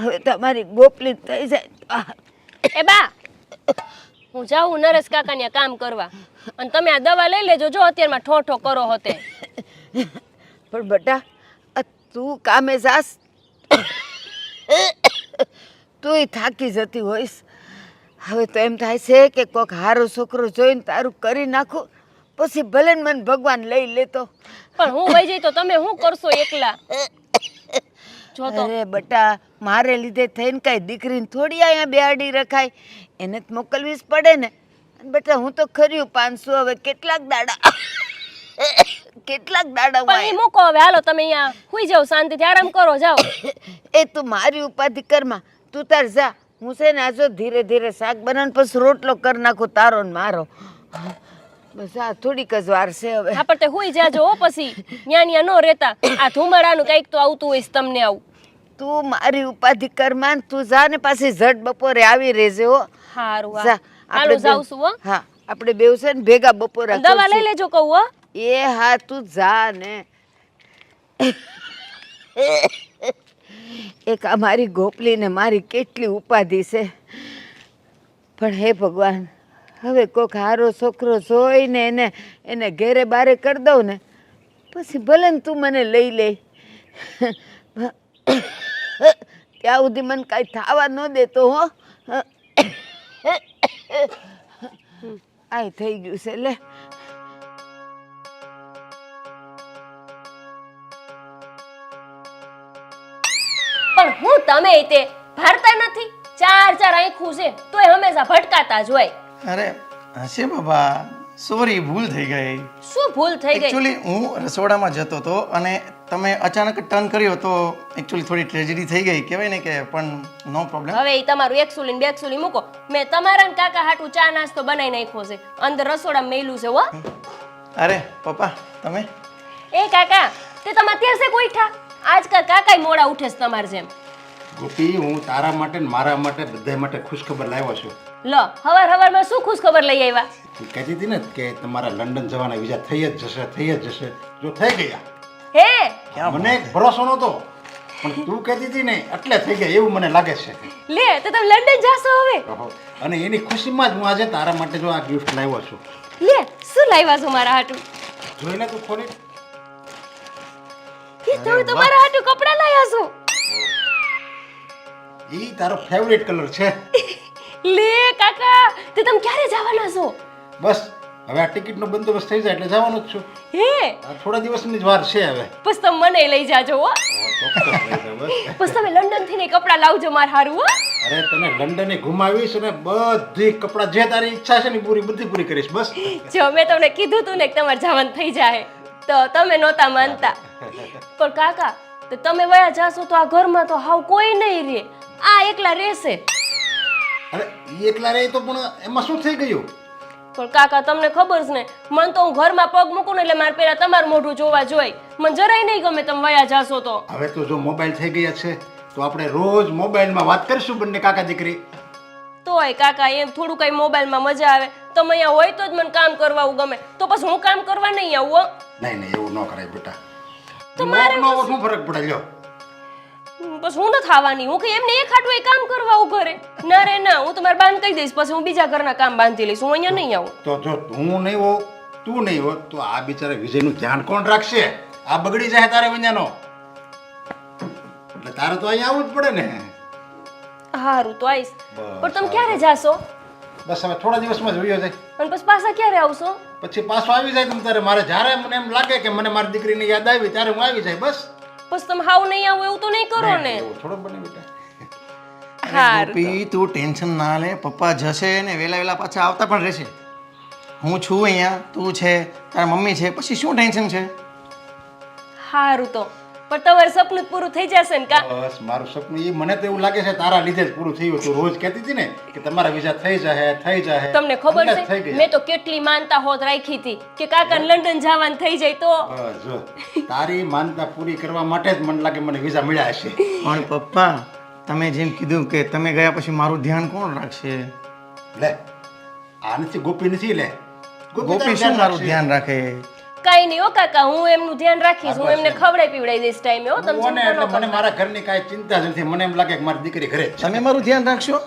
હવે તમારી ગોપલી થઈ જાય. એ બા, હું જાઉં નરેશ કાકાને કામ કરવા અને તમે આ દવા લઈ લેજો. જો અત્યારમાં ઠોઠો કરો હોતે. પણ બેટા તું કામે જાસ, તુંય થાકી જતી હોઈશ. હવે તો એમ થાય છે કે કોઈક હારો છોકરો જોઈને તારું કરી નાખું, પછી ભલે ને મને ભગવાન લઈ લેતો. પણ હું વહી જઈ તો તમે શું કરશો એકલા? જો તો અરે બેટા, મારે લીધે થઈને કાંઈ દીકરીને થોડી અહીંયા બેહાડી રખાય, એને જ મોકલવી જ પડે ને. બેટા હું તો ખર્યું 500, હવે કેટલાક દાડા પણ હું એ મૂકો હવે. હાલો તમે અહીંયા હુઈ જાઓ, શાંતિથી આરામ કરો. જાઓ. એ તું મારી ઉપાધિ કરમાં, તું તાર જા. હું છે ને આજો ધીરે ધીરે શાક બનાવીને પછી રોટલો કરી નાખું તારો ને મારો. બસ આ થોડીક જ વાર છે હવે. હા, પણ તે હુઈ જાજો હો. પછી ન્યા નો રહેતા. આ ધુમાડાનું કંઈક તો આવતું હોય છે તમને. આવું તું મારી ઉપાધિ કરમાં, તું જા ને પાછી ઝટ બપોરે આવી રહેજે હો. હારું. જા, હાલો જાઉં છું હો. હા, આપણે બેવ છે ને ભેગા બપોરે દવા લઈ લેજો કહું હો. એ હા, તું જા ને. એક અમારી ગોપલીને મારી કેટલી ઉપાધિ છે. પણ હે ભગવાન, હવે કોઈક હારો છોકરો જોઈને એને ઘેરે બારે કરી દઉં ને, પછી ભલે ને તું મને લઈ લે. ત્યાં સુધી મને કાંઈ થવા ન દેતો હો. આય થઈ ગયું છે લે. પણ હું તમે તે ભારતા નથી. ચાર આંખું છે તોય હંમેશા ભટકાતા જ હોય. અરે હશે બાબા, સોરી, ભૂલ થઈ ગઈ. શું ભૂલ થઈ ગઈ? એકચ્યુઅલી હું રસોડામાં જતો હતો અને તમે અચાનક ટર્ન કર્યો તો એકચ્યુઅલી થોડી ટ્રેજેડી થઈ ગઈ કહેવાય ને કે, પણ નો પ્રોબ્લેમ. હવે એ તમારું એકસુલી ને બેકસુલી મૂકો. મેં તમારા ને કાકા હાટુ ચા નાસ્તો બનાવી નાખ્યો છે. અંદર રસોડામાં મેલું છે હો. અરે પપ્પા, તમે એ કાકા, તે તમે અત્યારે છે કોઈ ઠા? આજકાલ કાકાય મોડા ઉઠે છે તમાર જેમ. ગોપી, હું તારા માટે ને મારા માટે બધા માટે ખુશખબર લાવ્યો છું. લો, હવારમાં શું ખુશ ખબર લઈ આવ્યા? તું કહેતી હતી ને કે તમારા લંડન જવાના વિઝા થઈ જ જશે. જો થઈ ગયા. હે, મને ભરોસો નહોતો, પણ તું કહેતી હતી ને એટલે થઈ ગયા એવું મને લાગે છે. લે તો તમે લંડન જાશો હવે? ઓહો. અને એની ખુશીમાં જ હું આજે તારા માટે જો આ ગિફ્ટ લાવ્યો છું. લે, શું લાવ્યા છો મારા હાટુ? જોઈને તું ખોલી. એ તમે તમારા હાટુ કપડા લાવ્યા છો? ઈ તારો ફેવરિટ કલર છે. લે કાકા, તે તમે ક્યારે જવાના છો? બસ હવે આ ટિકિટનો બંદોબસ્ત થઈ જાય એટલે જવાનું જ છું. હે, આ થોડા દિવસની જ વાર છે હવે. બસ તમે મને લઈ જાજો હો. ચોક્કસ લઈ જાઉં, બસ. બસ તમે લંડન થી ને કપડા લાવજો માર હારું હો. અરે તને લંડને ઘુમાવીશ અને બધી કપડા જે તારી ઈચ્છા છે ને બધી પૂરી કરીશ. બસ જો મેં તમને કીધું તું ને કે તમારે જવાનું થઈ જાય તો તમે નહોતા માનતા. પણ કાકા, તો તમે વયા જાશો તો આ ઘરમાં તો હાવ કોઈ નહીં રહે. આ એકલા રહેશે. અરે ઈ એકલા રહે તો પણ એમાં શું થઈ ગયું? પણ કાકા તમને ખબર છે ને, મને તો હું ઘરમાં પગ મૂકું ને એટલે મારે પેલા તમારું મોઢું જોવા જોઈએ. મને જરાય નહીં ગમે તમે વયા જાશો તો. હવે તો જો મોબાઈલ થઈ ગયા છે તો આપણે રોજ મોબાઈલમાં વાત કરીશું બંને કાકા દીકરી. તોય કાકા એમ થોડું કઈ મોબાઈલમાં મજા આવે. તમે અહીંયા હોય તો જ મને કામ કરવાનું ગમે. તો પછી હું કામ કરવા નહીં આવું હો. નહીં એવું ન કરાય બેટા. તો મારે શું ફરક પડે? લ્યો બસ હું ન થવાની. હું કઈ એમને એક હાટું એ કામ કરવા આવું ઘરે? ના રે ના, હું તમારે બાંધ કહી દઈશ. પછી હું બીજા ઘરના કામ બાંધી લઈશ. હું અહીંયા નહીં આવું. તો જો હું નહીં હોઉં, તું નહીં હોત તો આ બિચારા વિજયનું ધ્યાન કોણ રાખશે? આ બગડી જાય તારે વિન્યાનો. એટલે તારે તો અહીંયા આવવું જ પડે ને. હારું તો આવીશ. પણ તમે ક્યારે જાશો? બસ હવે થોડા દિવસમાં જ વયો જાય. અને પછી પાછા ક્યારે આવશો? પછી પાછો આવી જાય તમ તારે. મારે જ્યારે મને એમ લાગે કે મને મારી દીકરીની યાદ આવી ત્યારે હું આવી જાય. બસ પછી તમે હાવ નહીં આવો એવું તો નહીં કરો ને? એવું થોડો બને બેટા. હારું ગોપી, તું ટેન્શન ના લે. પપ્પા જશે ને વેલા પાછા આવતા પણ રહેશે. હું છું અહીંયા, તું છે, તારા મમ્મી છે, પછી શું ટેન્શન છે? હારું તો પણ તમારું સપનું પૂરું થઈ જશે ને કા? બસ મારું સપનું એ મને તો એવું લાગે છે તારા લીધે જ પૂરું થયું. તું રોજ કહેતી હતી ને કે તમારા વિઝા થઈ જાય. તમને ખબર હમણાં જ થઈ છે ગયા. મેં તો કેટલી માનતા હોત રાખી હતી કે કાકા લંડન જવાનું થઈ જાય તો. બસ જો તારી માનતા પૂરી કરવા માટે જ મને લાગે મને વિઝા મળ્યા હશે. પણ પપ્પા, તમે જેમ કીધું કે તમે ગયા પછી મારું ધ્યાન કોણ રાખશે? લે આ નથી ગોપી નથી. લે ગોપી શું મારું ધ્યાન રાખે? કાંઈ નહીં હો કાકા, હું એમનું ધ્યાન રાખીશ. હું એમને ખવડાવી પીવડાવી દઈશ ટાઈમે હો. તમે કોને ચિંતા ન એટલે મને કરો. મારા ઘરની કાંઈ ચિંતા જ નથી. મને એમ લાગે કે મારી દીકરી ઘરે જ છે. તમે મારું ધ્યાન રાખશો.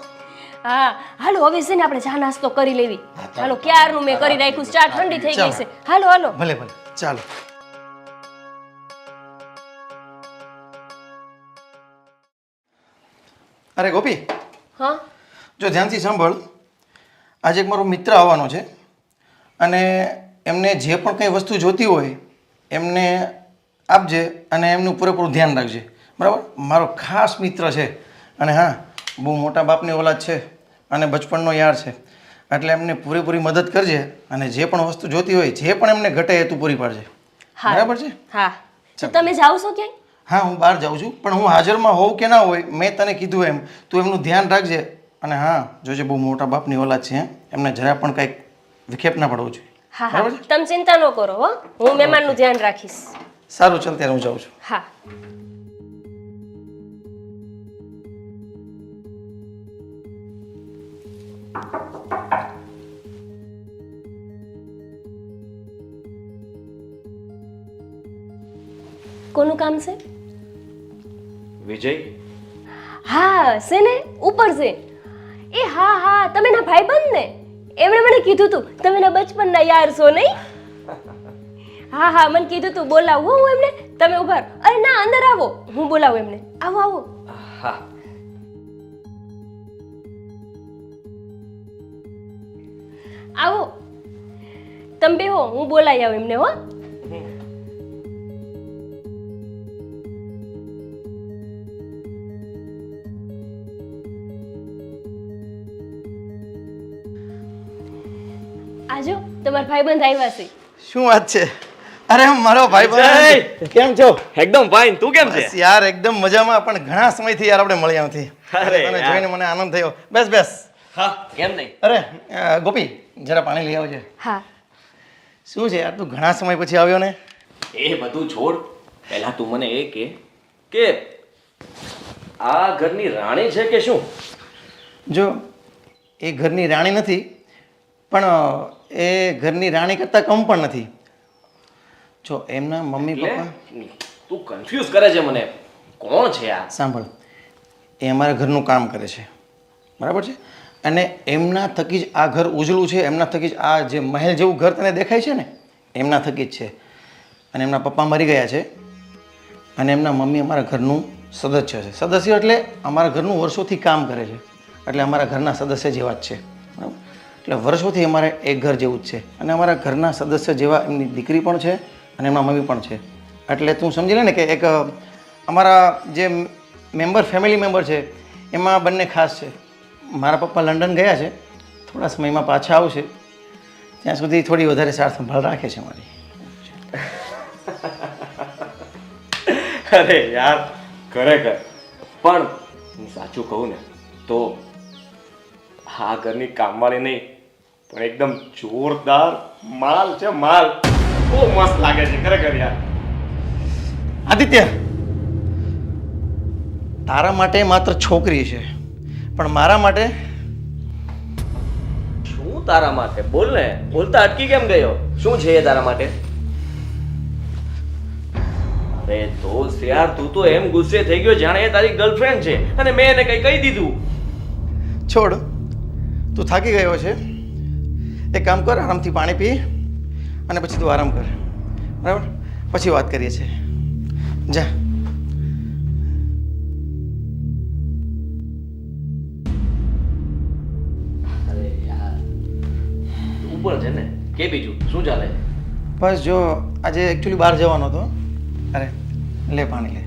હા હાલો હવે છે ને આપણે ચા નાસ્તો કરી લેવી. હાલો ક્યારનું મેં કરી રાખ્યું છે. ચા ઠંડી થઈ ગઈ છે. હાલો હાલો. ભલે ભલે ચાલો. અરે ગોપી, હા જો ધ્યાનથી સાંભળ. આજે એક મારો મિત્ર આવવાનો છે અને એમને જે પણ કંઈ વસ્તુ જોતી હોય એમને આપજે અને એમનું પૂરેપૂરું ધ્યાન રાખજે, બરાબર? મારો ખાસ મિત્ર છે અને હા, બહુ મોટા બાપની ઓલાદ છે અને બચપણનો યાર છે, એટલે એમને પૂરેપૂરી મદદ કરજે અને જે પણ વસ્તુ જોતી હોય, જે પણ એમને ઘટે એ તું પૂરી પાડજે, હા બરાબર છે? હા તો તમે જાઓ છો ક્યાંય? હા, હું બહાર જાઉં છું, પણ હું હાજરમાં હોઉં કે ના હોય મેં તને કીધું એમ તું એમનું ધ્યાન રાખજે. અને હા, જોજે બહુ મોટા બાપની ઓલાદ છે, એમને જરા પણ કંઈક વિક્ષેપ ના પડવું જોઈએ. હા હા તમે ચિંતા ન કરો હો, હું મહેમાનનું ધ્યાન રાખીશ. સારું, ચાલ ત્યારે હું જાઉં છું. હા કોનું કામ છે? વિજય, હા છે ને, ઉપર છે. એ હા હા તમે ના ભાઈબંધ ને, એમણે મને કીધું તું તમે ના બચપનના યાર છો નહીં? હા હા મને કીધું તું બોલાવું હું એમને. તમે ઉભા રહો. અરે ના અંદર આવો, હું બોલાવું એમને. આવો આવો. હા આવો તમે બેહો, હું બોલાઈ આવું એમને હો. આજો તમારા ભાઈબંધ આવ્યા છે. શું વાત છે? અરે મારો ભાઈ વિજય! કેમ છો? એકદમ ફાઇન. તું કેમ છે? બસ યાર એકદમ મજામાં, પણ ઘણા સમયથી યાર આપણે મળ્યા નથી. અરે તને યાર. જોઈને મને આનંદ થયો. બેસ બેસ. હા કેમ નહીં? અરે ગોપી, જરા પાણી લઈ આવજે. હા શું છે યાર, તું ઘણા સમય પછી આવ્યો ને? એ બધું છોડ. પહેલા તું મને એ કે આ ઘરની રાણી છે કે શું? જો એ ઘરની રાણી નથી, પણ એ ઘરની રાણી કરતાં કમ પણ નથી. જો એમના મમ્મી પપ્પા, એટલે તું કન્ફ્યુઝ કરે છે મને. કોણ છે આ? સાંભળ, એ અમારા ઘરનું કામ કરે છે, બરાબર છે? અને એમના થકી જ આ ઘર ઉજળું છે, એમના થકી જ આ જે મહેલ જેવું ઘર તને દેખાય છે ને, એમના થકી જ છે. અને એમના પપ્પા મરી ગયા છે અને એમના મમ્મી અમારા ઘરનું સદસ્ય છે. સદસ્ય એટલે અમારા ઘરનું વર્ષોથી કામ કરે છે, એટલે અમારા ઘરના સદસ્ય જેવા જ છે, બરાબર? એટલે વર્ષોથી અમારે એક ઘર જેવું જ છે અને અમારા ઘરના સદસ્ય જેવા એમની દીકરી પણ છે અને એમના મમ્મી પણ છે. એટલે તું સમજી લે ને કે એક અમારા જે ફેમિલી મેમ્બર છે એમાં બંને ખાસ છે. મારા પપ્પા લંડન ગયા છે, થોડા સમયમાં પાછા આવશે, ત્યાં સુધી થોડી વધારે સાર સંભાળ રાખે છે મારી. અરે યાર, ખરેખર. પણ હું સાચું કહું ને તો આ ઘરની કામવાળી નહીં, પણ એકદમ જોરદાર માલ છે, માલ. બહુ મસ્ત લાગે છે ખરેખર યાર. આદિત્ય, તારા માટે માત્ર છોકરી છે, પણ મારા માટે શું તારા માટે? બોલ ને. બોલતા અટકી કેમ ગયો? શું છે એ તારા માટે? અરે દોસ્ત યાર, તું તો એમ ગુસ્સે થઈ ગયો જાણે એ તારી ગર્લફ્રેન્ડ છે અને મેં એને કઈ કહી દીધું. છોડ, તું થાકી ગયો છે, એક કામ કર, આરામથી પાણી પી અને પછી તું આરામ કર, બરાબર? પછી વાત કરીએ છીએ. જા. અરે યાર, ઉપર છે ને કે બીજું શું ચાલે? બસ જો આજે એકચ્યુઅલી બહાર જવાનો હતો. અરે લે પાણી લે.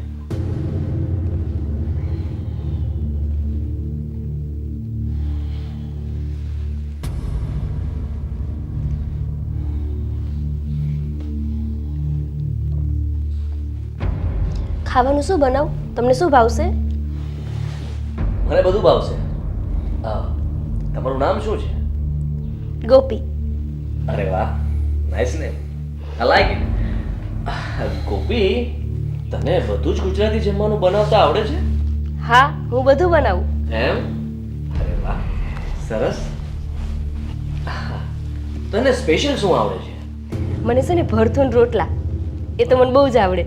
ખાવાનું શું બનાવું? તમને શું ભાવશે? મને બધું ભાવશે. હા, તમારું નામ શું છે? ગોપી. અરે વાહ, nice name. I like it. Gopi, તને બધું જ ગુજરાતી જમવાનું બનાવતા આવડે છે? હા હું બધું બનાવું. એમ? અરે વાહ, સરસ. તને સ્પેશિયલ શું આવડે છે? મને છે ને ભરથું રોટલા એ તો મને બહુ જ આવડે.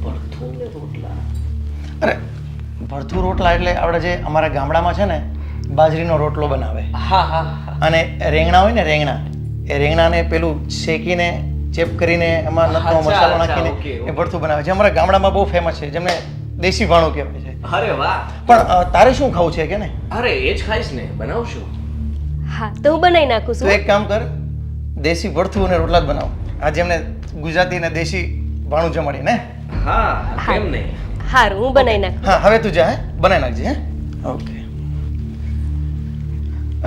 ભરથું ને રોટલા. અરે ભરથું રોટલા એટલે આપણે જે અમારા ગામડામાં છે ને બાજરીનો રોટલો બનાવે હા હા અને રેંગણા હોય ને રેંગણા, એ રેંગણાને પેલું શેકીને ચેપ કરીને એમાં નતનો અચ્છા, મસાલો અચ્છા, નાખીને ઓકે, ઓકે. એ ભરથું બનાવે છે. અમારા ગામડામાં બહુ ફેમસ છે, જેમને દેશી ભાણું કહેવાય છે. અરે વાહ. પણ તારે શું ખાવું છે કે ને? અરે એ જ ખાઈશ ને, બનાવશો? હા તો હું બનાવી નાખું તું છું. એક કામ કર, દેશી ભરથું અને રોટલા જ બનાવ. આજે એમને ગુજરાતી અને દેશી ભાણું જમાડી ને. હા કેમ નહીં. સારું હું બનાવી નાખું. હા હવે તું જા, હે બનાવી નાખજે. હે ઓકે.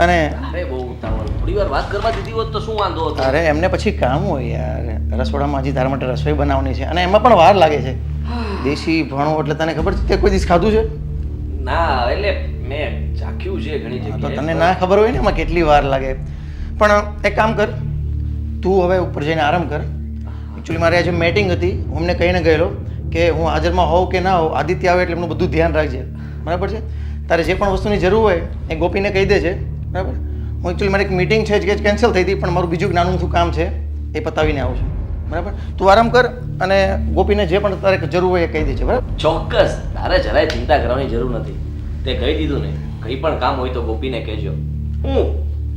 અને અરે બહુ ઉતાવળ, થોડી વાર વાત કરવા દીધી હોત તો શું વાંધો હતો? અરે એમને પછી કામ હોય યાર, રસોડામાં હજી તારા માટે રસોઈ બનાવવાની છે અને એમાં પણ વાર લાગે છે. દેશી ભાણું એટલે તને ખબર છે તે કોઈ દિવસ ખાધું છે? ના એટલે મેં ચાખ્યું છે ઘણી હા, તો જગ્યાએ. તને ના ખબર હોય ને એમાં કેટલી વાર લાગે. પણ એક કામ કર, તું હવે ઉપર જઈને આરામ કર. એકચ્યુઅલી મારે આજે મીટિંગ હતી, હું એમને કહીને ગયેલો કે હું હાજરમાં હોઉં કે ના હોઉં, આદિત્ય આવે એટલે એમનું બધું ધ્યાન રાખજે, બરાબર છે? તારે જે પણ વસ્તુની જરૂર હોય એ ગોપીને કહી દેજે, બરાબર? હું એકચ્યુઅલી મારી એક મીટિંગ છે જે કેન્સલ થઈ હતી, પણ મારું બીજું નાનું મોટું કામ છે એ પતાવીને આવું છું, બરાબર? તું આરામ કર અને ગોપીને જે પણ તારે જરૂર હોય એ કહી દેજે, બરાબર? ચોક્કસ, તારે જરાય ચિંતા કરવાની જરૂર નથી. તે કહી દીધું ને, કંઈ પણ કામ હોય તો ગોપીને કહેજો, હું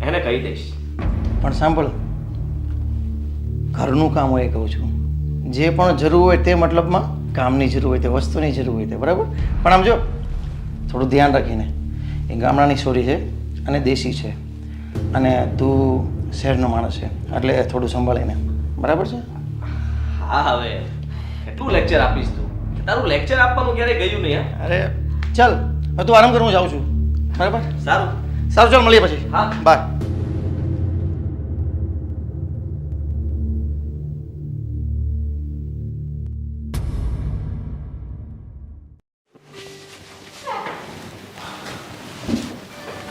એને કહી દઈશ. પણ સાંભળ, ઘરનું કામ હોય એ કહું છું, જે પણ જરૂર હોય તે મતલબમાં કામની જરૂર હોય તે વસ્તુની જરૂર હોય તે, બરાબર? પણ આમ જો થોડું ધ્યાન રાખીને, એ ગામડાની છોરી છે અને દેશી છે અને તું શહેરનો માણસ છે એટલે થોડું સંભાળીને, બરાબર છે? હા હવે કેટલું લેક્ચર આપીશ તું? તારું લેક્ચર આપવાનું ક્યારેય ગયું નહીં. હા અરે ચાલ હવે તું આરામ કર, હું જાઉં છું, બરાબર? સારું. સારું, ચાલ મળીએ પછી. હા. બાય.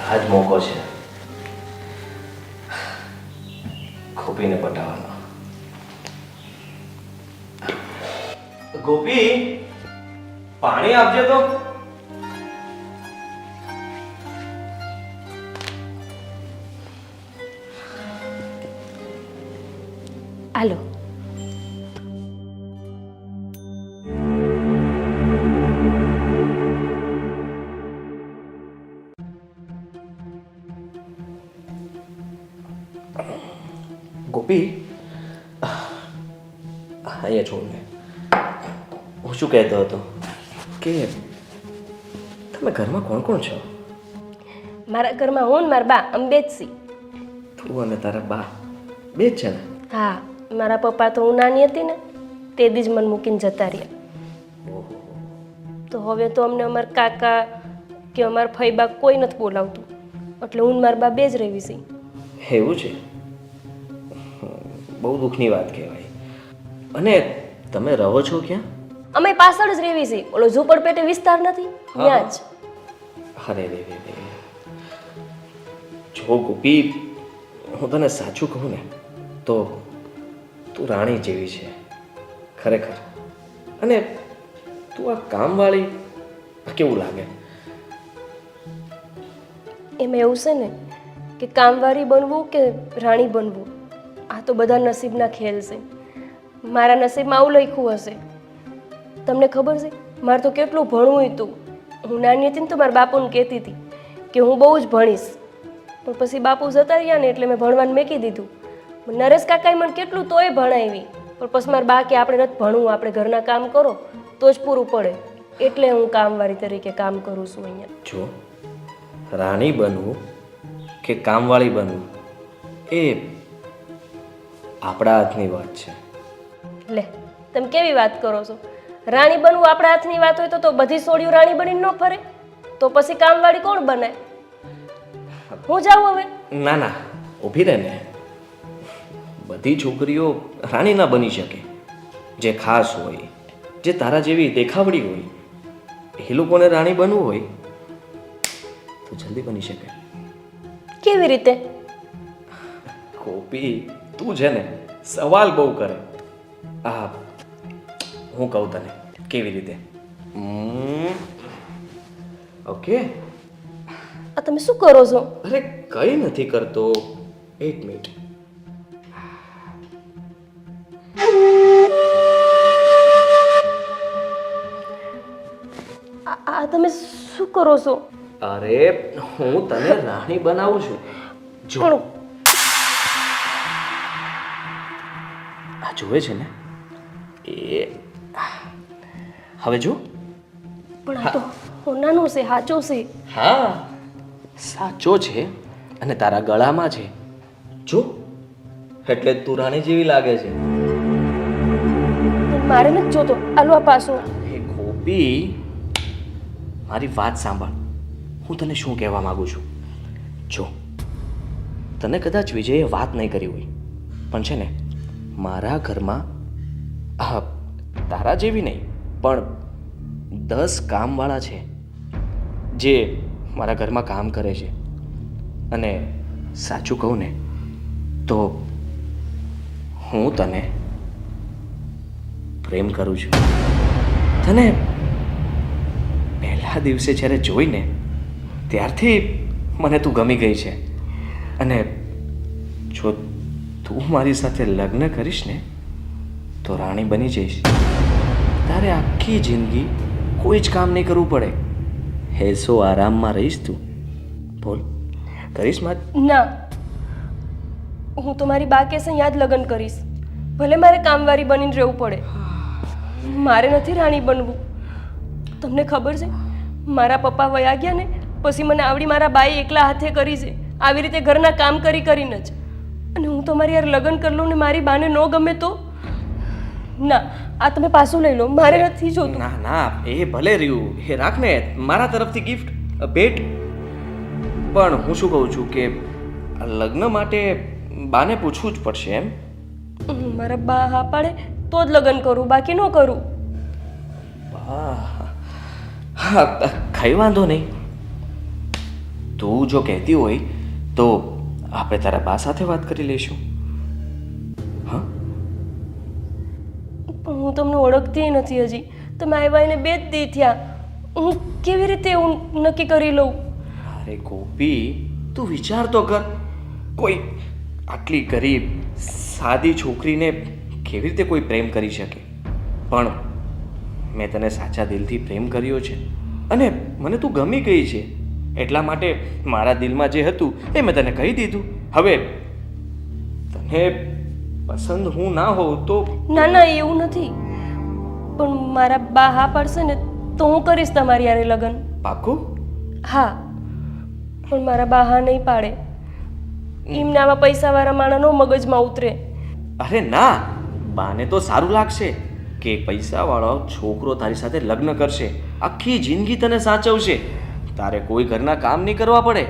આજ મોકો છે ગોપીને પટાવવાનો. ગોપી, પાણી આપજે તો. હાલો. ગોપી, અહીંયા છોડ ને. હું શું કહેતો હતો કે તમે ઘરમાં કોણ કોણ છો? મારા ઘરમાં હું ને મારા બા અમે બે જ છીએ. તું અને તારા બા બે જ છે ને? હા, મારા પપ્પા તો હું નાની હતી ને તે દી જ મને મૂકીને જતા રહ્યા. તો હવે તો અમને અમારા કાકા કે અમારા ફઈબા કોઈ નથી બોલાવતું, એટલે હું ને મારા બા બે જ રહેવી છીએ. એવું છે? બહુ દુઃખની વાત કહેવાય. અને તમે રહો છો ક્યાં? અમે પાછળ જ રહેવી છીએ, ઓલો ઝૂંપડપેટે વિસ્તાર નથી ત્યાં જ. અરે રે રે રે. જો ગોપી, હું તને સાચું કહું ને તો તું રાણી જેવી છે ખરેખર. અને તું આ કામવાળી કેવું લાગે? એમાં એવું છે ને કે કામવાળી બનવું કે રાણી બનવું આ તો બધા નસીબના ખેલ છે. મારા નસીબમાં આવું લખ્યું હશે. તમને ખબર છે મારે તો કેટલું ભણવું હતું. હું નાની હતી ને તો મારા બાપુને કહેતી હતી કે હું બહુ જ ભણીશ, પણ પછી બાપુ જતા રહ્યા ને એટલે મેં ભણવાનું મેકી દીધું. નરેશ કાકાએ મને કેટલું તોય ભણાવી, પણ પછી મારા બા કે આપણે નથી ભણવું, આપણે ઘરના કામ કરો તો જ પૂરું પડે, એટલે હું કામવાળી તરીકે કામ કરું છું અહીંયા. જો રાણી બનવું કે કામવાળી બનવું એ આપણા હાથની વાત છે. લે, તમે કેવી વાત કરો છો? રાણી બનવું આપણા હાથની વાત હોય તો બધી સોળીઓ રાણી બનીને ન ફરે, તો પછી કામવાળી કોણ બનાય? હું જાઉં હવે? ના ના, ઊભી રહે ને. બધી છોકરીઓ રાણી ના બની શકે. જે ખાસ હોય, જે તારા જેવી દેખાવડી હોય, એ લોકોને રાણી બનવું હોય તો જલ્દી બની શકે. કેવી રીતે? ગોપી, તું છે ને સવાલ બહુ કરે. આ હું કહું તને કેવી રીતે. ઓકે. આ તમે શું કરો છો? અરે કઈ નથી કરતો, એક મિનિટ. આ તમે શું કરો છો? અરે હું તને રાણી બનાવું છું. જો પણ આ જોવે છે ને એ હવે જો. પણ આ તો હોનાનો છે, સાચો છે. હા સાચો છે અને તારા ગળામાં છે. જો એટલે તું રાણી જેવી લાગે છે. મારે નથી જોતો. આલો આ પાછો. એ ગોપી મારી વાત સાંભળ. હું તને શું કહેવા માંગુ છું. જો તને કદાચ વિજયે વાત નહીં કરી હોય પણ છે ને મારા ઘરમાં તારા જેવી નહીં પણ 10 કામવાળા છે જે મારા ઘરમાં કામ કરે છે. અને સાચું કહું ને તો હું તને પ્રેમ કરું છું. તને પહેલા દિવસે જ્યારે જોઈને ત્યારથી મને તું ગમી ગઈ છે. અને જો તું મારી સાથે લગ્ન કરીશ ને તો રાણી બની જઈશ. તારે આખી જિંદગી કોઈ જ કામ નહીં કરવું પડે. હેસો આરામમાં રહીશ તું. બોલ કરીશ મારી? ના, હું તો મારી બા કેસે યાદ લગ્ન કરીશ. ભલે મારે કામવાળી બનીને રહેવું પડે. મારે નથી રાણી બનવું. તમને ખબર છે મારા પપ્પા વયા ગયા ને પછી મને આવડી મારા બાએ એકલા હાથે કરી છે. આવી રીતે ઘરના કામ કરીને જ. અને હું તમારી યાર લગ્ન કરી લઉં ને મારી બાને ન ગમે તો? ના, આ તમે પાછું લઈ લો. મારે નથી જોતું. ના ના એ ભલે રહ્યું, એ રાખ ને મારા તરફથી ગિફ્ટ ભેટ. પણ હું શું કહું છું કે આ લગ્ન માટે બાને પૂછવું જ પડશે એમ. મારા બા હા પાડે તો જ લગ્ન કરું, બાકી ન કરું. હા કઈ વાંધો નહીં. તું જો કહેતી હોય તો આપણે તારા બા સાથે વાત કરી લઈશું. હા પણ હું તમને ઓળખતી નથી હજી. તમે આવ્યા એને 2 જ દી થયા. હું કેવી રીતે એવું નક્કી કરી લઉં? અરે ગોપી તું વિચાર તો કર. કોઈ આટલી ગરીબ સાદી છોકરીને કેવી રીતે કોઈ પ્રેમ કરી શકે? પણ મેં તને સાચા દિલથી પ્રેમ કર્યો છે અને મને તું ગમી ગઈ છે. એટલા માટે મારા દિલમાં જે હતું એ મેં તને કહી દીધું. હવે તને પસંદ હું ના હોઉં તો? ના ના, એવું નથી. પણ મારા બા હા પાડશે ને તો હું કરીશ તમારી યારે લગ્ન. પાક્કું? હા, પણ મારા બા હા નહીં પાડે. એમને આવા પૈસાવાળા માણસનો મગજમાં ઉતરે. અરે ના, બાને તો સારું લાગશે કે પૈસાવાળો છોકરો તારી સાથે લગ્ન કરશે. આખી જિંદગી તને સાચવશે. તારે કોઈ ઘરના કામ નહીં કરવા પડે.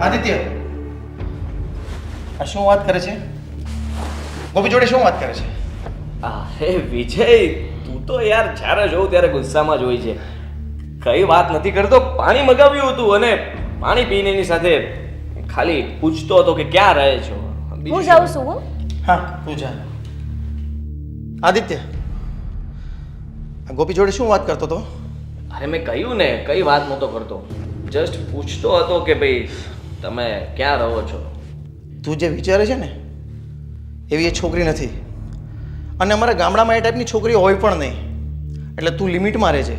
આદિત્ય આ શું વાત કરે છે? ગોપી જોડે શું વાત કરે છે? અરે વિજય તું તો યાર જ્યારે જોઉં ત્યારે ગુસ્સામાં જ હોય છે. કઈ વાત નથી કરતો. પાણી મગાવ્યું હતું અને પાણી પીને એની સાથે ખાલી પૂછતો હતો કે ક્યાં રહે છો. હું જાઉં છું. હો હા તું જા. આદિત્ય આ ગોપી જોડે શું વાત કરતો હતો? અરે મેં કહ્યું ને કઈ વાત નહોતો કરતો. જસ્ટ પૂછતો હતો કે ભાઈ તમે ક્યાં રહો છો. તું જે વિચારે છે ને એવી એ છોકરી નથી. અને અમારા ગામડામાં એ ટાઈપની છોકરીઓ હોય પણ નહીં. એટલે તું લિમિટમાં રહે છે.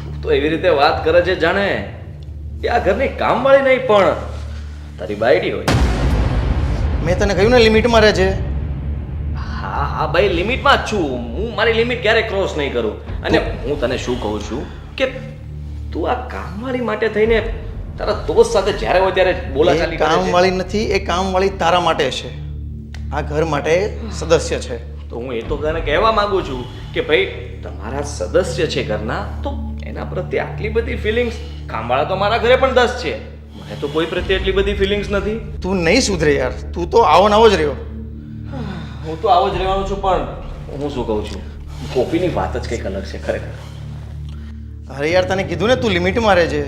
તું તો એવી રીતે વાત કરે છે જાણે એ આ ઘરની કામવાળી નહીં પણ તારી બાયડી હોય. મેં તને કહ્યું ને લિમિટમાં રહે છે. હા હા ભાઈ લિમિટમાં જ છું હું. મારી લિમિટ ક્યારેય ક્રોસ નહીં કરું. અને હું તને શું કહું છું કે તું આ કામવાળી માટે થઈને તારા દોસ્ત સાથે જ્યારે હોય ત્યારે બોલાચાલી એ કરે છે. કામવાળી નથી, એ કામવાળી તારા માટે છે. આ ઘર માટે સદસ્ય છે. તો હું એ તો તને કહેવા માંગુ છું કે ભાઈ તમારા સદસ્ય છે ઘરના તો એના પ્રત્યે આટલી બધી ફિલિંગ્સ. કામવાળા તો મારા ઘરે પણ 10 છે. મને તો કોઈ પ્રત્યે એટલી બધી ફિલિંગ્સ નથી. તું નહીં સુધરે યાર. તું તો આવો ને આવો જ રહ્યો. હું તો આવો જ રહેવાનો છું પણ હું શું કહું છું ગોપીની વાત જ કંઈક અલગ છે ખરેખર. અરે યાર તને કીધું ને તું લિમિટમાં રહે છે.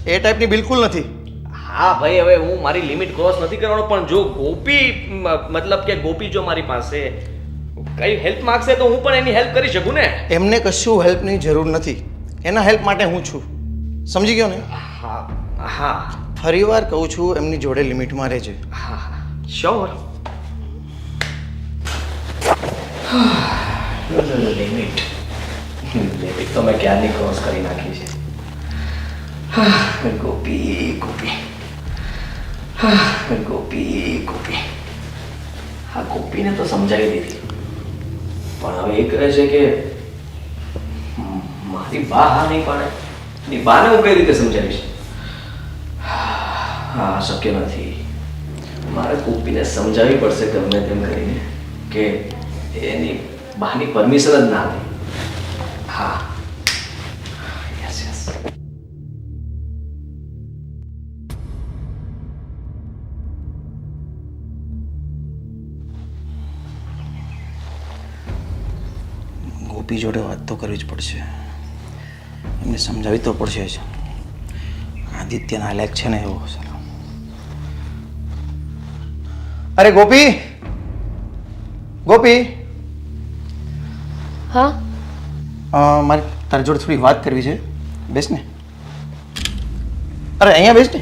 એ ટાઈપની બિલકુલ નથી. હા ભાઈ હવે હું મારી લિમિટ ક્રોસ નથી કરવાનો પણ જો ગોપી મતલબ કે ગોપી જો મારી પાસે કઈ હેલ્પ માંગશે તો હું પણ એની હેલ્પ કરી શકું ને. એમને કશું હેલ્પની જરૂર નથી. એના હેલ્પ માટે હું છું. સમજી ગયો ને? હા હા ફરીવાર કહું છું એમની જોડે લિમિટમાં રહેજે. હા શ્યોર. લિમિટ લિમિટ તો મેં ક્યારની ક્રોસ કરી નાખી છે. ગોપી ગોપી ગોપી ગોપી હા ગોપીને તો સમજાવી દીધી, પણ હવે એ કહે છે કે મારી બા હા નહીં પાડે. એની બાને હું કઈ રીતે સમજાવીશ? હા શક્ય નથી. મારે ગોપીને સમજાવવી પડશે ગમે તેમ કરીને કે એની બાની પરમિશન જ ના લે. હા યસ યસ. ગોપી જોડે વાત તો કરવી જ પડશે, એમને સમજાવી તો પડશે જ. આદિત્યના લાયક છે ને એવો સારો. અરે ગોપી, ગોપી, હા મારે તારી જોડે થોડી વાત કરવી છે. બેસ ને. અરે અહીંયા બેસ ને.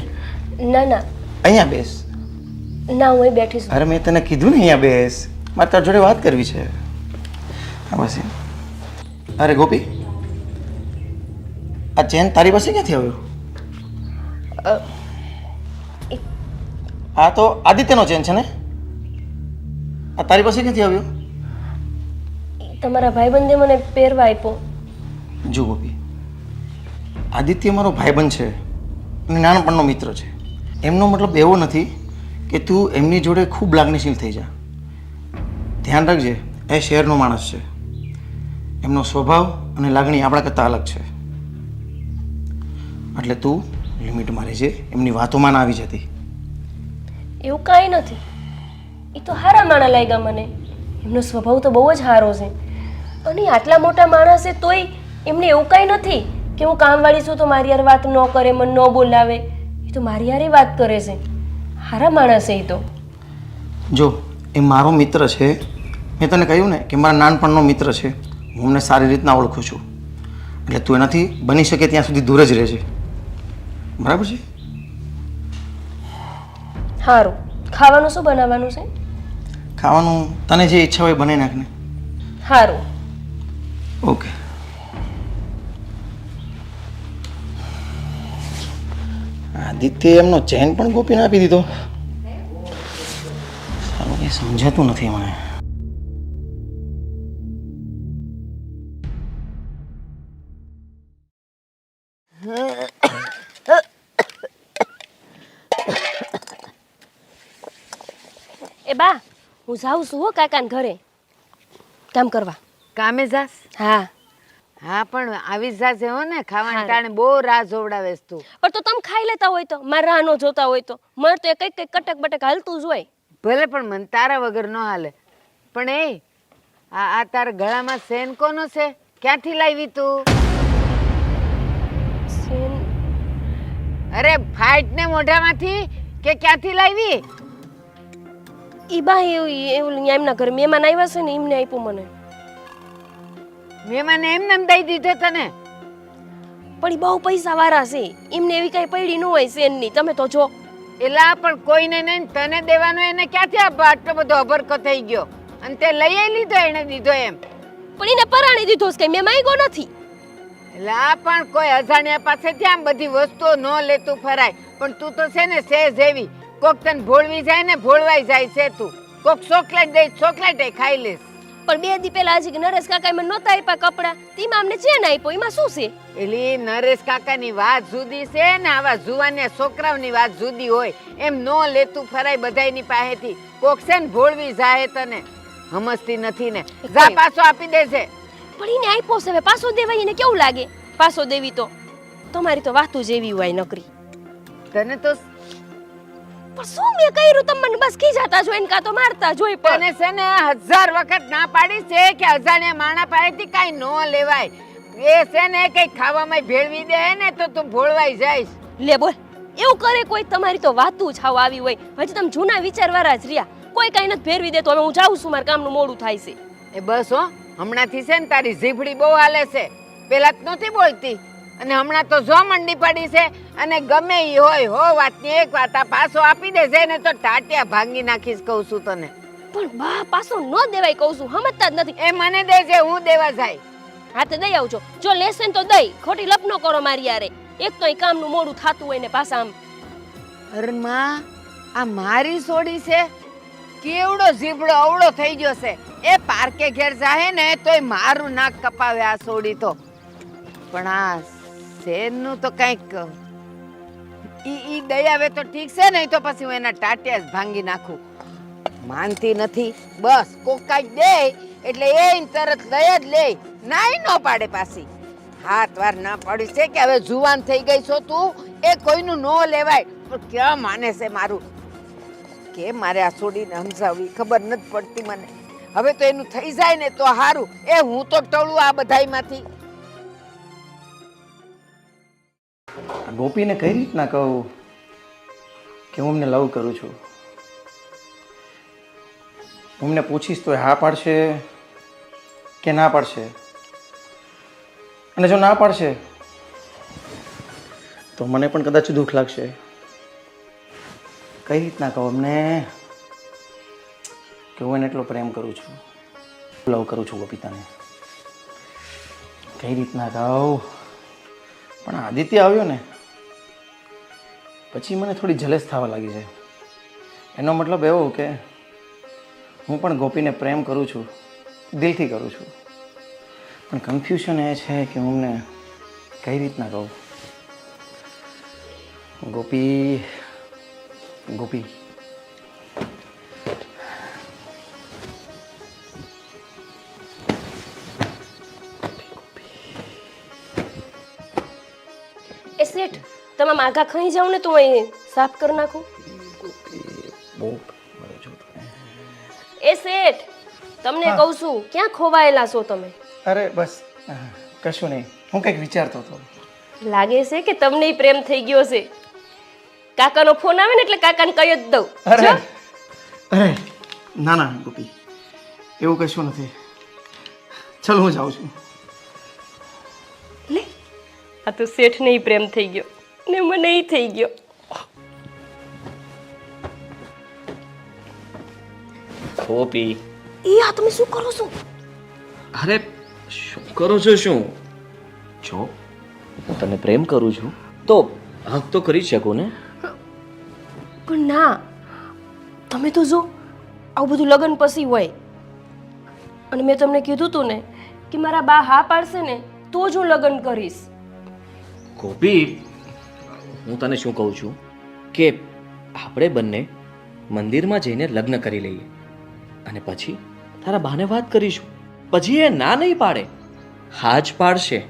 ના ના અહીંયા બેસ. ના હું અહીં બેઠી છું. અરે મેં તને કીધું ને અહીંયા બેસ, મારે તારી જોડે વાત કરવી છે. હા બસ એમ. અરે ગોપી, આ ચેન તારી પાસે ક્યાંથી આવ્યો? આ તો આદિત્યનો ચેન છે ને? આ તારી પાસે ક્યાંથી આવ્યો? તમારા ભાઈબંધે મને પહેરવા આપ્યો. જો ગોપી, આદિત્ય મારો ભાઈબંધ છે અને નાનપણનો મિત્ર છે. એમનો મતલબ એવો નથી કે તું એમની જોડે ખૂબ લાગણીશીલ થઈ જા. ધ્યાન રાખજે, એ શહેરનો માણસ છે. એમનો સ્વભાવ અને લાગણી આપણા કરતાં અલગ છે. એટલે તું લિમિટમાં રહેજે, એમની વાતોમાં ના આવી જતી. એવું કાંઈ નથી. એ તો સારા માણા લાગ્યા મને. એમનો સ્વભાવ તો બહુ જ સારો છે. અને આટલા મોટા માણસ છે તોય એમને એવું કાંઈ નથી કે હું કામવાળી છું તો મારી યાર વાત ન કરે, મને ન બોલાવે. એ તો મારી યારે વાત કરે છે. સારા માણસ છે એ તો. જો એ મારો મિત્ર છે, મેં તને કહ્યું ને કે મારા નાનપણનો મિત્ર છે. હું એમને સારી રીતના ઓળખું છું. એટલે તું એનાથી બની શકે ત્યાં સુધી દૂર જ રહેજે. બરાબર છે? સારું. ખાવાનું શું બનાવવાનું છે? ખાવાનું તને જે ઈચ્છા હોય બનાવી નાખને. સારું. ઓકે. આદિત્ય એમનો ચેન પણ ગોપીને આપી દીધો. સારું કંઈ સમજાતું નથી મને. એ બા, હું જાઉં છું હો કાકાને ઘરે કામ કરવા. કામે જાસ? હા હા પણ આવી જ જાશે હો ને, ખાવાના હા. ટાણે બહુ રાહ જોવડાવેસ તું. પણ તો તમે ખાઈ લેતા હોય તો, મારા રાહ ન જોતા હોય તો. મને તો એ કંઈક કંઈક કટક બટક હાલતું જ હોય. ભલે પણ મને તારા વગર ન હાલે. પણ એ આ તારા ગળામાં સેન કોનો છે? ક્યાંથી લાવી તું? અરે ફાઈટ ને મોઢામાંથી કે ક્યાંથી લાવી? ઈ બા એવું એમના ઘરે મહેમાન આવ્યા છે ને એમને આપ્યું મને. મેં મને એમને દઈ દીધો તને? પણ ઈ બહુ પૈસા વાળા છે, એમને એવી કઈ પડી ન હોય સેનની. તમે તો જો. એલા પણ કોઈને નહીં, તને દેવાનો એને ક્યાંથી આટલો બધો અભરકો થઈ ગયો? અને તે લઈ લીધો, એને દીધો એમ? પણ એને પરાણી દીધો છે, કઈ મેં માંગ્યો નથી. એલા પણ કોઈ અજાણ્યા પાસેથી આમ બધી વસ્તુઓ ન લેતું ફરાય. પણ તું તો છે ને સેજ એવી, કોક તને ભોળવી જાય ને ભોળવાઈ જાય છે તું. કોક ચોકલેટ દે, ચોકલેટ ખાઈ લેસ. પણ 2 દી પહેલા હજી નરેશ કાકા મને નહોતા આપ્યા કપડા, તેમાં અમને ચેન આપ્યો. એમાં શું છે? એલી નરેશ કાકાની વાત જુદી છે ને આવા જુવાનિયા છોકરાઓની વાત જુદી હોય. એમ નો લેતું ફરાય બધાયની પાસેથી. કોક છે ને ભોળવી જાય તને. સમજતી નથી ને. જા પાછો આપી દેશે. પણ એને આપ્યો છે, હવે પાછો દેવાય એને કેવું લાગે? પાછો દેવી તો તમારી તો વાતું જેવી હોય નકરી. તને તો પણ શું મેં કર્યું? તમને બસ ખીજાતા જોઈ ને કાં તો મારતા જોઈ. તને છે ને 1000 વખત ના પાડી છે કે અજાણ્યા માણા પાસેથી કાંઈ નો લેવાય. એ છે ને કઈ ખાવામાં ભેળવી દે ને તો તું ભોળવાઈ જઈશ. લે બોલ, એવું કરે કોઈ? તમારી તો વાતું જ હાવ આવી હોય. હજી તમે જૂના વિચારવાળા જ રહ્યા. કોઈ કાંઈ નથી ભેરવી દેતો. હવે હું જાઉં છું, મારા કામનું મોડું થાય છે. એ બસ હો, હમણાંથી છે ને તારી જીભડી બહુ હાલે છે. પેલા જ નહોતી બોલતી અને હમણાં તો જો મંડી પડી છે. અને ગમે ઈ હોય હો વાતની એક વાત આ પાછો આપી દેશે ને તો ટાટિયા ભાંગી નાખીશ કહું છું તને. પણ બા પાછો ન દેવાય કહું છું, સમજતા જ નથી. એ મને દેજે, હું દેવા જાય. હા તે દઈ આવજો. જો લેશે ને તો દઈ, ખોટી લપ ન કરો મારી યારે. એક તો એ કામનું મોડું થાતું હોય ને પાછા આમ. અરે માં, આ મારી સોડી છે? કેવડો જીભડો અવળો થઈ ગયો છે. એ પાર્કે ઘેર જાહે ને તોય મારું નાક કપાવે આ સોડી તો. પણ આ શેરનું તો કંઈક ઈ દયાવે તો ઠીક છે, નહીં તો પછી હું એના ટાટિયા જ ભાંગી નાખું. માનતી નથી, બસ કોકાઈ દે એટલે એ તરત લઈ જ લે, નાઈ ન પાડે પાછી. હાથ વાર ના પાડી છે કે હવે જુવાન થઈ ગઈ છો તું, એ કોઈનું નો લેવાય. પણ ક્યાં માને છે મારું? કે મારે આ છોડીને સમજાવવી ખબર નથી પડતી મને. હવે તો એનું થઈ જાય ને તો સારું. એ હું તો ટળું આ બધાયમાંથી. ગોપીને કઈ રીતના કહું કે હું એમને લવ કરું છું? હું એમને પૂછીશ તો એ હા પાડશે કે ના પાડશે? અને જો ના પાડશે તો મને પણ કદાચ દુઃખ લાગશે. કઈ રીતના કહું અમને કે હું એને એટલો પ્રેમ કરું છું, લવ કરું છું ગોપિતાને? કઈ રીતના કહું? પણ આદિત્ય આવ્યો ને પછી મને થોડી જલેસ થવા લાગી છે. એનો મતલબ એવો કે હું પણ ગોપીને પ્રેમ કરું છું, દિલથી કરું છું. પણ કન્ફ્યુઝન એ છે કે હું એમને કઈ રીતના કહું. ગોપી ગોપી એ શેઠ, તમે માગા ખાઈ જાવ ને તો અહીં સાફ કરી નાખું. બહુ મારો છો તમે. એ શેઠ, તમને કહું છું, ક્યાં ખોવાયેલા છો તમે? અરે બસ કશું નહીં, હું કંઈક વિચારતો હતો. લાગે છે કે તમને ય પ્રેમ થઈ ગયો છે. કાકાનો ફોન આવે ને એટલે કાકાને કહી જ દઉં. અરે અરે ના ના ગોપી, એવું કશું નથી. ચાલ હું જાઉં છું. લે, આ તો શેઠને ય પ્રેમ થઈ ગયો ને મને ય થઈ ગયો. ગોપી, ઈ આ તમે શું કરો છો? અરે શું કરો છો? શું જો હું તને પ્રેમ કરું છું તો હક તો કરી શકું ને. પણ ના, તમે તો જો આવું બધું લગ્ન પછી હોય. અને મેં તમને કીધું તું ને કે મારા બા હા પાડશે ને તો જ હું લગ્ન કરીશ. ગોપી, હું તને શું કહું છું કે આપણે બંને મંદિરમાં જઈને લગ્ન કરી લઈએ અને પછી તારા બાને વાત કરીશું. પછી એ ના નહીં પાડે, હા જ પાડશે.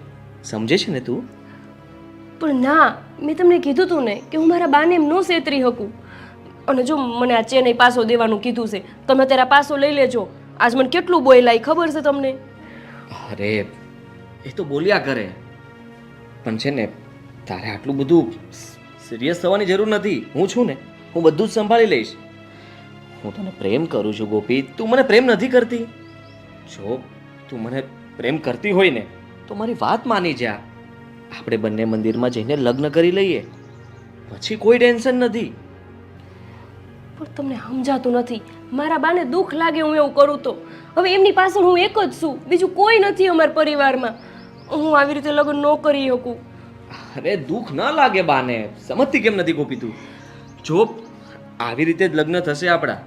સમજે છે ને તું? પણ ના, મેં તમને કીધું તું ને કે હું મારા બાને એમ ન સેતરી શકું. અને જો મને આ ચેન્નઈ પાસો દેવાનું કીધું છે, તમે અત્યારે પાસો લઈ લેજો. આજ મને કેટલું બોલાય ખબર છે તમને? અરે એ તો બોલ્યા કરે, પણ છે ને તારે આટલું બધું સિરિયસ થવાની જરૂર નથી. હું છું ને, હું બધું જ સંભાળી લઈશ. હું તને પ્રેમ કરું છું ગોપી, તું મને પ્રેમ નથી કરતી. જો તું મને પ્રેમ કરતી હોય ને તો મારી વાત માની જા. આપણે બંને મંદિરમાં જઈને લગ્ન કરી લઈએ, પછી કોઈ ટેન્શન નથી. પણ તમને સમજાતું નથી. મારા બાને દુઃખ લાગે હું એવું કરું તો. હવે એમની પાછળ હું એક જ છું, બીજું કોઈ નથી અમારા પરિવારમાં. હું આવી રીતે લગ્ન ન કરી શકું. અરે દુઃખ ન લાગે બાને, સમજતી કેમ નથી ગોપી તું? જો આવી રીતે જ લગ્ન થશે આપણા.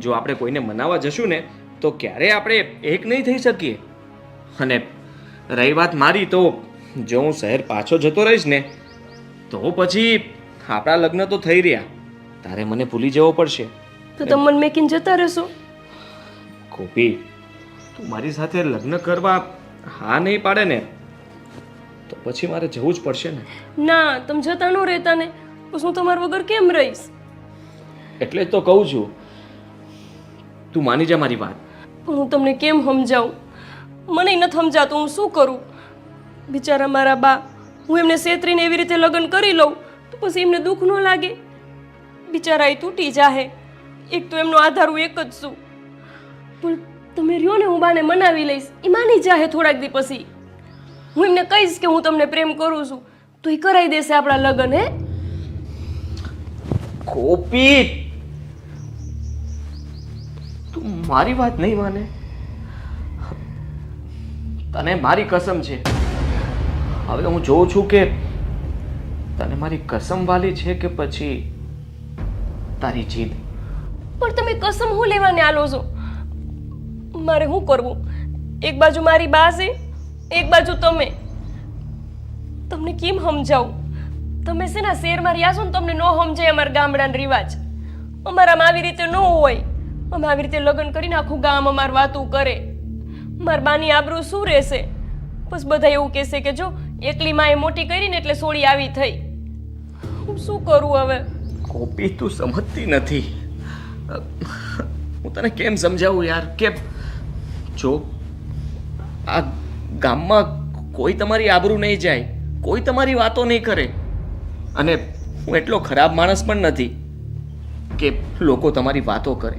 જો આપણે કોઈને મનાવવા જશું ને તો ક્યારેય આપણે એક નહીં થઈ શકીએ. અને રહી વાત મારી, તો જો હું શહેર પાછો જતો રહીશ ને તો પછી આપણા લગ્ન તો થઈ રહ્યા, તારે મને ભૂલી જવો પડશે. તો તમે મને મેકીને જતા રહેશો? ગોપી, તું મારી સાથે લગ્ન કરવા હા નહીં પાડે ને તો પછી મારે જવું જ પડશે ને. ના, તમે જતા ન રહેતા ને તો હું તમારા વગર કેમ રહીશ? એટલે જ તો કહું છું, તું માની જા મારી વાત. પણ હું તમને કેમ સમજાવું? મને નથી સમજાતું, હું શું કરું? બિચારા મારા બા, હું એમને છેતરીને એવી રીતે લગ્ન કરી લઉં તો પછી એમને દુઃખ ન લાગે? બિચારા એ તૂટી જાહે. એક તો એમનો આધાર હું એક જ છું. પણ તમે રહ્યો ને, હું બાને મનાવી લઈશ, એ માની જાહે થોડાક દી પછી. હું એમને કહીશ કે હું તમને પ્રેમ કરું છું તો એ કરાવી દેશે આપણા લગ્ન. હે ગોપી, તું મારી વાત નહીં માને? તને મારી કસમ છે, હવે હું જોઉં છું કે તને મારી કસમ વાલી છે કે પછી તારી જીદ. પણ તમે કસમ હું લેવાને આલો છો? મારે શું કરવું? એક બાજુ મારી બા છે, એક બાજુ તમે. તમને કેમ સમજાવું? તમે છે ને શહેરમાં રહ્યા છો ને, તમને ન સમજાય અમારા ગામડાના રિવાજ. અમારામાં આવી રીતે ન હોય. અમે આવી રીતે લગ્ન કરીને આખું ગામ અમાર વાતું કરે. મારા બાની આબરૂ શું રહેશે? બસ બધા એવું કહેશે કે જો એકલી માએ મોટી કરીને એટલે સોળી આવી થઈ. હું શું કરું હવે? ગોપી, તું સમજતી નથી. હું તને કેમ સમજાવું યાર? કે જો આ ગામમાં કોઈ તમારી આબરૂ નહીં જાય, કોઈ તમારી વાતો નહીં કરે. અને હું એટલો ખરાબ માણસ પણ નથી કે લોકો તમારી વાતો કરે.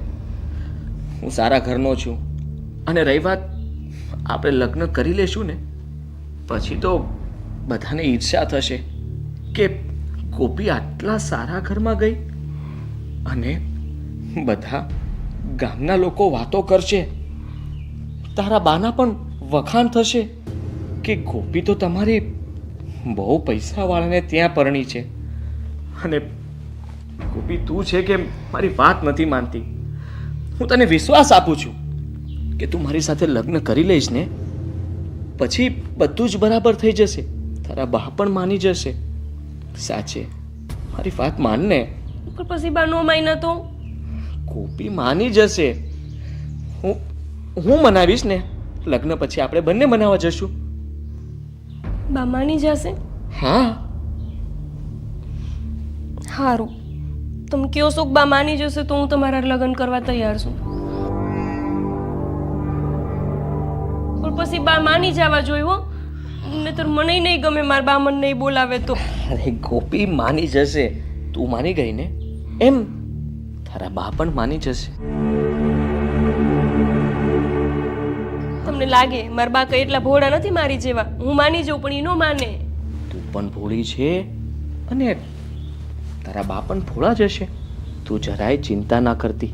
હું સારા ઘરનો છું. અને રહી વાત આપણે લગ્ન કરી લેશું ને પછી તો બધાને ઈર્ષ્યા થશે કે ગોપી આટલા સારા ઘરમાં ગઈ. અને બધા ગામના લોકો વાતો કરશે. તારા બાના પણ વખાણ થશે કે ગોપી તો તમારી બહુ પૈસાવાળાને ત્યાં પરણી છે. અને ગોપી, તું છે કે મારી વાત નથી માનતી. હું તને વિશ્વાસ આપું છું કે તું મારી સાથે લગ્ન કરી લઈશ ને પછી બધું જ બરાબર થઈ જશે. તારા બા પણ માની જશે. સાચે મારી વાત માન ને. પણ પછી બા નો માન્યા તો? ગોપી માની જશે. હું મનાવીશ ને. લગ્ન પછી આપણે બંને મનાવવા જશું. બા માની જશે? હા. સારું, તમે કયો છો કે બા માની જશે તો હું તમારા લગ્ન કરવા તૈયાર છું. પણ પછી બા માની જવા જોઈએ હો, નહીંતર મને નહીં ગમે મારા બા મને નહીં બોલાવે તો. અરે ગોપી, માની જશે. તું માની ગઈ ને એમ તારા બા પણ માની જશે. તમને લાગે મારા બા કઈ એટલા ભોળા નથી મારી જેવા? હું માની જાઉં પણ એ ન માને. તું પણ ભોળી છે અને તારા બા પણ ભોળા જ હશે. તું જરાય ચિંતા ના કરતી.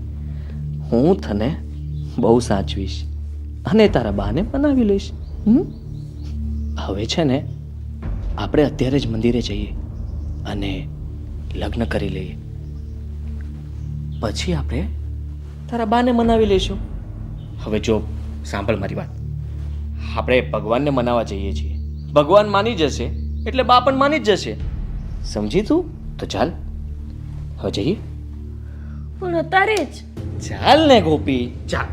હું તને બહુ સાચવીશ અને તારા બાને મનાવી લઈશ. હવે છે ને આપણે અત્યારે જ મંદિરે જઈએ અને લગ્ન કરી લઈએ. પછી આપણે તારા બાને મનાવી લઈશું. હવે જો સાંભળ મારી વાત. આપણે ભગવાનને મનાવવા જઈએ છીએ. ભગવાન માની જશે એટલે બા પણ માની જ જશે. સમજી તું? તો ચાલ હવે જઈએ. પણ અત્યારે જ? ચાલ ને ગોપી, ચાલ.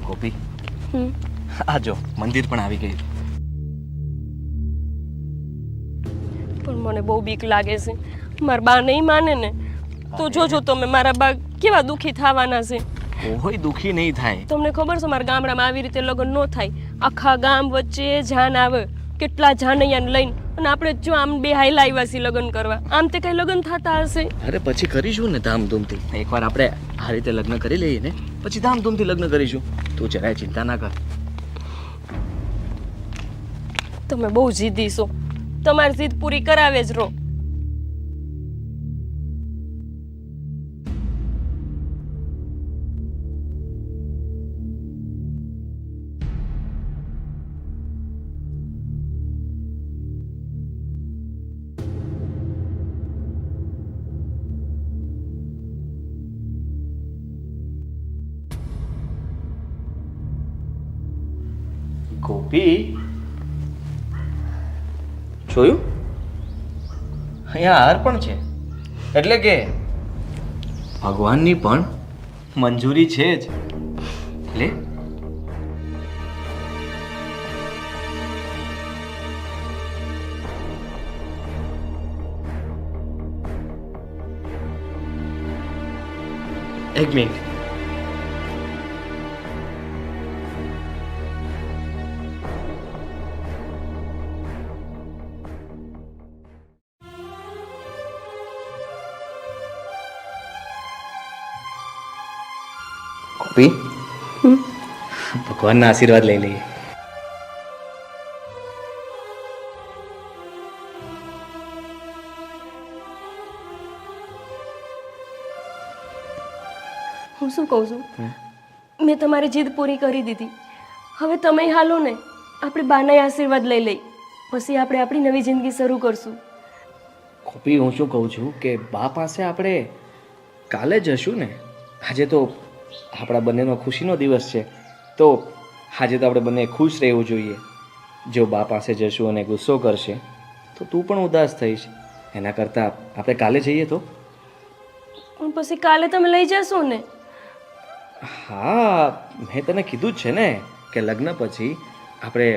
ગોપી, આ જો મંદિર પણ આવી ગયું. પણ મને બહુ બીક લાગે છે. મારા બા નહીં માને ને તો જોજો તમે, મારા બા કેવા દુઃખી થવાના છે. કોઈ દુઃખી નહીં થાય. તમને ખબર છે મારા ગામડામાં આવી રીતે લગ્ન ન થાય. આખા ગામ વચ્ચે જાન આવે, કેટલા જાનૈયાને લઈને, અને આપણે જો આમ બે હાઈલા આવ્યા છીએ લગ્ન કરવા. આમ તે કઈ લગ્ન થતા હશે? અરે પછી કરીશું ને ધામધૂમથી. એકવાર આપણે આ રીતે લગ્ન કરી લઈએ ને પછી ધામધૂમથી લગ્ન કરીશું. તું જરાય ચિંતા ના કર. તમે બહુ જીદી છો. તમારી જીદ પૂરી કરાવે જ રહો. ગોપી, જોયું? અહીંયા હાર પણ છે. એટલે કે ભગવાનની પણ મંજૂરી છે જ. લે. એક મિનિટ. ગોપી, ભગવાનના આશીર્વાદ લઈ લઈએ. હું શું કહું છું મેં તમારી જીદ પૂરી કરી દીધી. હવે તમે હાલો ને, આપણે બાના આશીર્વાદ લઈ લઈ, પછી આપણે આપણી નવી જિંદગી શરૂ કરશું. ગોપી, હું શું કહું છું કે બા પાસે આપણે કાલે જશું ને. આજે તો આપણા બંનેનો ખુશીનો દિવસ છે, તો આજે તો આપણે બંને ખુશ રહેવું જોઈએ. જો બા પાસે જશું અને ગુસ્સો કરશે તો તું પણ ઉદાસ થઈશ. એના કરતાં આપણે કાલે જઈએ તો. પણ પછી કાલે તમે લઈ જશો ને? હા, મેં તને કીધું જ છે ને કે લગ્ન પછી આપણે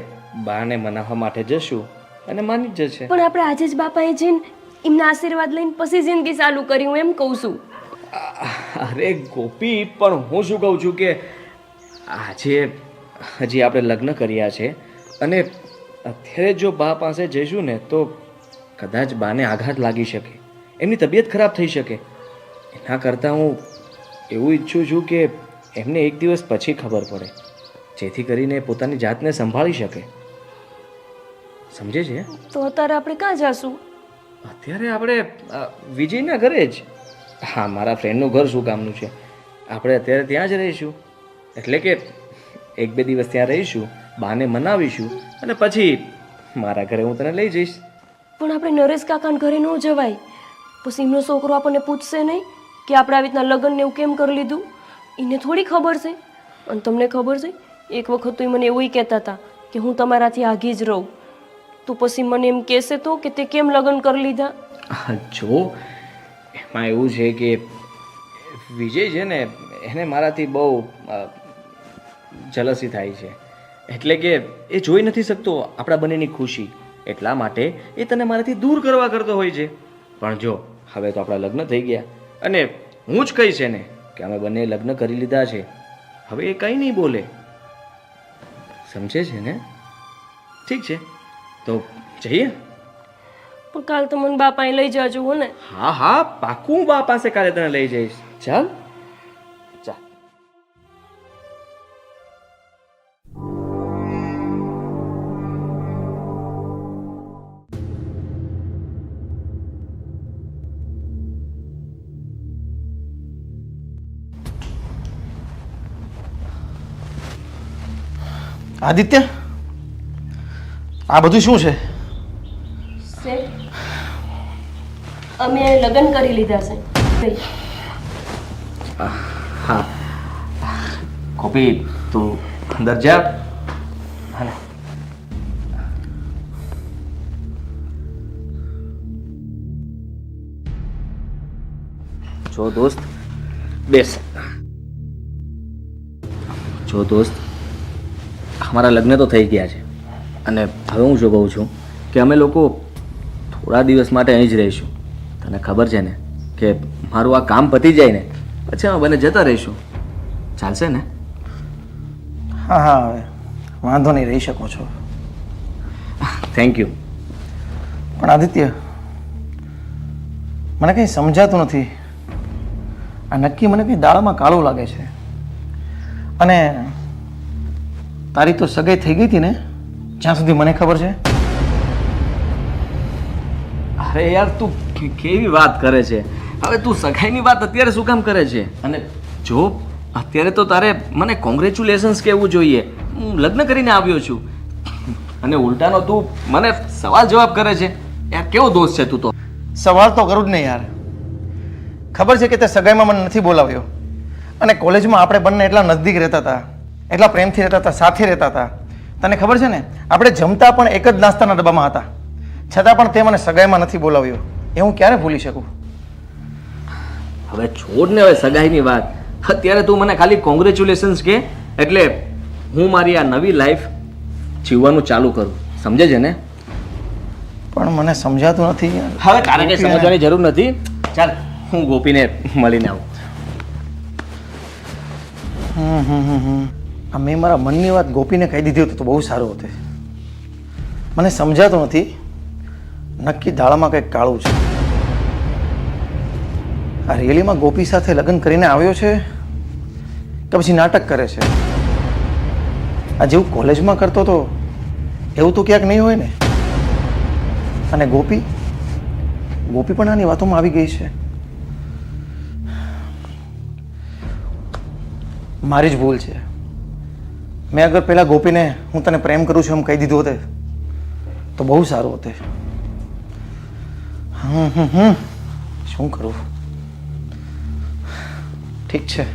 બાને મનાવવા માટે જશું અને માની જ જશે. પણ આપણે આજે જ બાપાએ જઈને એમના આશીર્વાદ લઈને પછી જિંદગી ચાલુ કરી, હું એમ કહું છું. અરે ગોપી, પણ હું શું કહું છું કે આજે હજી આપણે લગ્ન કર્યા છે અને અત્યારે જો બા પાસે જઈશું ને તો કદાચ બાને આઘાત લાગી શકે, એમની તબિયત ખરાબ થઈ શકે. એના કરતાં હું એવું ઈચ્છું છું કે એમને એક દિવસ પછી ખબર પડે, જેથી કરીને પોતાની જાતને સંભાળી શકે. સમજે છે? તો અત્યારે આપણે ક્યાં જશું? અત્યારે આપણે વિજયના ઘરે જ. હા, મારા ફ્રેન્ડનું ઘર શું કામનું છે, આપણે અત્યારે ત્યાં જ રહીશું. એટલે કે 1-2 દિવસ ત્યાં રહીશું, બાને મનાવીશું અને પછી મારા ઘરે હું તને લઈ જઈશ. પણ આપણે નરેશ કાકાના ઘરે ન જવાય. પછી એમનો છોકરો આપણને પૂછશે નહીં કે આપણે આવી રીતના લગ્ન ને એવું કેમ કરી લીધું? એને થોડી ખબર છે. અને તમને ખબર છે, એક વખત તો એ મને એવું કહેતા હતા કે હું તમારાથી આઘી જ રહું. તો પછી મને એમ કહેશે તો કે તે કેમ લગ્ન કરી લીધા? જો એમાં એવું છે કે વિજય છે ને, એને મારાથી બહુ જલસી થાય છે. એટલે કે એ જોઈ નથી શકતો આપણા બંનેની ખુશી, એટલા માટે એ તને મારાથી દૂર કરવા કરતો હોય છે. પણ જો હવે તો આપણા લગ્ન થઈ ગયા અને હું જ કહીશ ને કે અમે બંને લગ્ન કરી લીધા છે, હવે એ કંઈ નહીં બોલે. સમજે છે ને? ઠીક છે, તો જઈએ. પણ કાલ તો મને બાપાએ લઈ જાજો હો ને? હા હા, પાકું હું બા પાસે કાલે તને લઈ જઈશ. ચાલ ચાલ. આદિત્ય, આ બધું શું છે? અમે લગ્ન કરી લીધા છે. હા, ગોપી તું અંદર જા. હાલે. જો દોસ્ત, બેસ. જો દોસ્ત, અમારા લગ્ન તો થઈ ગયા છે અને હવે હું શું કહું છું કે અમે લોકો થોડા દિવસ માટે અહીં જ રહીશું. તને ખબર છે ને કે મારું આ કામ પતી જાય ને પછી અમે બંને જતા રહીશું. ચાલશે ને? હા હા, હવે વાંધો નહીં, રહી શકો છો. Thank you. પણ આદિત્ય, મને કંઈ સમજાતું નથી. આ નક્કી મને કંઈ દાળમાં કાળું લાગે છે. અને તારી તો સગાઈ થઈ ગઈ હતી ને, જ્યાં સુધી મને ખબર છે. અરે યાર, તું કેવી વાત કરે છે? હવે તું સગાઈની વાત અત્યારે શું કામ કરે છે? અને જો અત્યારે તો તારે મને કોંગ્રેચ્યુલેશન્સ કહેવું જોઈએ. હું લગ્ન કરીને આવ્યો છું અને ઉલટાનો તું મને સવાલ જવાબ કરે છે. યાર કેવો દોસ્ત છે તું તો. સવાલ તો કરું જ નહીં યાર. ખબર છે કે તે સગાઈમાં મને નથી બોલાવ્યો અને કોલેજમાં આપણે બંને એટલા નજદીક રહેતા હતા, એટલા પ્રેમથી રહેતા હતા, સાથે રહેતા હતા. તને ખબર છે ને, આપણે જમતા પણ એક જ નાસ્તાના ડબ્બામાં હતા, છતાં પણ તે મને સગાઈમાં નથી બોલાવ્યો. એ હું ક્યારે ભૂલી શકું? હવે છોડ ને હવે સગાઈની વાત. અત્યારે તું મને ખાલી કોંગ્રેચ્યુલેશન્સ કે એટલે હું મારી આ નવી લાઈફ જીવવાનું ચાલુ કરું. સમજે છે ને? પણ મને સમજાતું નથી યાર. હવે તારે કંઈ સમજવાની જરૂર નથી. ચાલ હું ગોપીને મળીને આવું. આ મેં મારા મનની વાત ગોપીને કહી દીધી હોત તો બહુ સારું હતું. મને સમજાતું નથી, નક્કી દાળમાં કંઈક કાળું છે. આ રિયલીમાં ગોપી સાથે લગ્ન કરીને આવ્યો છે કે પછી નાટક કરે છે? આ જેવું કોલેજમાં કરતો હતો એવું તો ક્યાંક નહીં હોય ને? અને ગોપી પણ આની વાતોમાં આવી ગઈ છે. મારી જ ભૂલ છે. મેં અગર પહેલાં ગોપીને હું તને પ્રેમ કરું છું એમ કહી દીધું હોતે તો બહુ સારું હોતે. શું કરું? ઠીક છે.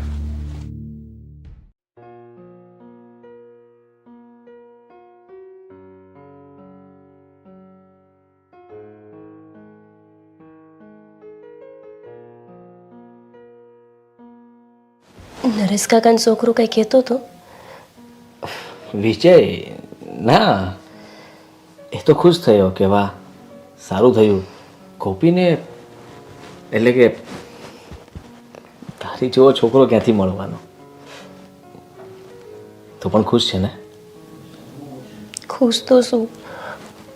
નરેશ કાકાનો છોકરો કંઈ કહેતો હતો? વિજય ના, એ તો ખુશ થયો કે વાહ સારું થયું. ગોપીને એટલે કે તારી જેવો છોકરો ક્યાંથી મળવાનો. તો પણ ખુશ છે ને? ખુશ તો શું,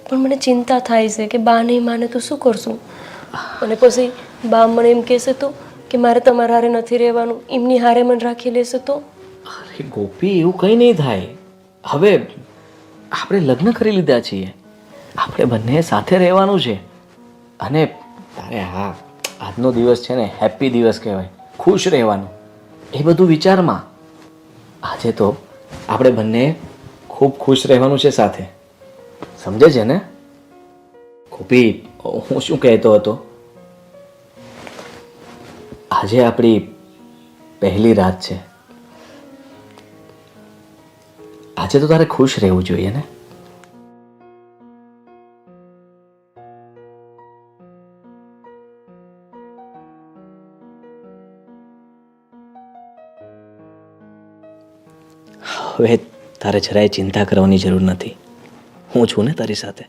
પણ મને ચિંતા થાય છે કે બા નહીં માને તો શું કરશું. અને પછી બા મને એમ કહેશે તો કે મારે તમારા હારે નથી રહેવાનું, એમની હારે મને રાખી લેશે તો? અરે ગોપી, એવું કંઈ નહીં થાય. હવે આપણે લગ્ન કરી લીધા છીએ, આપણે બંને સાથે રહેવાનું છે. અને તારે હા, આજનો દિવસ છે ને હેપી દિવસ કહેવાય, ખુશ રહેવાનું. એ બધું વિચારમાં. આજે તો આપણે બંને ખૂબ ખુશ રહેવાનું છે સાથે, સમજે છે ને? ગોપી, હું શું કહેતો હતો, આજે આપણી પહેલી રાત છે. આજે તો તારે ખુશ રહેવું જોઈએ ને? હવે તારે જરાય ચિંતા કરવાની જરૂર નથી. હું છું ને તારી સાથે.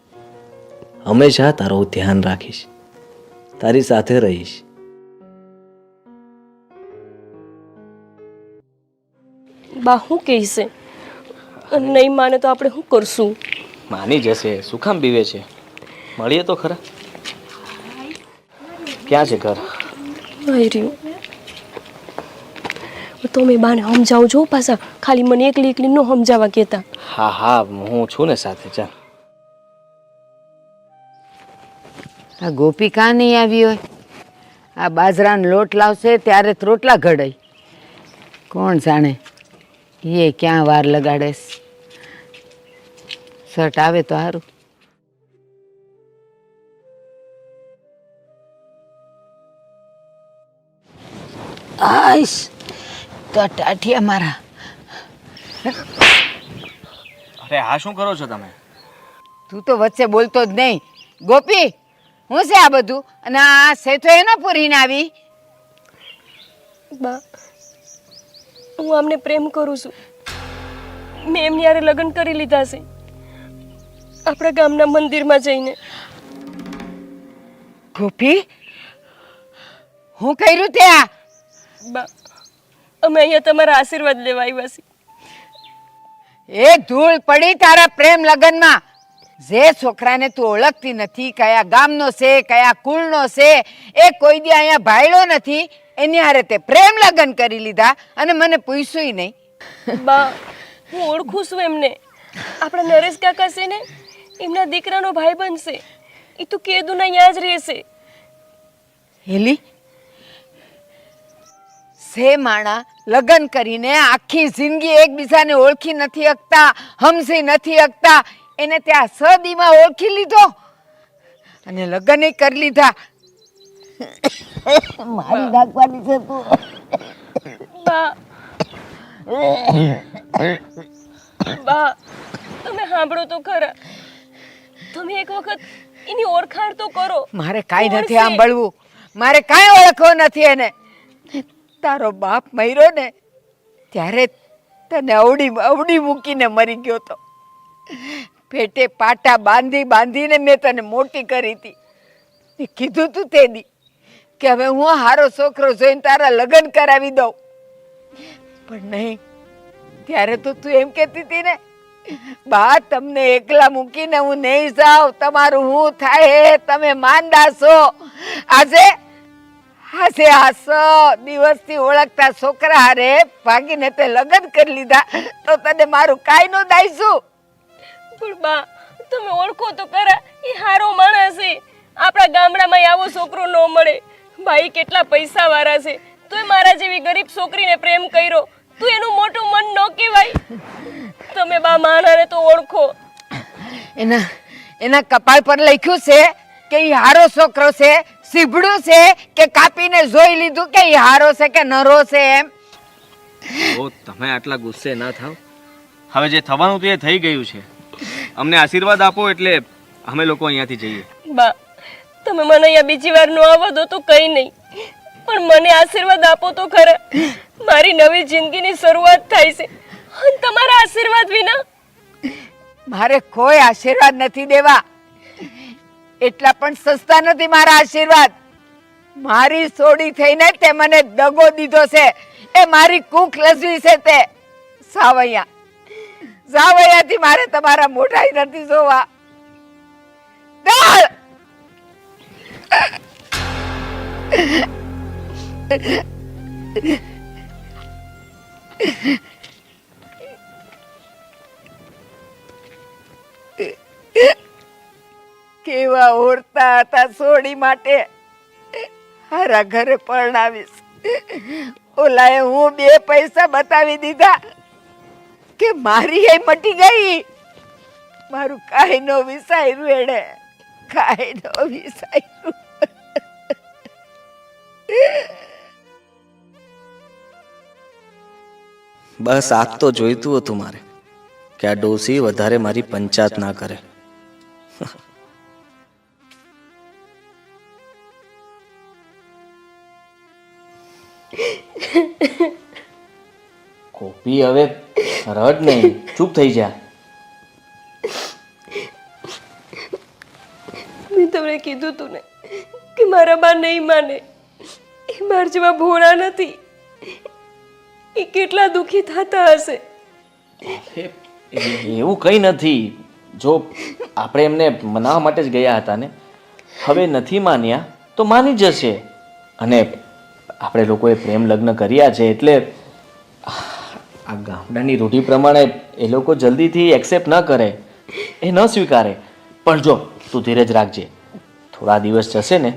હંમેશા તારું ધ્યાન રાખીશ, તારી સાથે રહીશ. બા શું કહેશે? અને નહીં માને તો આપણે શું કરશું? માની જશે. શું કામ બીવે છે? મળીએ તો ખરા. ક્યાં છે ઘર? આવી રહ્યું. તમે બાને સમજાવો છો પાછા, ખાલી મને એકલી એકલી ન સમજાવવા કહેતા. હા હા, હું છું ને સાથે. ચાલ. આ ગોપી કાં નહીં આવી હોય? આ બાજરાનો લોટ લાવશે ત્યારે જ રોટલા ઘડાય. કોણ જાણે એ ક્યાં વાર લગાડેશ. શર્ટ આવે તો સારું. આઈશ તો ટાઠિયા મારા. અરે આ શું કરો છો તમે? તું તો વચ્ચે બોલતો જ નહીં. ગોપી, હું છે આ બધું? અને આ સેતો એનો પૂરીને આવી. બા, હું આમને પ્રેમ કરું છું. મેં એમની હારે લગ્ન કરી લીધા છે, આપણા ગામના મંદિરમાં જઈને. ગોપી, હું કર્યું તે આ? બા, અમે અહીંયા તમારા આશીર્વાદ લેવા આવ્યા છીએ. એક ધૂળ પડી તારા પ્રેમ લગનમાં. જે છોકરાને તું ઓળખતી નથી, કયા ગામનો છે, કયા કુળનો છે, એ કોઈ દી અહીંયા ભાયડો નથી, એની હારે તે પ્રેમ લગન કરી લીધા અને મને પૂછ્યું નહીં. બા, હું ઓળખું છું એમને. આપણા નરેશ કાકા છે ને, એમના દીકરાનો ભાઈ બનશે. એ તો કેદુના અહીંયા જ રહેશે. હેલી સે માણા લગ્ન કરીને આખી જિંદગી એકબીજાને ઓળખી નથી શકતા, હમસી નથી શકતા, એને ત્યાં સદીમાં ઓળખી લીધો અને લગ્ન કરી લીધા. મારી નાખવાની છે તું. બા, બા, તમે સાંભળો તો ખરા. તમે એક વખત એની ઓળખાણ તો કરો. મારે કાંઈ કોણ નથી છે? સાંભળવું, મારે કાંઈ ઓળખવો નથી એને. તારો બાપ મર્યો ને ત્યારે તને અવડી મૂકીને મરી ગયો તો. પેટે પાટા બાંધી બાંધીને મેં તને મોટી કરી હતી. કીધું તું તે દી કે હવે હું હારો છોકરો જોઈને તારા લગ્ન કરાવી દઉં, પણ નહીં. ત્યારે તો તું એમ કહેતી હતી ને, બા તમને એકલા મૂકીને હું નહીં જાઉં, તમારું હું થાય, તમે માંદા છો. આજે આ 100 દિવસથી ઓળખતા છોકરા હારે ભાગીને તે લગ્ન કરી લીધા તો તને મારું કાંઈ નો દાઈશું. પણ બા, તમે ઓળખો તો ખરા, એ હારો માણસ છે. આપણા ગામડામાં આવો છોકરો ન મળે. ભાઈ કેટલા પૈસા વાળા છે, તોય મારા જેવી ગરીબ છોકરીને પ્રેમ કર્યો. તું એનું મોટું મન ન કહેવાય. તમે બા માણાને તો ઓળખો. એના એના કપાળ પર લખ્યું છે કે ઈ હારો છોકરો છે, સીભડું છે કે કાપીને જોઈ લીધું કે ઈ હારો છે કે નરો છે એમ. ઓ તમે આટલા ગુસ્સે ના થાવ. હવે જે થવાનું હતું એ થઈ ગયું છે. અમને આશીર્વાદ આપો એટલે અમે લોકો અહીંયાથી જઈએ. બા તમે મને અહીંયા બીજી વાર ન આવવા દો તો કંઈ નહીં, પણ મને આશીર્વાદ આપો તો ખરા. મારી નવી જિંદગીની શરૂઆત થાય છે અને તમારા આશીર્વાદ વિના મારે કોઈ આશીર્વાદ નથી દેવા. એટલા પણ સસ્તા નથી મારા આશીર્વાદ. મારી સોડી થઈને તે મને દગો દીધો છે. એ મારી કૂખ લસવી છે તે. સાવૈયાથી મારે તમારા મોઢાઈ નથી જોવા. દાળ! કેવા ઓરતા હતા સોડી માટે. હારા ઘરે પરણાવીશ. ઓલાએ હું 2 પૈસા બતાવી દીધા કે મારી એ મટી ગઈ. મારું કાંઈ નો વિસાર્યું એણે, કાંઈ નો વિસાર્યું. બસ આજ તો જોઈતું હતું મારે કે આ ડોસી વધારે મારી પંચાત ના કરે. કોપી હવે રડ નહીં, ચૂપ થઈ જા. મેં તમને કીધું તું ને કે મારા બા નહીં માને. એ મારા જેવા ભોળા નથી. એ કેટલા દુઃખી થતા હશે. એવું કંઈ નથી. જો આપણે એમને મનાવવા માટે જ ગયા હતા ને, હવે નથી માન્યા તો માની જશે. અને આપણે લોકોએ પ્રેમ લગ્ન કર્યા છે એટલે આ ગામડાની રૂઢિ પ્રમાણે એ લોકો જલ્દીથી એક્સેપ્ટ ન કરે, એ ન સ્વીકારે. પણ જો તું ધીરજ રાખજે, થોડા દિવસ જશે ને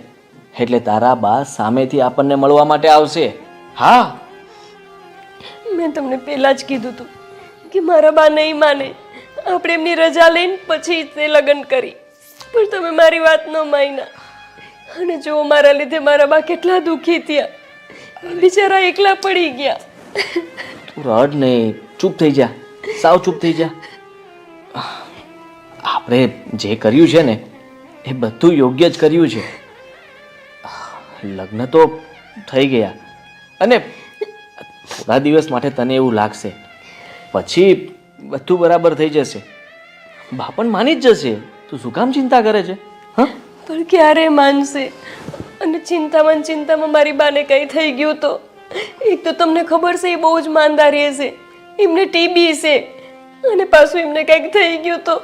એટલે તારા બા સામેથી આપણને મળવા માટે આવશે. હા, મેં તમને પહેલા જ કીધું તું કે મારા બા નહીં માને. આપણે એમની રજા લઈને પછી તે લગ્ન કરી, પણ તમે મારી વાત ન માન્યા. અને જો મારા લીધે મારા બા કેટલા દુઃખી થયા. બિચારા એકલા પડી ગયા. તું રડ નહીં, ચૂપ થઈ જા, સાવ ચૂપ થઈ જા. આપણે જે કર્યું છે ને એ બધું યોગ્ય જ કર્યું છે. લગ્ન તો થઈ ગયા અને થોડા દિવસ માટે તને એવું લાગશે, પછી બધું બરાબર થઈ જશે. બા પણ માની જ જશે. તું શું કામ ચિંતા કરે છે? હા, પણ ક્યારે માનશે? અને ચિંતામાં મારી બાને કંઈ થઈ ગયું તો? એક તો તમને ખબર છે એ બહુ જ માંદા રહે છે, એમને ટીબી છે, અને પાછું એમને કંઈક થઈ ગયું તો?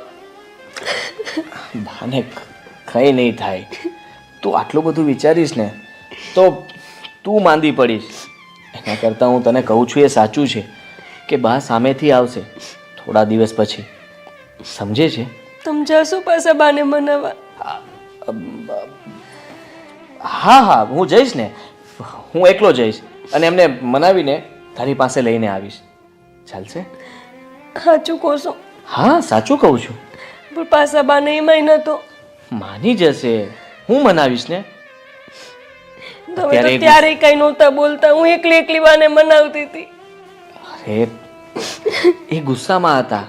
બાને કંઈ નહીં થાય. તું આટલું બધું વિચારીશ ને તો તું માંદી પડીશ. એના કરતાં હું તને કહું છું એ સાચું છે કે બા સામેથી આવશે થોડા દિવસ પછી. સમજે છે? તમે જશો પાછા બાને મનાવવા? હા, હું જઈશ ને. હું એકલો જઈશ અને એમને મનાવીને તારી પાસે લઈને આવીશ. ચાલશે? સાચું કહો છો? હા, સાચું કહું છું. પણ પાછા બા નહીં માન્યા તો? માની જશે, હું મનાવીશ ને. તમે તો ત્યારે કઈ નહોતા બોલતા. હું એકલી બાને મનાવતી હતી. અરે એ ગુસ્સામાં હતા.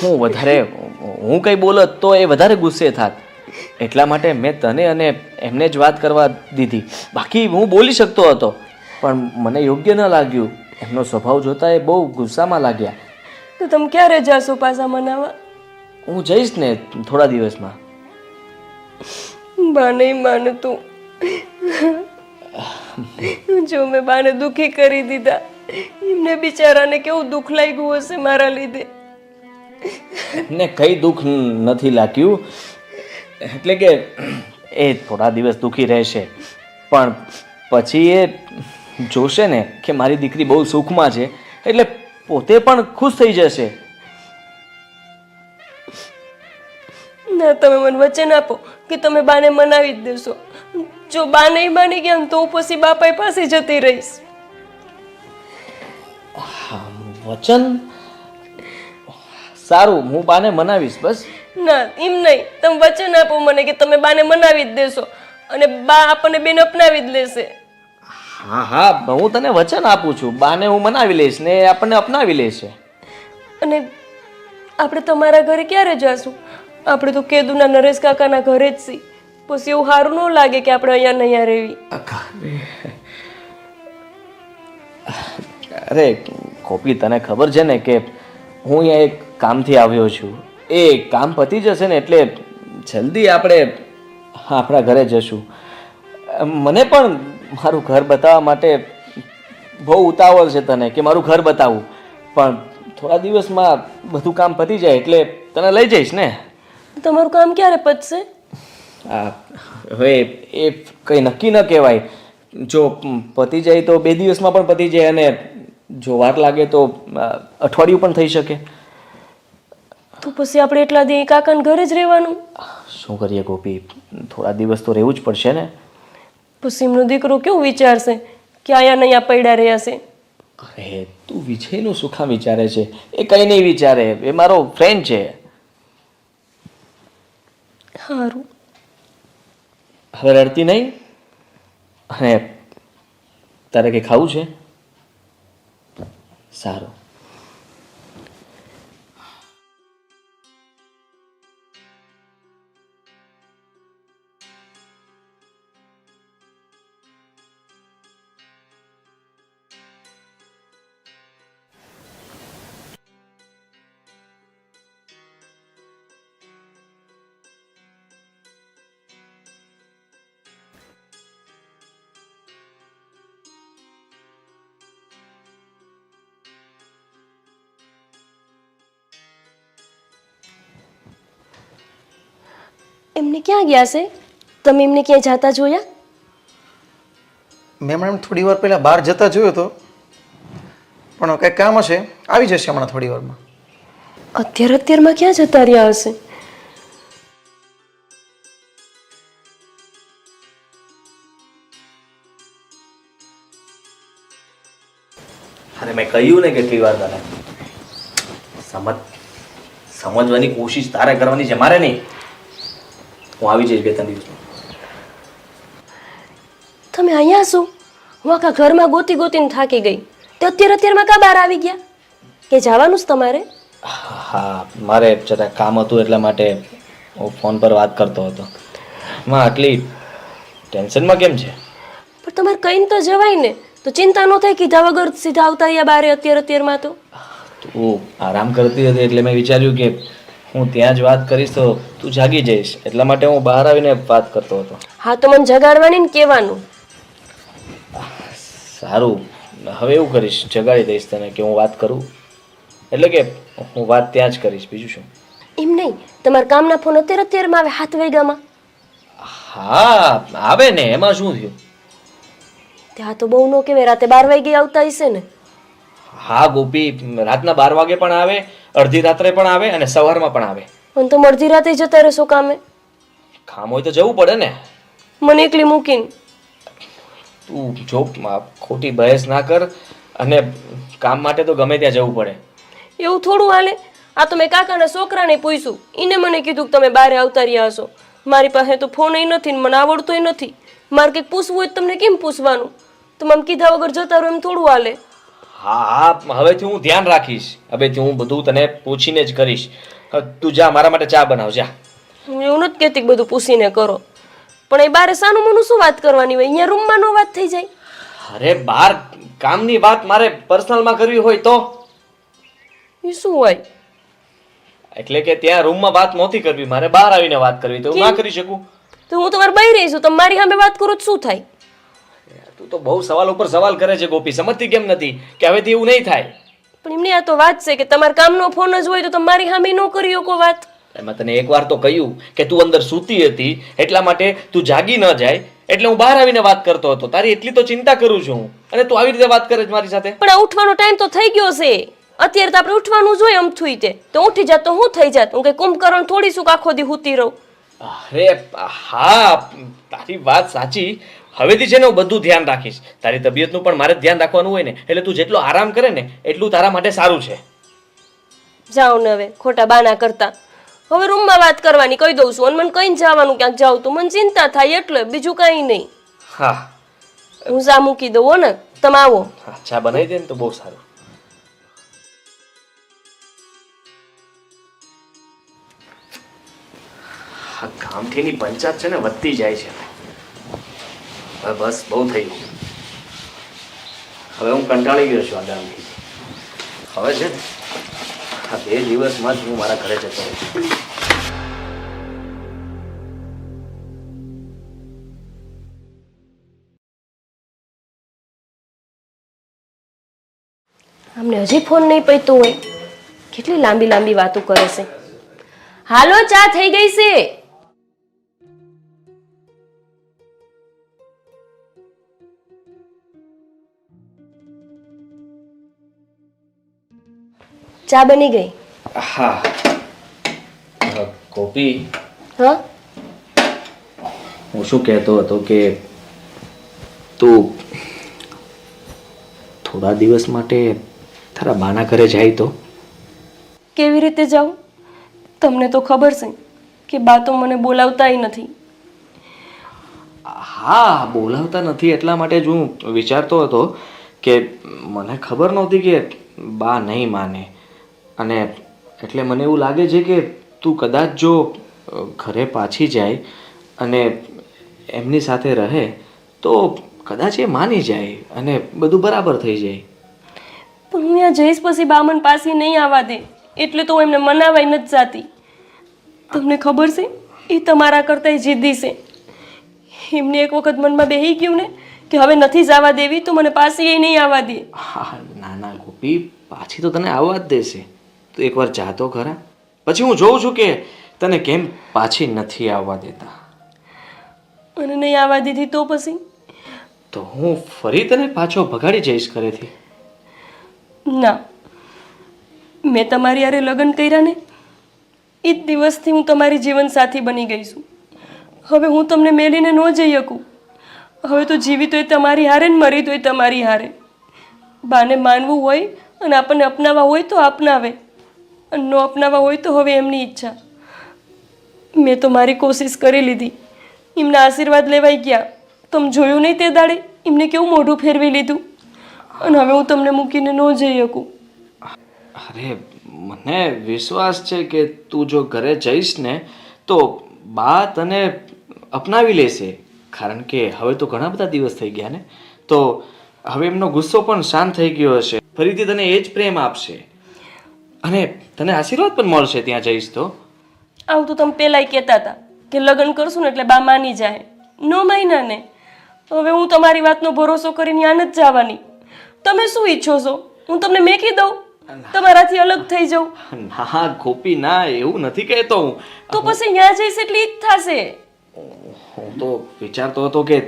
હું કંઈ બોલત તો એ વધારે ગુસ્સે થાત. એટલા માટે મેં તને અને એમને જ વાત કરવા દીધી. બાકી હું બોલી શકતો હતો પણ મને યોગ્ય ન લાગ્યું. એમનો સ્વભાવ જોતા એ બહુ ગુસ્સામાં લાગ્યા. તો તમે ક્યારે જાશો પાછા મનાવવા? હું જઈશ ને થોડા દિવસમાં. બા નહીં માનતું. જો મેં બાને દુઃખી કરી દીધા. એમને બિચારાને કેવું દુઃખ લાગ્યું હશે મારા લીધે. એમને કંઈ દુઃખ નથી લાગ્યું. એટલે કે એ થોડા દિવસ દુઃખી રહેશે પણ પછી એ જોશે ને કે મારી દીકરી બહુ સુખમાં છે એટલે પોતે પણ ખુશ થઈ જશે. ના, તમે મને વચન આપો કે તમે બાને મનાવી જ દેશો. જો બા નહીં માની ગયા તો પછી બાપા પાસે જતી રહીશ. હા, વચન સારું, હું બાને મનાવીશ બસ. ના એમ નહીં, તમે વચન આપો મને કે તમે બાને મનાવી જ દેશો અને બા આપણને બેન અપનાવી જ લેશે. હા હા, હું તને વચન આપું છું, બાને હું મનાવી લઈશ ને એ આપણને અપનાવી લેશે. અને આપણે તમારા ઘરે ક્યારે જાશું? આપણે તો કેદુના નરેશ કાકાના ઘરે જ છીએ. પછી એવું સારું ન લાગે કે આપણે અહીંયા ને અહીંયા રહેવી. અરે ગોપી, તને ખબર છે ને કે હું અહીંયા એક કામથી આવ્યો છું. એ કામ પતી જશે ને એટલે જલ્દી આપણે આપણા ઘરે જશું. મને પણ મારું ઘર બતાવવા માટે બહુ ઉતાવળ છે તને કે મારું ઘર બતાવું, પણ થોડા દિવસમાં બધું કામ પતી જાય એટલે તને લઈ જઈશ ને. તમારું કામ ક્યારે પતશે? હવે એ કંઈ નક્કી ન કહેવાય. જો પતી જાય તો 2 દિવસમાં પણ પતી જાય અને જો વાર લાગે તો અઠવાડિયું પણ થઈ શકે. તો પછી આપણે એટલા દી કાકાના ઘરે જ રહેવાનું? શું કરીએ ગોપી, થોડા દિવસ તો રહેવું જ પડશે ને. પછી એમનો દીકરો કેવું વિચારશે કે અહીંયા ને અહીંયા પડ્યા રહ્યા છે? અરે તું વિજયનું શું કામ વિચારે છે? એ કંઈ નહીં વિચારે, એ મારો ફ્રેન્ડ છે. સારું. હવે રડતી નહીં. અને તારે કંઈ ખાવું છે? સારું. એમને ક્યાં ગયા છે? તમે એમને ક્યાંય જાતા જોયા? મેં હમણાં થોડી વાર પહેલાં બહાર જતા જોયો હતો, પણ કંઈક કામ હશે, આવી જશે હમણાં થોડી વારમાં. અત્યારમાં ક્યાં જતા રહ્યા હશે? અરે મેં કહ્યું ને કેટલી વાર તને, સમજવાની કોશિશ તારે કરવાની છે, મારે નહીં. હું આવી જઈશ 2-3 દિવસમાં. તમે અહીંયા છો? હું આખા ઘરમાં ગોતી ગોતીને થાકી ગઈ. તે અત્યારમાં કા બહાર આવી ગયા? કે જવાનું જ તમારે? હા, મારે જરા કામ હતું એટલા માટે હું ફોન પર વાત કરતો હતો. માં આટલી ટેન્શનમાં કેમ છે? પણ તમારે કહીને તો જવાય ને, તો ચિંતા ન થાય કીધા વગર સીધા આવતા રહ્યા બારે અત્યારમાં તો. તું આરામ કરતી હતી એટલે મેં વિચાર્યું કે હું ત્યાં જ વાત કરીશ તો તું જાગી જઈશ, એટલા માટે હું બહાર આવીને વાત કરતો હતો. હા તો મને જગાડવાની ને કહેવાનું. સારું, હવે એવું કરીશ, જગાડી દઈશ તને કે હું વાત કરું, એટલે કે હું વાત ત્યાં જ કરીશ, બીજું શું. એમ નહીં, તમારા કામના ફોન અત્યારમાં આવે 7 વાગ્યામાં? હા આવે ને, એમાં શું થયું? ત્યાં તો બહુ ન કહેવાય, રાતે 12 વાગે આવતા હશે ને? હા ગોપી, રાતના 12 વાગે પણ આવે, અડધી રાત્રે પણ આવે અને સવારમાં પણ આવે. પણ તો અડધી રાતે જતા રહેશો કામે? કામ હોય તો જવું પડે ને. મને એકલી મૂકીને? તું જો ખોટી બહેસ ના કર, અને કામ માટે તો ગમે ત્યાં જવું પડે. એવું થોડું હાલે? આ તો મેં કાકાના છોકરાને પૂછ્યું, એને મને કીધું કે તમે બહાર આવતા રહ્યા હશો. મારી પાસે તો ફોન નથી ને મને આવડતોય નથી. મારે કંઈક પૂછવું હોય તમને કેમ પૂછવાનું? તમે આમ કીધા વગર જતા રહો એમ થોડું હાલે? હા હા, હવેથી હું ધ્યાન રાખીશ. હવેથી હું બધું તને પૂછીને જ કરીશ. તું જા, મારા માટે ચા બનાવ જા. હું એવું નથી કહેતી કે બધું પૂછીને કરો, પણ એ બારે સાનું મનું શું વાત કરવાની હોય? અહીંયા રૂમમાં નો વાત થઈ જાય? અરે બહાર કામની વાત મારે પર્સનલમાં કરવી હોય તો? એ શું હોય? એટલે કે ત્યાં રૂમમાં વાત નહોતી કરવી, મારે બહાર આવીને વાત કરવી, તો હું ના કરી શકું? તો હું તમારે બહાર રહી છું, તમે મારી સામે વાત કરો તો શું થાય? તું તો બહુ સવાલ ઉપર સવાલ કરે છે ગોપી, સમજતી કેમ નથી કે હવેથી એવું નહીં થાય? પણ એમની આ તો વાત છે કે તમારા કામનો ફોન જ હોય તો તમે મારી સામે ન કરી શકો વાત. એમાં તને એકવાર તો કહ્યું કે તું અંદર સૂતી હતી એટલા માટે તું જાગી ન જાય, એટલે હું બહાર આવીને વાત કરતો હતો. તારી એટલી તો ચિંતા કરું છું હું, અને તું આવી રીતે વાત કરે છે મારી સાથે. પણ આ ઉઠવાનો ટાઈમ તો થઈ ગયો છે. અત્યારે તો આપણે ઉઠવાનું જોઈએ આમ થયું તે તો ઉઠી જાત તો હું થઈ જાત. હું કઈ કુંભકરણ થોડી શું આખો દી હુતી રહું? અરે હા, તારી વાત સાચી. હવેથી છે ને હું બધું ધ્યાન રાખીશ. તારી તબિયતનું પણ મારે જ ધ્યાન રાખવાનું હોય ને, એટલે તું જેટલો આરામ કરે ને એટલું તારા માટે સારું છે. જાઓ ને હવે ખોટા બાના કરતા. હવે રૂમમાં વાત કરવાની કહી દઉં છું અને મને કઈ જવાનું ક્યાંક જાઉં તો મને ચિંતા થાય એટલે બીજું કાંઈ નહીં. હા હું ચા મૂકી દઉં હો ને, તમે આવો. હા, ચા બનાવી દે ને તો બહુ સારું. આ કામઠીની પંચાયત છે ને વધતી જાય છે. હવે બસ બહુ થઈ ગયું. હવે હું કંટાળી ગયો છું આ ગામથી. હવે છે ને આ 2 દિવસમાં જ હું મારા ઘરે જતો રહીશ. અમને હજી ફોન નહીં પૈતો હોય. કેટલી લાંબી લાંબી વાતો કરે છે. હાલો ચા થઈ ગઈ છે. ચા બની ગઈ. હા ગોપી, હા હું શું કહેતો હતો કે તું થોડા દિવસ માટે તારા બાના ઘરે જાય તો? કેવી રીતે જાઉં? તમને તો ખબર છે કે બા તો મને બોલાવતાય નથી. હા, બોલાવતા નથી એટલા માટે જ હું વિચારતો હતો કે મને ખબર નહોતી કે બા નહીં માને, અને એટલે મને એવું લાગે છે કે તું કદાચ જો ઘરે પાછી જાય અને એમની સાથે રહે તો કદાચ એ માની જાય અને બધું બરાબર થઈ જાય. પણ હું ત્યાં જઈશ પછી બા મને પાછી નહીં આવવા દે, એટલે તો હું એમને મનાવાય નથી જાતી. તમને ખબર છે એ તમારા કરતાં જિદ્દી છે. એમને એક વખત મનમાં બેહી ગયું ને કે હવે નથી જવા દેવી તો મને પાછી એ નહીં આવવા દે. હા, ના ના ગોપી, પાછી તો તને આવવા જ દેશે. તું એકવાર જા તો ખરા, પછી હું જોઉં છું કે તને કેમ પાછી નથી આવવા દેતા. અને નહીં આવવા દીધી તો પછી? તો હું ફરી તને પાછો ભગાડી જઈશ ઘરેથી. ના, મેં તમારી હારે લગ્ન કર્યા ને એ જ દિવસથી હું તમારી જીવનસાથી બની ગઈ છું. હવે હું તમને મેલીને ન જઈ શકું. હવે તો જીવી તોય તમારી હારે ને મરી તોય તમારી હારે. બાને માનવું હોય અને આપણને અપનાવવા હોય તો અપનાવે, અને ન અપનાવવા હોય તો હવે એમની ઈચ્છા. મેં તો મારી કોશિશ કરી લીધી, એમના આશીર્વાદ લેવાઈ ગયા. તમે જોયું નહીં તે દાડે એમને કેવું મોઢું ફેરવી લીધું, અને હવે હું તમને મૂકીને ન જઈ શકું. અરે મને વિશ્વાસ છે કે તું જો ઘરે જઈશ ને તો બા તને અપનાવી લેશે, કારણ કે હવે તો ઘણા બધા દિવસ થઈ ગયા ને, તો હવે એમનો ગુસ્સો પણ શાંત થઈ ગયો હશે. ફરીથી તને એ જ પ્રેમ આપશે અને તને આશીર્વાદ પણ મળશે ત્યાં જઈશ તો. આવું તો તમે પહેલાંય કહેતા હતા કે લગ્ન કરશું ને એટલે બા માની જાય. નો માન્યા ને. હવે હું તમારી વાતનો ભરોસો કરીને યાન જ જવાની. તમે શું ઈચ્છો છો? હું તમને મેકી દઉં, તમારાથી અલગ થઈ જાઉં? ના ગોપી ના, એવું નથી કહેતો હું. તો પછી ત્યાં જઈશ એટલે ઈ જ થશે. હું તો વિચારતો હતો કે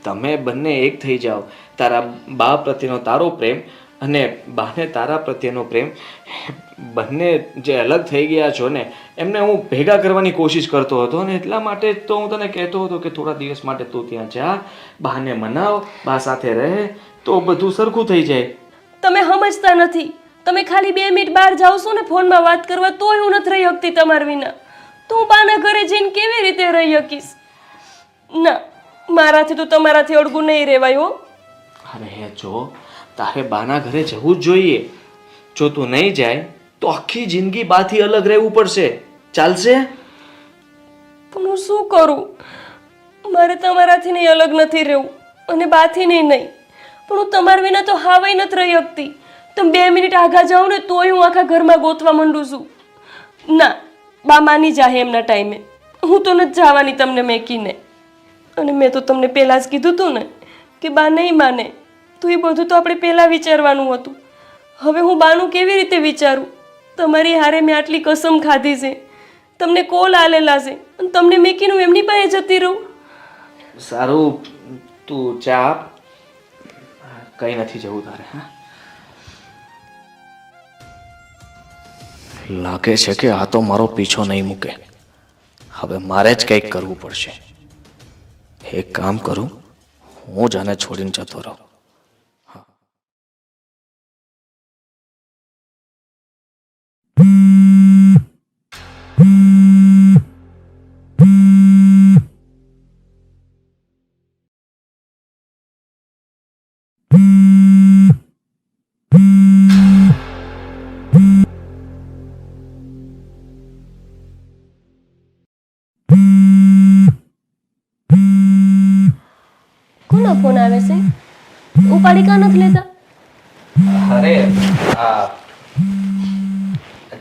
તમે બંને એક થઈ જાઓ. તારા બા પ્રત્યેનો તારો પ્રેમ અને બાને તારા પ્રત્યેનો પ્રેમ, બંને જે અલગ થઈ ગયા છો ને એમને હું ભેગા કરવાની કોશિશ કરતો હતો, અને એટલા માટે જ તો હું તને કહેતો હતો કે થોડા દિવસ માટે તું ત્યાં જા, બાને મનાવ, બા સાથે રહે તો બધું સરખું થઈ જાય. તમે સમજતા નથી. તમે ખાલી 2 મિનિટ બહાર જાઓ છો ને ફોનમાં વાત કરવા તોય હું નથી રહી શકતી તમારા વિના. તો હું બાના ઘરે જઈને કેવી રીતે રહી શકીશ? ના, મારાથી તો તમારાથી અડગું નહીં રહેવાય હો. અરે જો, તારે બાના ઘરે જવું જ જોઈએ. જો તું નહીં જાય તો આખી જિંદગી બાથી અલગ રહેવું પડશે. ચાલશે? પણ હું શું કરું? મારે તમારાથી નહીં અલગ નથી રહેવું અને બાથી નહીં. પણ હું તમારા વિના તો હાવાય નથી રહી શકતી. તમે 2 મિનિટ આગા જાઓ ને તોય હું આખા ઘરમાં ગોતવા માંડું છું. ના, બા માની જાય એમના ટાઈમે. હું તો નથી જવાની તમને મેકીને. અને મેં તો તમને પહેલાં જ કીધું હતું ને કે બા નહીં માને, તો એ બધું તો આપણે પહેલાં વિચારવાનું હતું. હવે હું બાનું કેવી રીતે વિચારું? તમારી હારે મેં આટલી કસમ ખાધી છે, તમને કોલ આલેલા છે, અને તમને મેકીને હું એમની પાસે જતી રહું? સારું, તું ચા, કઈ નથી જવું તારે. હા, લાગે છે કે આ તો મારો પીછો નહીં મૂકે. હવે મારે જ કંઈક કરવું પડશે. એક કામ કરું, હું જ આને છોડીને જતો રહું. કોનો ફોન આવે છે? ઉપાડી કા નથી લેતા? અરે આ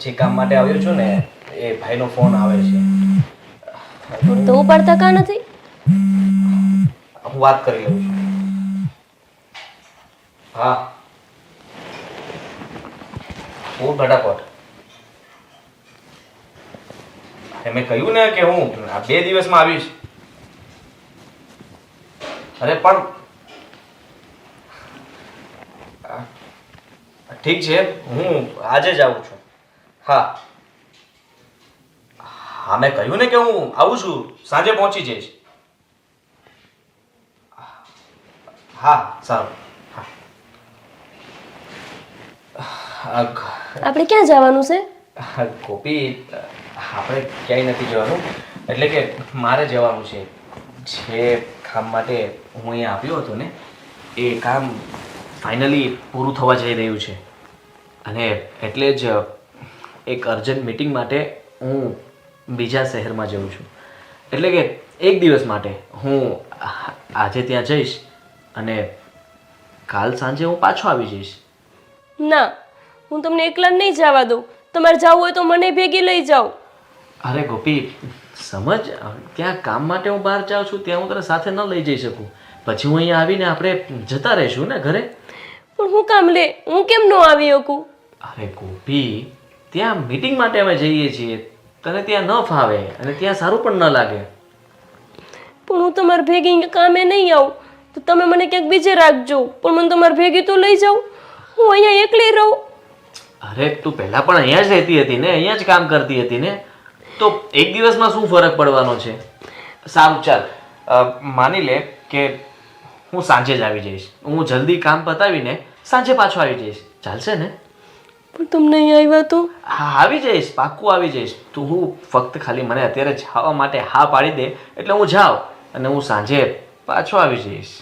જે કામ માટે આવ્યો છું ને એ ભાઈનો ફોન આવે છે. તો ઉપાડતા કા નથી? હું વાત કરી લઉં છું. હા, હું ફટાફટ. મેં કહ્યું ને કે હું આ 2 દિવસમાં આવીશ. અરે પણ ઠીક છે, હું આજે જ આવું છું. હા હા, મેં કહ્યું ને કે હું આવું છું, સાંજે પહોંચી જઈશ. હા સારું. હા. આપણે ક્યાં જવાનું છે? ગોપી, આપણે ક્યાંય નથી જવાનું. એટલે કે મારે જવાનું છે. જે કામ માટે હું અહીંયા આવ્યો હતો ને એ કામ ફાઇનલી પૂરું થવા જઈ રહ્યું છે. અને એટલે જ એક અર્જન્ટ મીટિંગ માટે હું બીજા શહેરમાં જઉં છું. એટલે કે 1 દિવસ માટે હું આજે ત્યાં જઈશ અને કાલ સાંજે હું પાછો આવી જઈશ. ના, હું તમને એકલા નહીં જવા દઉં. તમારે જવું હોય તો મને ભેગી લઈ જાઓ. અરે ગોપી, સમજ, ત્યાં કામ માટે હું બહાર જાઉં છું, ત્યાં હું તને સાથે ન લઈ જઈ શકું. પછી હું અહીંયા આવીને આપણે જતા રહીશું ને ઘરે. પણ હું કામ લે, હું કેમ ન આવી શકું? અરે ગોપી, ત્યાં મીટિંગ માટે અમે જઈએ છીએ, તને ત્યાં ન ફાવે અને ત્યાં સારું પણ ન લાગે. પણ હું તમારે ભેગી કામે નહીં આવું તો તમે મને ક્યાંક બીજે રાખજો, પણ મને તમારે ભેગી તો લઈ જાઓ. હું અહીંયા એકલી રહું. અરે તું પહેલા પણ અહીંયા જ રહેતી હતી ને, અહીંયા જ કામ કરતી હતી ને, તો 1 દિવસમાં શું ફરક પડવાનો છે? સારું ચાલ, માની લે કે હું સાંજે જ આવી જઈશ. હું જલ્દી કામ પતાવીને સાંજે પાછો આવી જઈશ. ચાલશે ને? પણ તમને અહીં આવ્યા તો? હા, આવી જઈશ, પાક્કું આવી જઈશ. તું હું ફક્ત ખાલી મને અત્યારે જવા માટે હા પાડી દે એટલે હું જાઉં અને હું સાંજે પાછો આવી જઈશ.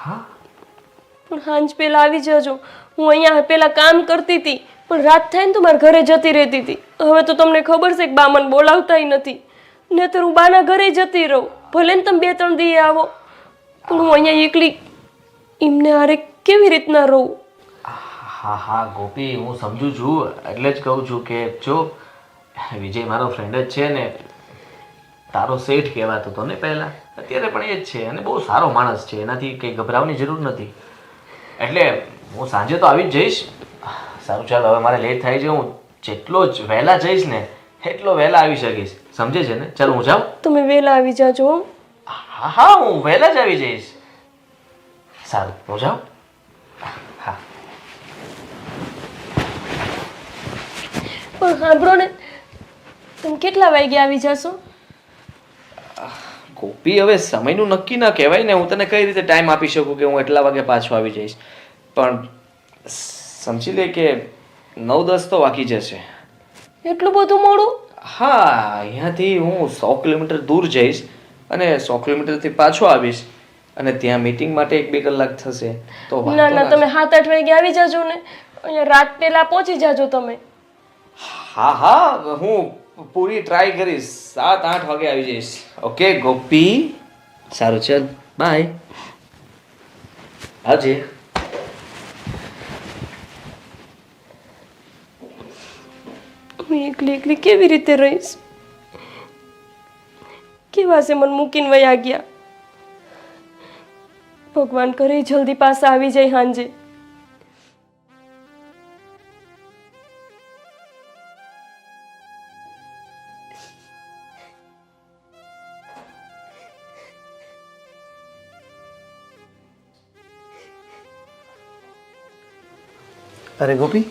હા પણ સાંજ પહેલા આવી જજો. હું અહીંયા પહેલા કામ કરતી હતી પણ રાત થાય ને તો મારા ઘરે જતી રહેતી હતી. હવે તો તમને ખબર છે કે બા મને બોલાવતાય નથી, નહીંતર હું બાના ઘરે જતી રહું. ભલે ને તમે 2-3 દી આવો, પણ હું અહીંયા એકલી એમને હારે કેવી રીતના રહું? હા હા ગોપી, હું સમજુ છું, એટલે જ કહું છું કે જો વિજય મારો ફ્રેન્ડ જ છે ને, તારો શેઠ કહેવાતો હતો ને પહેલાં, અત્યારે પણ એ જ છે અને બહુ સારો માણસ છે. એનાથી કંઈ ગભરાવાની જરૂર નથી. એટલે હું સાંજે તો આવી જ જઈશ. સારું ચાલ, હવે મારે લેટ થાય છે. હું જેટલો જ વહેલા જઈશ ને એટલો વહેલા આવી શકીશ. સમજે છે ને? ચાલો હું જાઉં. તમે વહેલા આવી જાજો હો. હા હા, હું વહેલા જ આવી જઈશ. સારું, હું જાઉં. હા. પણ સાંભળો ને, તમે કેટલા વાગે આવી જશો? ગોપી, હવે સમયનું નક્કી ના કહેવાય ને. હું તને કઈ રીતે ટાઈમ આપી શકું કે હું એટલા વાગે પાછો આવી જઈશ? પણ સમજી લે કે 9-10 તો વાગી જશે. એટલું બધું મોડું? હા, અહીંયાથી હું 100 કિલોમીટર દૂર જઈશ અને 100 કિલોમીટરથી પાછો આવીશ અને ત્યાં મીટિંગ માટે 1-2 કલાક થશે. તો વાંધો ના ના, ના. તમે 7-8 વાગે આવી જાજો ને. અહીંયા રાત પહેલા પહોંચી જાજો તમે. હા હા, હું પૂરી ટ્રાય કરીશ. 7-8 વાગે આવી જઈશ. ઓકે ગોપી? સારું, ચાલ, બાય. આવજે. હું એકલી એકલી કેવી રીતે રહીશ? કેવા છે મને મૂકીને વયા ગયા. ભગવાન કરે જલ્દી પાછા આવી જાય સાંજે. અરે ગોપી,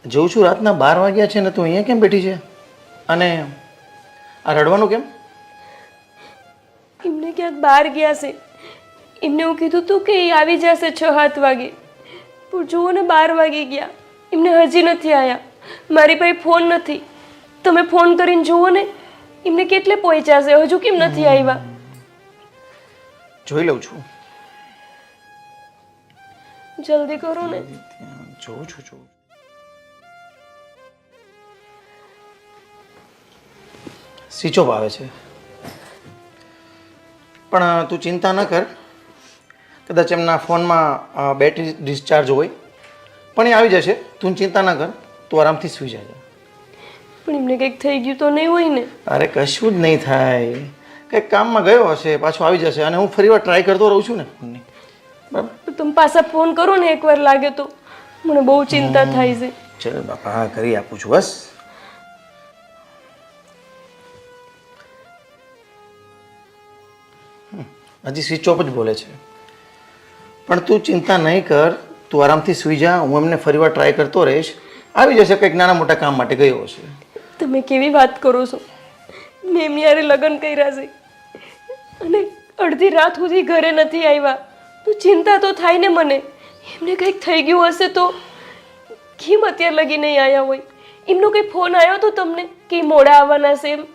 જોઉં છું રાતના 12 વાગ્યા છે ને તું અહીંયા કેમ બેઠી છે? અને આ રડવાનું કેમ? બહાર ગયા છે. એમને હું કીધું હતું કે એ આવી જશે 6-7 વાગે, પણ જુઓ ને 12 વાગી ગયા, એમને હજી નથી આવ્યા. મારી પાસે ફોન નથી, તમે ફોન કરીને જુઓ ને એમને કેટલે પહોંચ્યા છે, હજુ કેમ નથી આવ્યા? જોઈ લઉં છું, જલ્દી કરો ને. જોઉં છું. સ્વિચ ઓફ આવે છે, પણ તું ચિંતા ન કર. કદાચ એમના ફોનમાં બેટરી ડિસ્ચાર્જ હોય, પણ એ આવી જશે. તું ચિંતા ન કર, તું આરામથી સૂઈ જાય. પણ એમને કંઈક થઈ ગયું તો નહીં હોય ને? અરે કશું જ નહીં થાય, કંઈક કામમાં ગયો હશે, પાછો આવી જશે. અને હું ફરીવાર ટ્રાય કરતો રહું છું ને ફોનની. બરાબર, તો તમે પાછા ફોન કરો ને એકવાર લાગે તો, મને બહુ ચિંતા થાય છે. ચલ બાપા, કરી આપું છું. બસ હજી સ્વિચ ઓફ જ બોલે છે, પણ તું ચિંતા નહીં કર, તું આરામથી સૂઈ જા. હું એમને ફરીવાર ટ્રાય કરતો રહીશ. આવી જશે, કંઈક નાના મોટા કામ માટે ગયો હશે. તમે કેવી વાત કરો છો? મેં એમની હારે લગ્ન કર્યા છે અને અડધી રાત સુધી ઘરે નથી આવ્યા, તો ચિંતા તો થાય ને મને. એમને કંઈક થઈ ગયું હશે તો કેમ અત્યારે લગી નહીં આવ્યા હોય? એમનો કંઈ ફોન આવ્યો તો તમને કે મોડા આવવાના છે એમ?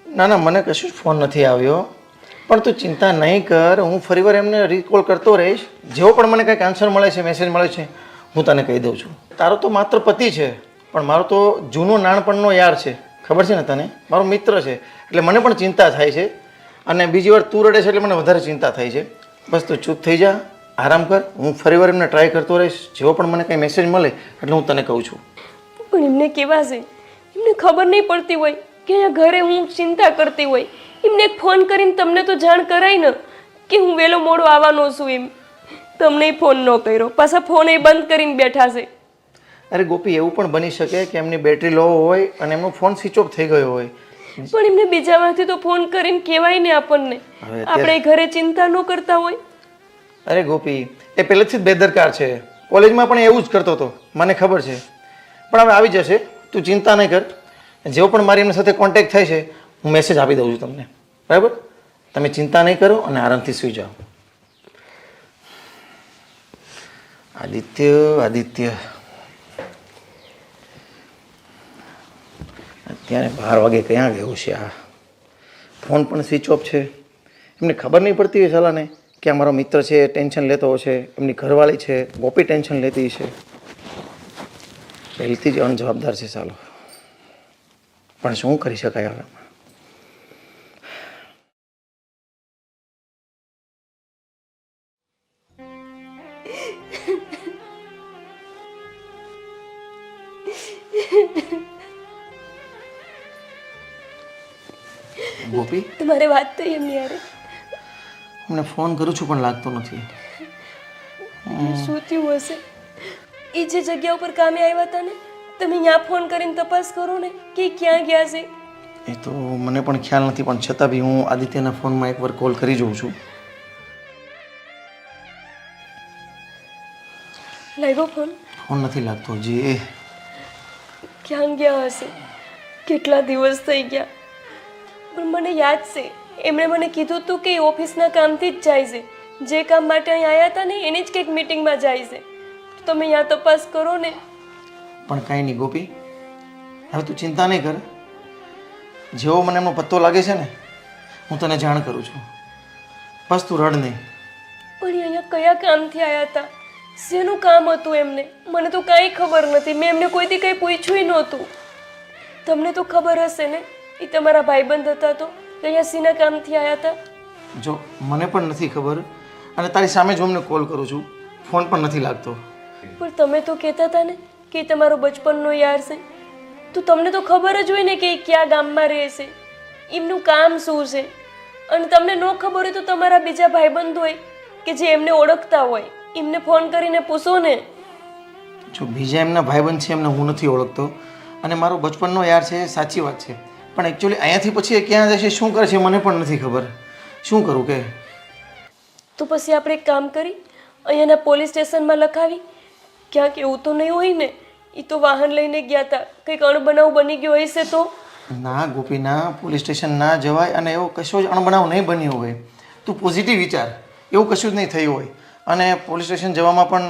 ના, મને કશું જ ફોન નથી આવ્યો, પણ તું ચિંતા નહીં કર. હું ફરીવાર એમને રીકોલ કરતો રહીશ. જેવો પણ મને કંઈક આન્સર મળે છે, મેસેજ મળે છે, હું તને કહી દઉં છું. તારો તો માત્ર પતિ છે, પણ મારો તો જૂનો નાનપણનો યાર છે, ખબર છે ને તને? મારો મિત્ર છે, એટલે મને પણ ચિંતા થાય છે. અને બીજી વાર તું રડે છે એટલે મને વધારે ચિંતા થાય છે. બસ તું ચૂપ થઈ જા, આરામ કર. હું ફરીવાર એમને ટ્રાય કરતો રહીશ. જેવો પણ મને કંઈ મેસેજ મળે એટલે હું તને કહું છું. પણ એમને કેવા છે? એમને ખબર નહીં પડતી હોય કે અહીંયા ઘરે હું ચિંતા કરતી હોય. એમને એક ફોન કરીને તમને તો જાણ કરાય ને કે હું વહેલો મોડો આવવાનો છું એમ. તમને ફોન ન કર્યો, પાછા ફોન એ બંધ કરીને બેઠા છે. અરે ગોપી, એવું પણ બની શકે કે એમની બેટરી લો હોય અને એમનો ફોન સ્વિચ ઓફ થઈ ગયો હોય. પણ એમને બીજામાંથી તો ફોન કરીને કહેવાય ને આપણને. હવે આપણે ઘરે ચિંતા ન કરતા હોય. અરે ગોપી, એ પહેલેથી જ બેદરકાર છે. કોલેજમાં પણ એવું જ કરતો હતો, મને ખબર છે. પણ હવે આવી જશે, તું ચિંતા નહીં કર. જેવો પણ મારી એમની સાથે કોન્ટેક્ટ થાય છે, હું મેસેજ આપી દઉં છું તમને. બરાબર, તમે ચિંતા નહીં કરો અને આરામથી સૂઈ જાઓ. આદિત્ય અત્યારે 12 વાગે ક્યાં ગયો છે? આ ફોન પણ સ્વિચ ઓફ છે. એમને ખબર નહીં પડતી હોય સાલાને કે આ મારો મિત્ર છે, ટેન્શન લેતો હશે. એમની ઘરવાળી છે, ગોપી ટેન્શન લેતી છે. પહેલથી જ અણજવાબદાર છે સાલો, પણ શું કરી શકાય હવે? ગોપી, તમારે વાત થઈ એમની હારે? હમણાં ફોન કરું છું પણ લાગતો નથી. શું થયું હશે? એ જે જગ્યા ઉપર કામે આવ્યા હતા ને, તમે ત્યાં ફોન કરીને તપાસ કરો ને કે ક્યાં ગયા છે. એ તો મને પણ ખ્યાલ નથી, પણ છતાં બી હું આદિત્યના ફોનમાં એકવાર કોલ કરી જોઉં છું. લાગ્યો ફોન? ફોન નથી લાગતો હજી. ક્યાં ગયા હશે? કેટલા દિવસ થઈ ગયા. પણ મને યાદ છે, એમણે મને કીધું હતું કે એ ઓફિસના કામથી જ જાય છે. જે કામ માટે અહીં આવ્યા હતા ને એની જ કંઈક મિટિંગમાં જાય છે. તમે ત્યાં તપાસ કરો ને. પણ કાંઈ નહીં ગોપી, હવે તું ચિંતા નહીં કર. જેવો મને એમનો પત્તો લાગે છે ને, હું તને જાણ કરું છું. બસ તું રડ નહીં. પણ એ અહીંયા કયા કામથી આવ્યા હતા? શેનું કામ હતું એમને? મને તો કાંઈ ખબર નથી. મેં એમને કોઈથી કંઈ પૂછ્યું નહોતું. તમને તો ખબર હશે ને, એ તમારા ભાઈબંધ હતા તો અહીંયા સીના કામથી આવ્યા હતા. જો મને પણ નથી ખબર, અને તારી સામે જ હું એમને કોલ કરું છું, ફોન પણ નથી લાગતો. પણ તમે તો કહેતા હતા ને કે એ તમારો બચપનનો યાર છે, તો તમને તો ખબર જ હોય ને કે એ કયા ગામમાં રહે છે, એમનું કામ શું છે. અને તમને ન ખબર હોય તો તમારા બીજા ભાઈબંધ હોય કે જે એમને ઓળખતા હોય, એમને ફોન કરીને પૂછો ને. જો બીજા એમના ભાઈબંધ છે, એમને હું નથી ઓળખતો, અને મારો બચપનનો યાર છે, સાચી વાત છે. પણ એકચ્યુઅલી અહીંયાથી પછી એ ક્યાં જશે, શું કરે છે, મને પણ નથી ખબર. શું કરું કે? તો પછી આપણે એક કામ કરી અહીંયાના પોલીસ સ્ટેશનમાં લખાવી. ક્યાંક એવું તો નહીં હોય ને એ તો વાહન લઈને ગયા હતા, કંઈક અણબનાવ બની ગયો હશે તો? ના ગોપી ના, પોલીસ સ્ટેશન ના જવાય, અને એવો કશો જ અણબનાવ નહીં બન્યો હોય. તું પોઝિટિવ વિચાર, એવું કશું જ નહીં થયું હોય. અને પોલીસ સ્ટેશન જવામાં પણ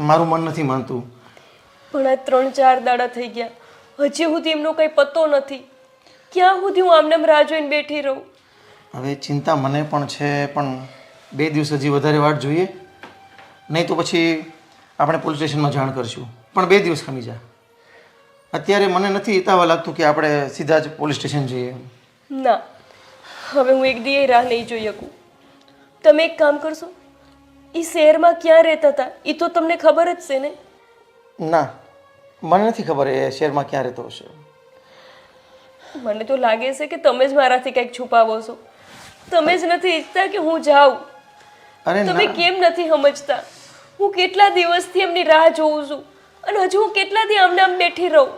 મારું મન નથી માનતું. પણ આ 3-4 દાડા થઈ ગયા, હજી સુધી એમનો કંઈ પત્તો નથી. ક્યાં સુધી હું આમને આમ રાહ જોઈને બેઠી રહું? હવે ચિંતા મને પણ છે, પણ 2 દિવસ હજી વધારે વાટ જોઈએ, નહીં તો પછી આપણે પોલીસ સ્ટેશનમાં જાણ કરીશું. પણ 2 દિવસ ખમી જા. અત્યારે મને નથી હિતાવહ લાગતું કે આપણે સીધા જ પોલીસ સ્ટેશન જઈએ. ના, હવે હું એક દી રાહ નહીં જોઈ શકું. તમે એક કામ કરશો, એ શહેરમાં ક્યાં રહેતા હતા એ તો તમને ખબર જ છે ને? ના, મને નથી ખબર એ શહેરમાં ક્યાં રહેતો હશે. મને તો લાગે છે કે તમે જ મારાથી કંઈક છુપાવો છો. તમે જ નથી ઈચ્છતા કે હું જાઉં. અરે તમે ના, કેમ નથી સમજતા? હું કેટલા દિવસથી એમની રાહ જોઉં છું અને હજુ હું કેટલા દી આમને આમ બેઠી રહું.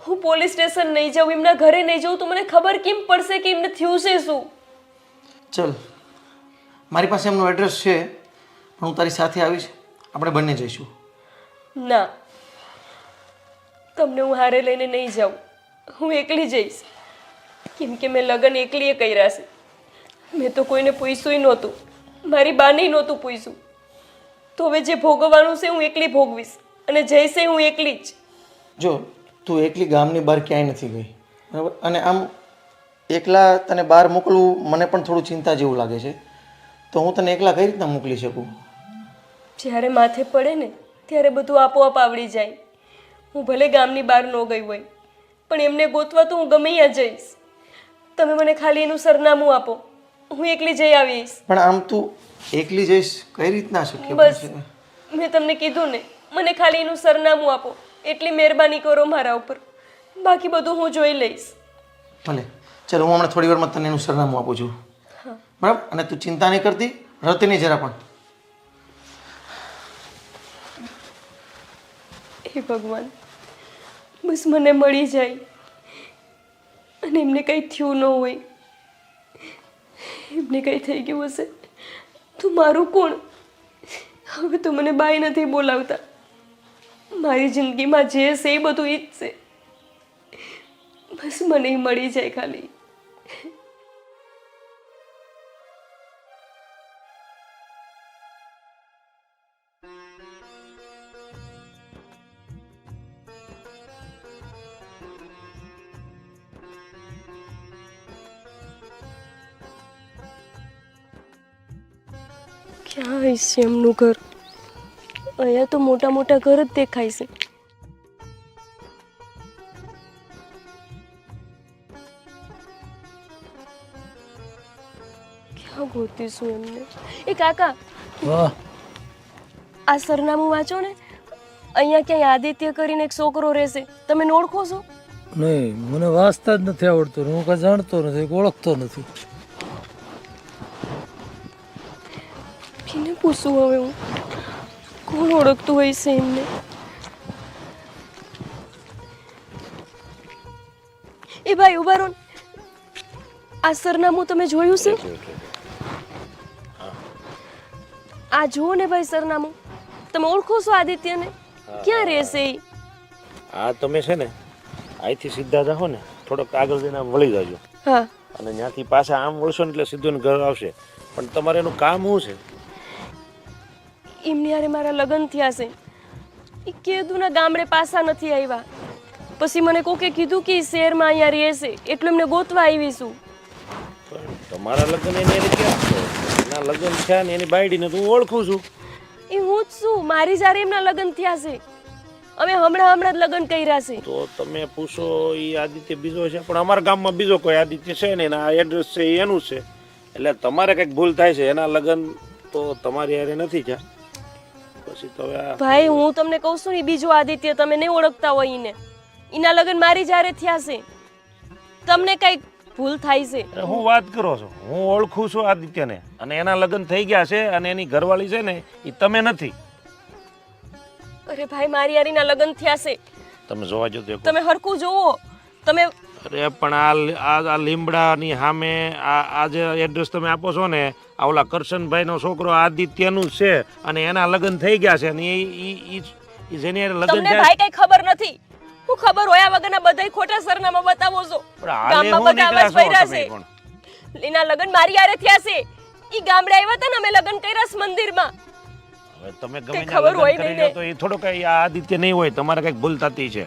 હું પોલીસ સ્ટેશન નહીં જાઉં, એમના ઘરે નહીં જાઉં તો મને ખબર કેમ પડશે કે એમને થયું છે શું? ચલ, મારી પાસે એમનો એડ્રેસ છે, પણ હું તારી સાથે આવીશ, આપણે બંને જઈશું. ના, તમને હું હારે લઈને નહીં જાઉં. હું એકલી જઈશ, કેમ કે મેં લગ્ન એકલીએ કર્યા છે. મેં તો કોઈને પૂછ્યું નહોતું, મારી બાને નહોતું પૂછ્યું. તો હવે જે ભોગવવાનું છે હું એકલી ભોગવીશ, અને જઈશે હું એકલી જ. જો તું એકલી ગામની બહાર ક્યાંય નથી ગઈ, બરાબર? અને આમ એકલા તને બહાર મોકલવું મને પણ થોડું ચિંતા જેવું લાગે છે. તો હું તને એકલા કઈ રીતના મોકલી શકું? જ્યારે માથે પડે ને ત્યારે બધું આપોઆપ આવડી જાય. હું ભલે ગામની બહાર ન ગઈ હોય, પણ એમને ગોતવા તો હું ગમે ત્યાં જઈશ. તમે મને ખાલી એનું સરનામું આપો, હું એકલી જઈ આવીશ. પણ આમ તું એકલી જઈશ કઈ રીતના શક્ય બસ બનશે? મેં તમને કીધું ને, મને ખાલી એનું સરનામું આપો, એટલી મહેરબાની કરો મારા ઉપર. બાકી બધું હું જોઈ લઈશ. ભલે, ચાલો હું હમણાં થોડી વારમાં તને એનું સરનામું આપું છું, બરાબર? અને તું ચિંતા નહીં કરતી, રડતી નહીં જરા પણ. હે ભગવાન, બસ મને મળી જાય અને એમને કંઈ થયું ન હોય. એમને કંઈ થઈ ગયું હશે તો મારું કોણ? હવે તો મને બાઈ નથી બોલાવતા. મારી જિંદગીમાં જે છે એ બધું ઈ જ છે. બસ મને ઈ મળી જાય ખાલી. ક્યાં હશે એમનું ઘર? અહીંયા તો મોટા મોટા ઘર જ દેખાય છે. ક્યાં ગોતીશું એમને? એ કાકા, આ સરનામું વાંચો ને. અહીંયા ક્યાંય આદિત્ય કરીને એક છોકરો રહેશે, તમે ઓળખો છો? નહીં, મને વાંચતા જ નથી આવડતું, હું કાંઈ જાણતો નથી, ઓળખતો નથી. એને પૂછું હવે હું, કોણ ઓળખતું હોય છે એમને? એ ભાઈ ઉભા રહો ને. આ સરનામું તમે જોયું છે? આ જુઓ ને ભાઈ સરનામું. તમે ઓળખો છો આદિત્યને? ક્યાં રહેશે એ? આ તમે છે ને અહીંથી સીધા જાઓ ને, થોડોક આગળ જઈને આમ વળી જાજો, હા, અને ત્યાંથી પાછા આમ વળશો ને એટલે સીધું ને ઘર આવશે. પણ તમારે એનું કામ શું છે? એમની હારે મારા લગ્ન થયા છે. એ કીધું ગામડે પાછા નથી આવ્યા. પછી મને કોકે કીધું કે શહેરમાં અહીંયા રહેશે, એટલે એમને ગોતવા આવીશું. પણ તમારા લગ્ન એને ક્યાં છે? એના લગ્ન થયા ને એની બાયડીને તો હું ઓળખું છું. એ હું જ છું. મારી જ્યારે એમના લગ્ન થયા છે. અમે હમણાં જ લગ્ન કર્યા છે. તો તમે પૂછો એ આદિત્ય બીજો છે, પણ અમારા ગામમાં બીજો કોઈ આદિત્ય છે ને, એના એડ્રેસ છે એ એનું છે. એટલે તમારે કંઈક ભૂલ થાય છે. એના લગ્ન તો તમારી હારે નથી થયા. પછી તો ભાઈ હું તમને કહું છું ને, બીજો આદિત્ય તમે નહીં ઓળખતા હોય એને. એના લગ્ન મારી જ્યારે થયા છે. તમને કઈક ભૂલ થાય છે. હું વાત કરો છો? હું ઓળખું છું આદિત્યને, અને એના લગ્ન થઈ ગયા છે, અને એની ઘરવાળી છે ને એ તમે નથી. અરે ભાઈ મારી હારીના લગ્ન થયા છે. તમે જોવા જો દેખો, તમે હરખું જોવો. તમે અરે પણ આ લીમડાની સામે આ જે એડ્રેસ તમે આપો છો ને, આ ઓલા કરશનભાઈનો છોકરો આદિત્યનું જ છે, અને એના લગ્ન થઈ ગયા છે, અને એ જેની લગ્ન તમને ભાઈ કઈ ખબર નથી. હું ખબર હોયા વગરના બધાય ખોટા સરનામા બતાવો છો. ગામમાં બધા અવાજ ભર્યા છે. એના લગ્ન મારી હારે થયા છે. ઈ ગામડે આવ્યા હતા ને અમે લગ્ન કર્યા છે મંદિરમાં. હવે તમે કંઈ ગમે ખબર ત્યાં હોય લગ્ન કરી નહીં લો તો એ થોડું કઈ આ આદિત્ય નહીં હોય, તમારે કઈક ભૂલ થતી છે,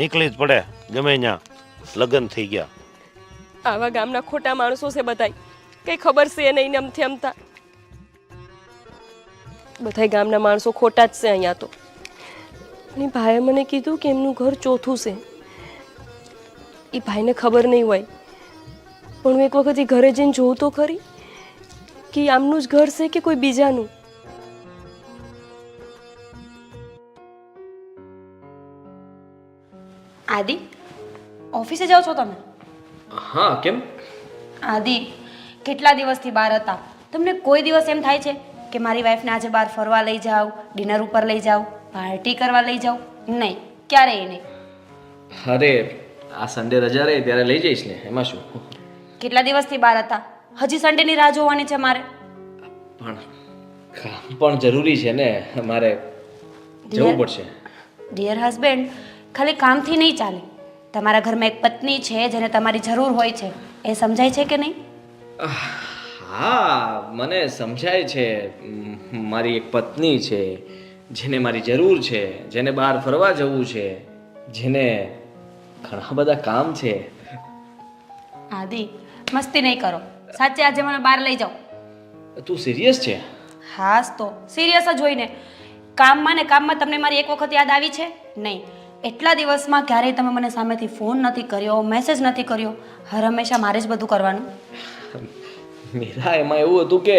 નીકળી જ પડે ગમે ત્યાં લગ્ન થઈ ગયા. આવા ગામના ખોટા માણસો છે બધાય, કઈ ખબર છે નહીં નમથી અમતા. બધાય ગામના માણસો ખોટા જ છે અહીંયા તો. અને ભાઈએ મને કીધું કે એમનું ઘર ચોથું છે. એ ભાઈને ખબર નહીં હોય, પણ હું એક વખત એ ઘરે જઈને જોઉં તો ખરી કે આમનું જ ઘર છે કે કોઈ બીજાનું. આદિ, ઓફિસે જાઓ છો તમે? હા, કેમ? આદિ, કેટલા દિવસથી બહાર હતા, તમને કોઈ દિવસ એમ થાય છે કે મારી વાઈફને આજે બહાર ફરવા લઈ જાઉં, ડિનર ઉપર લઈ જાઉં, પાર્ટી કરવા લઈ જાઉં? નહીં, ક્યારેય નહીં. અરે આ સન્ડે રજા રહે ત્યારે લઈ જઈશ ને, એમાં શું. કેટલા દિવસથી બહાર હતા, હજી સન્ડેની રાહ જોવાની છે મારે? પણ કામ પણ જરૂરી છે ને, મારે જવું પડશે. ડિયર હસબન્ડ, ખાલી કામથી નહીં ચાલે. તમારા ઘરમાં એક પત્ની છે જેને તમારી જરૂર હોય છે, એ સમજાય છે કે નહીં? હા, મને સમજાય છે. મારી એક પત્ની છે જેને મારી જરૂર છે, જેને બહાર ફરવા જવું છે, જેને ઘણા બધા કામ છે. આદિ, મસ્તી નહીં કરો, સાચે આજે મને બહાર લઈ જાઓ. તું સિરિયસ છે? હાસ તો સિરિયસ જ હોય ને. કામમાં ને કામમાં તમને મારી એક વખત યાદ આવી છે? નહીં. એટલા દિવસમાં ક્યારેય તમે મને સામેથી ફોન નથી કર્યો, મેસેજ નથી કર્યો. હર હંમેશા મારે જ બધું કરવાનું. મીરા, એમાં એવું હતું કે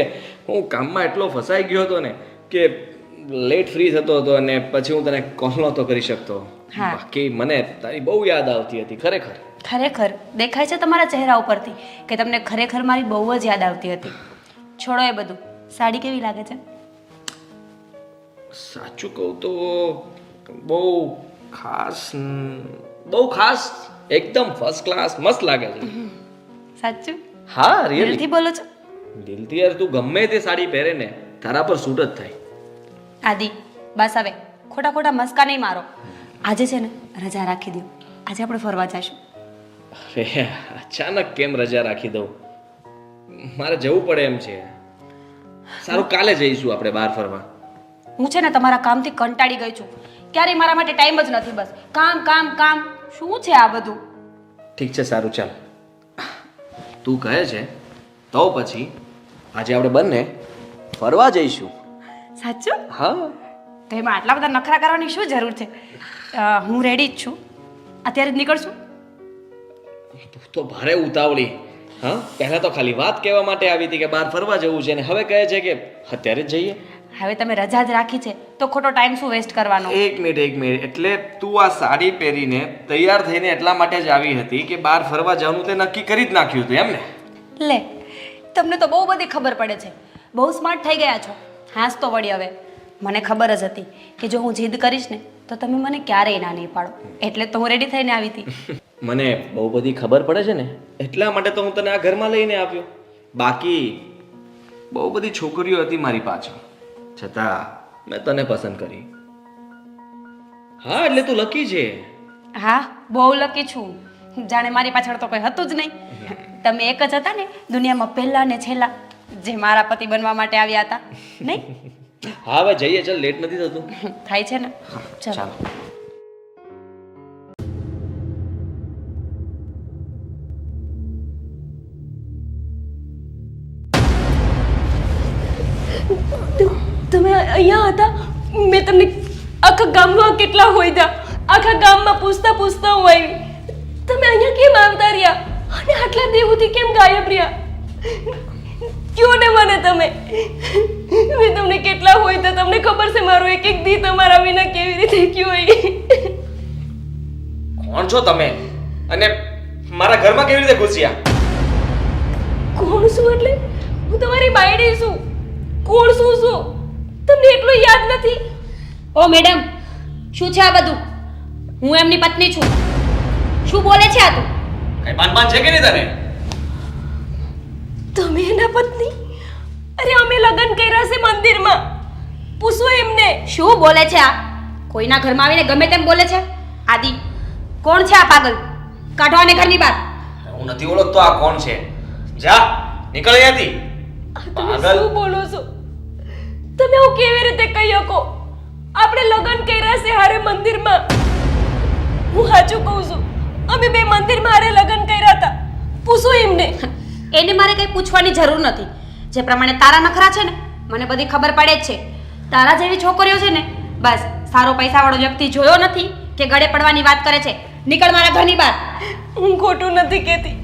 હું કામમાં એટલો ફસાઈ ગયો હતો ને કે લેટ ફ્રી થતો હતો અને પછી હું તને કોલ નહોતો કરી શકતો. હા. બાકી મને તારી બહુ યાદ આવતી હતી ખરેખર. ખરેખર દેખાય છે તમારા ચહેરા ઉપરથી કે તમને ખરેખર મારી બહુ જ યાદ આવતી હતી. છોડો એ બધું. સાડી કેવી લાગે છે? સાચું કહું તો બહુ ખાસ એકદમ ફર્સ્ટ ક્લાસ મસ્ત લાગે છે. સાચું? હા, રિયલી. દિલથી બોલો છો? દિલથી યાર, તું ગમે તે સાડી પહેરે ને તારા પર સૂટ જ થાય. આદિ, બસ હવે ખોટા ખોટા મસ્કા નહીં મારો. આજે છે ને રજા રાખી દો, આજે આપણે ફરવા જઈશું. અરે અચાનક કેમ રજા રાખી દઉં? મારે જવું પડે એમ છે. સારું, કાલે જઈશું આપણે બહાર ફરવા. હું છે ને તમારા કામથી કંટાળી ગઈ છું. ક્યારેય મારા માટે ટાઈમ જ નથી. બસ કામ કામ કામ. શું છે આ બધું? ઠીક છે, સારું, ચાલ. તું કહે છે તો પછી આજે આપણે બંને ફરવા જઈશું. સાચું? હા. તો એમાં આટલા બધા નખરા કરવાની શું જરૂર છે? હું રેડી જ છું. અત્યારે જ નીકળશું. તું તો ભારે ઉતાવળી. હા, પહેલા તો ખાલી વાત કહેવા માટે આવી હતી કે બહાર ફરવા જવું છે, ને હવે કહે છે કે અત્યારે જ જઈએ. હવે તમે રજા જ રાખી છે તો ખોટો ટાઈમ શું વેસ્ટ કરવાનો? એક મિનિટ. એટલે તું આ સાડી પહેરીને તૈયાર થઈને એટલા માટે જ આવી હતી કે બહાર ફરવા જવાનું તે નક્કી કરી જ નાખ્યું હતું, એમ ને? લે, તમને તો બહુ બધી ખબર પડે છે. બહુ સ્માર્ટ થઈ ગયા છો. હાસ તો વળી હવે મને ખબર જ હતી કે જો હું જીદ કરીશ ને તો તમે મને ક્યારેય ના નહીં પાડો. એટલે તો હું રેડી થઈને આવી હતી. મને બહુ બધી ખબર પડે છે ને, એટલા માટે તો હું તને આ ઘરમાં લઈને આવ્યો. બાકી બહુ બધી છોકરીઓ હતી મારી પાછળ, છતાં મેં તને પસંદ કરી. હા, એટલે તું લકી છે. હા, બહુ લકી છું. જાણે મારી પાછળ તો કોઈ હતું જ નહીં. તમે એક જ હતા ને દુનિયામાં પહેલા ને છેલ્લા જે મારા પતિ બનવા માટે આવ્યા હતા, નહીં? હા, હવે જઈએ, ચાલ, લેટ નથી થતું. થાય છે ને? ચાલો. ચાલો. તમે અહીંયા હતા? મેં તમને આખા ગામમાં કેટલા હોઈધા, આખા ગામમાં પૂછતા પૂછતા હું આવી. તમે અહીંયા કેમ આવતા રહ્યા અને આટલા દિવસથી કેમ ગાયબ રહ્યા? કયો ને મને તમે. મેં તમને કેટલા હોઈધા, તમને ખબર છે મારો એક એક દી તમારા વિના કેવી રીતે ગયો હોય. કોણ છો તમે અને મારા ઘરમાં કેવી રીતે ઘૂસ્યા? કોણ છું એટલે? હું તમારી બાયડી છું. કોણ શું છું તમને એટલું યાદ નથી? ઓ મેડમ, શું છે આ બધું? હું એમની પત્ની છું. શું બોલે છે આ તું? કઈ પાન છે કે નહીં તને? તમે એના પત્ની? અરે અમે લગ્ન કર્યા છે મંદિરમાં. પૂછો એમને. શું બોલે છે આ? કોઈના ઘરમાં આવીને ગમે તેમ બોલે છે? આદિ, કોણ છે આ પાગલ? કાઢો આને ઘરની બહાર. હું નથી ઓળખતો આ કોણ છે. જા, નીકળ અહીંયાથી. તમે શું બોલો છો? તમે હું કેવી રીતે કહી શકો? આપણે લગ્ન કર્યા છે હારે મંદિરમાં. હું સાચું કહું છું, અમે બે મંદિરમાં હારે લગ્ન કર્યા હતા. પૂછો એમને. એને મારે કંઈ પૂછવાની જરૂર નથી. જે પ્રમાણે તારા નખરા છે ને મને બધી ખબર પડે જ છે. તારા જેવી છોકરીઓ છે ને બસ સારો પૈસાવાળો વ્યક્તિ જોયો નથી કે ગળે પડવાની વાત કરે છે. નીકળ મારા ઘરની બહાર. હું ખોટું નથી કહેતી.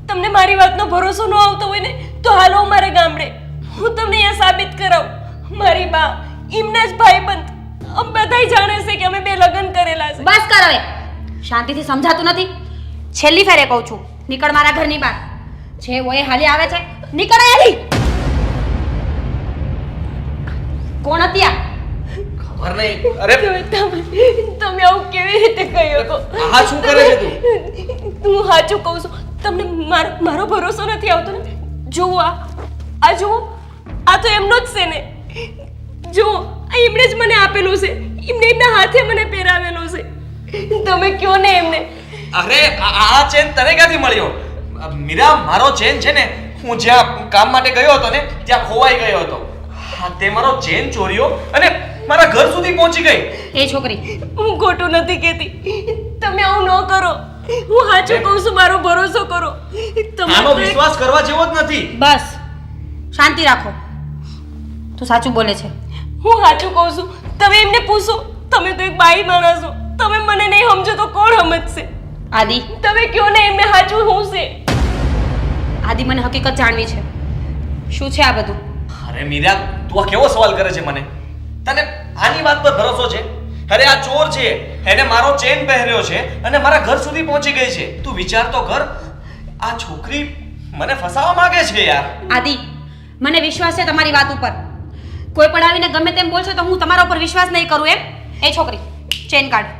તમને મારી વાતનો ભરોસો ન આવતો હોય ને તો હાલો મારા ગામડે. હું તમને અહીંયા સાબિત કરાવું. મારી બા, એમના જ ભાઈબંધ અમે બધાય જાણે છે કે અમે બે લગ્ન કરેલા છે. બસ કર હવે. શાંતિથી સમજાતું નથી. છેલ્લી ફેરે કહું છું, નીકળ મારા ઘરની બહાર. જે હોય હાલી આવે છે, નીકળ અહીંયાથી. કોણ હતી આ? ખબર નહીં. અરે તમે આવું કેવી રીતે કહી શકો? આ શું કરે છે તું? હું સાચું કહું છું. તમને મારો ભરોસો નથી આવતો ને? જુઓ આ જુઓ, આ તો એમનો જ છે ને. જુઓ, આ એમણે જ મને આપેલું છે. એમના હાથે મને પહેરાવેલું છે. તમે કયો ને એમને. અરે આ ચેન તને ક્યાંથી મળ્યો? મીરા, મારો ચેન છે ને હું જ્યાં કામ માટે ગયો હતો ને ત્યાં ખોવાઈ ગયો હતો. હા, તે મારો ચેન ચોર્યો અને મારા ઘર સુધી પહોંચી ગઈ. એ છોકરી, હું ખોટું નથી કહેતી. તમે આવું ન કરો. હું સાચું કહું છું, મારો ભરોસો કરો. આનો વિશ્વાસ કરવા જેવો જ નથી. બસ શાંતિ રાખો. તું સાચું બોલે છે. હું સાચું કહું છું. તમે એમને પૂછો. તમે તો એક બાઈ માણસ છો. તમે મને નહીં સમજો તો કોણ સમજશે? આદિ, તમે કયો ને એમને સાચું હું છે. આદિ, મને હકીકત જાણવી છે. શું છે આ બધું? અરે મીરા, તું આ કેવો સવાલ કરે છે મને? તને આની વાત પર ભરોસો છે? અરે આ ચોર છે, એને મારો ચેન પહેર્યો છે અને મારા ઘર સુધી પહોંચી ગઈ છે. તું વિચાર તો કર, આ છોકરી મને ફસાવવા માંગે છે યાર. આદિ, મને વિશ્વાસ છે તમારી વાત ઉપર. કોઈ પણ આવીને ગમે તેમ બોલશે તો હું તમારા ઉપર વિશ્વાસ નહીં કરું એમ? એ છોકરી, ચેન કાઢ.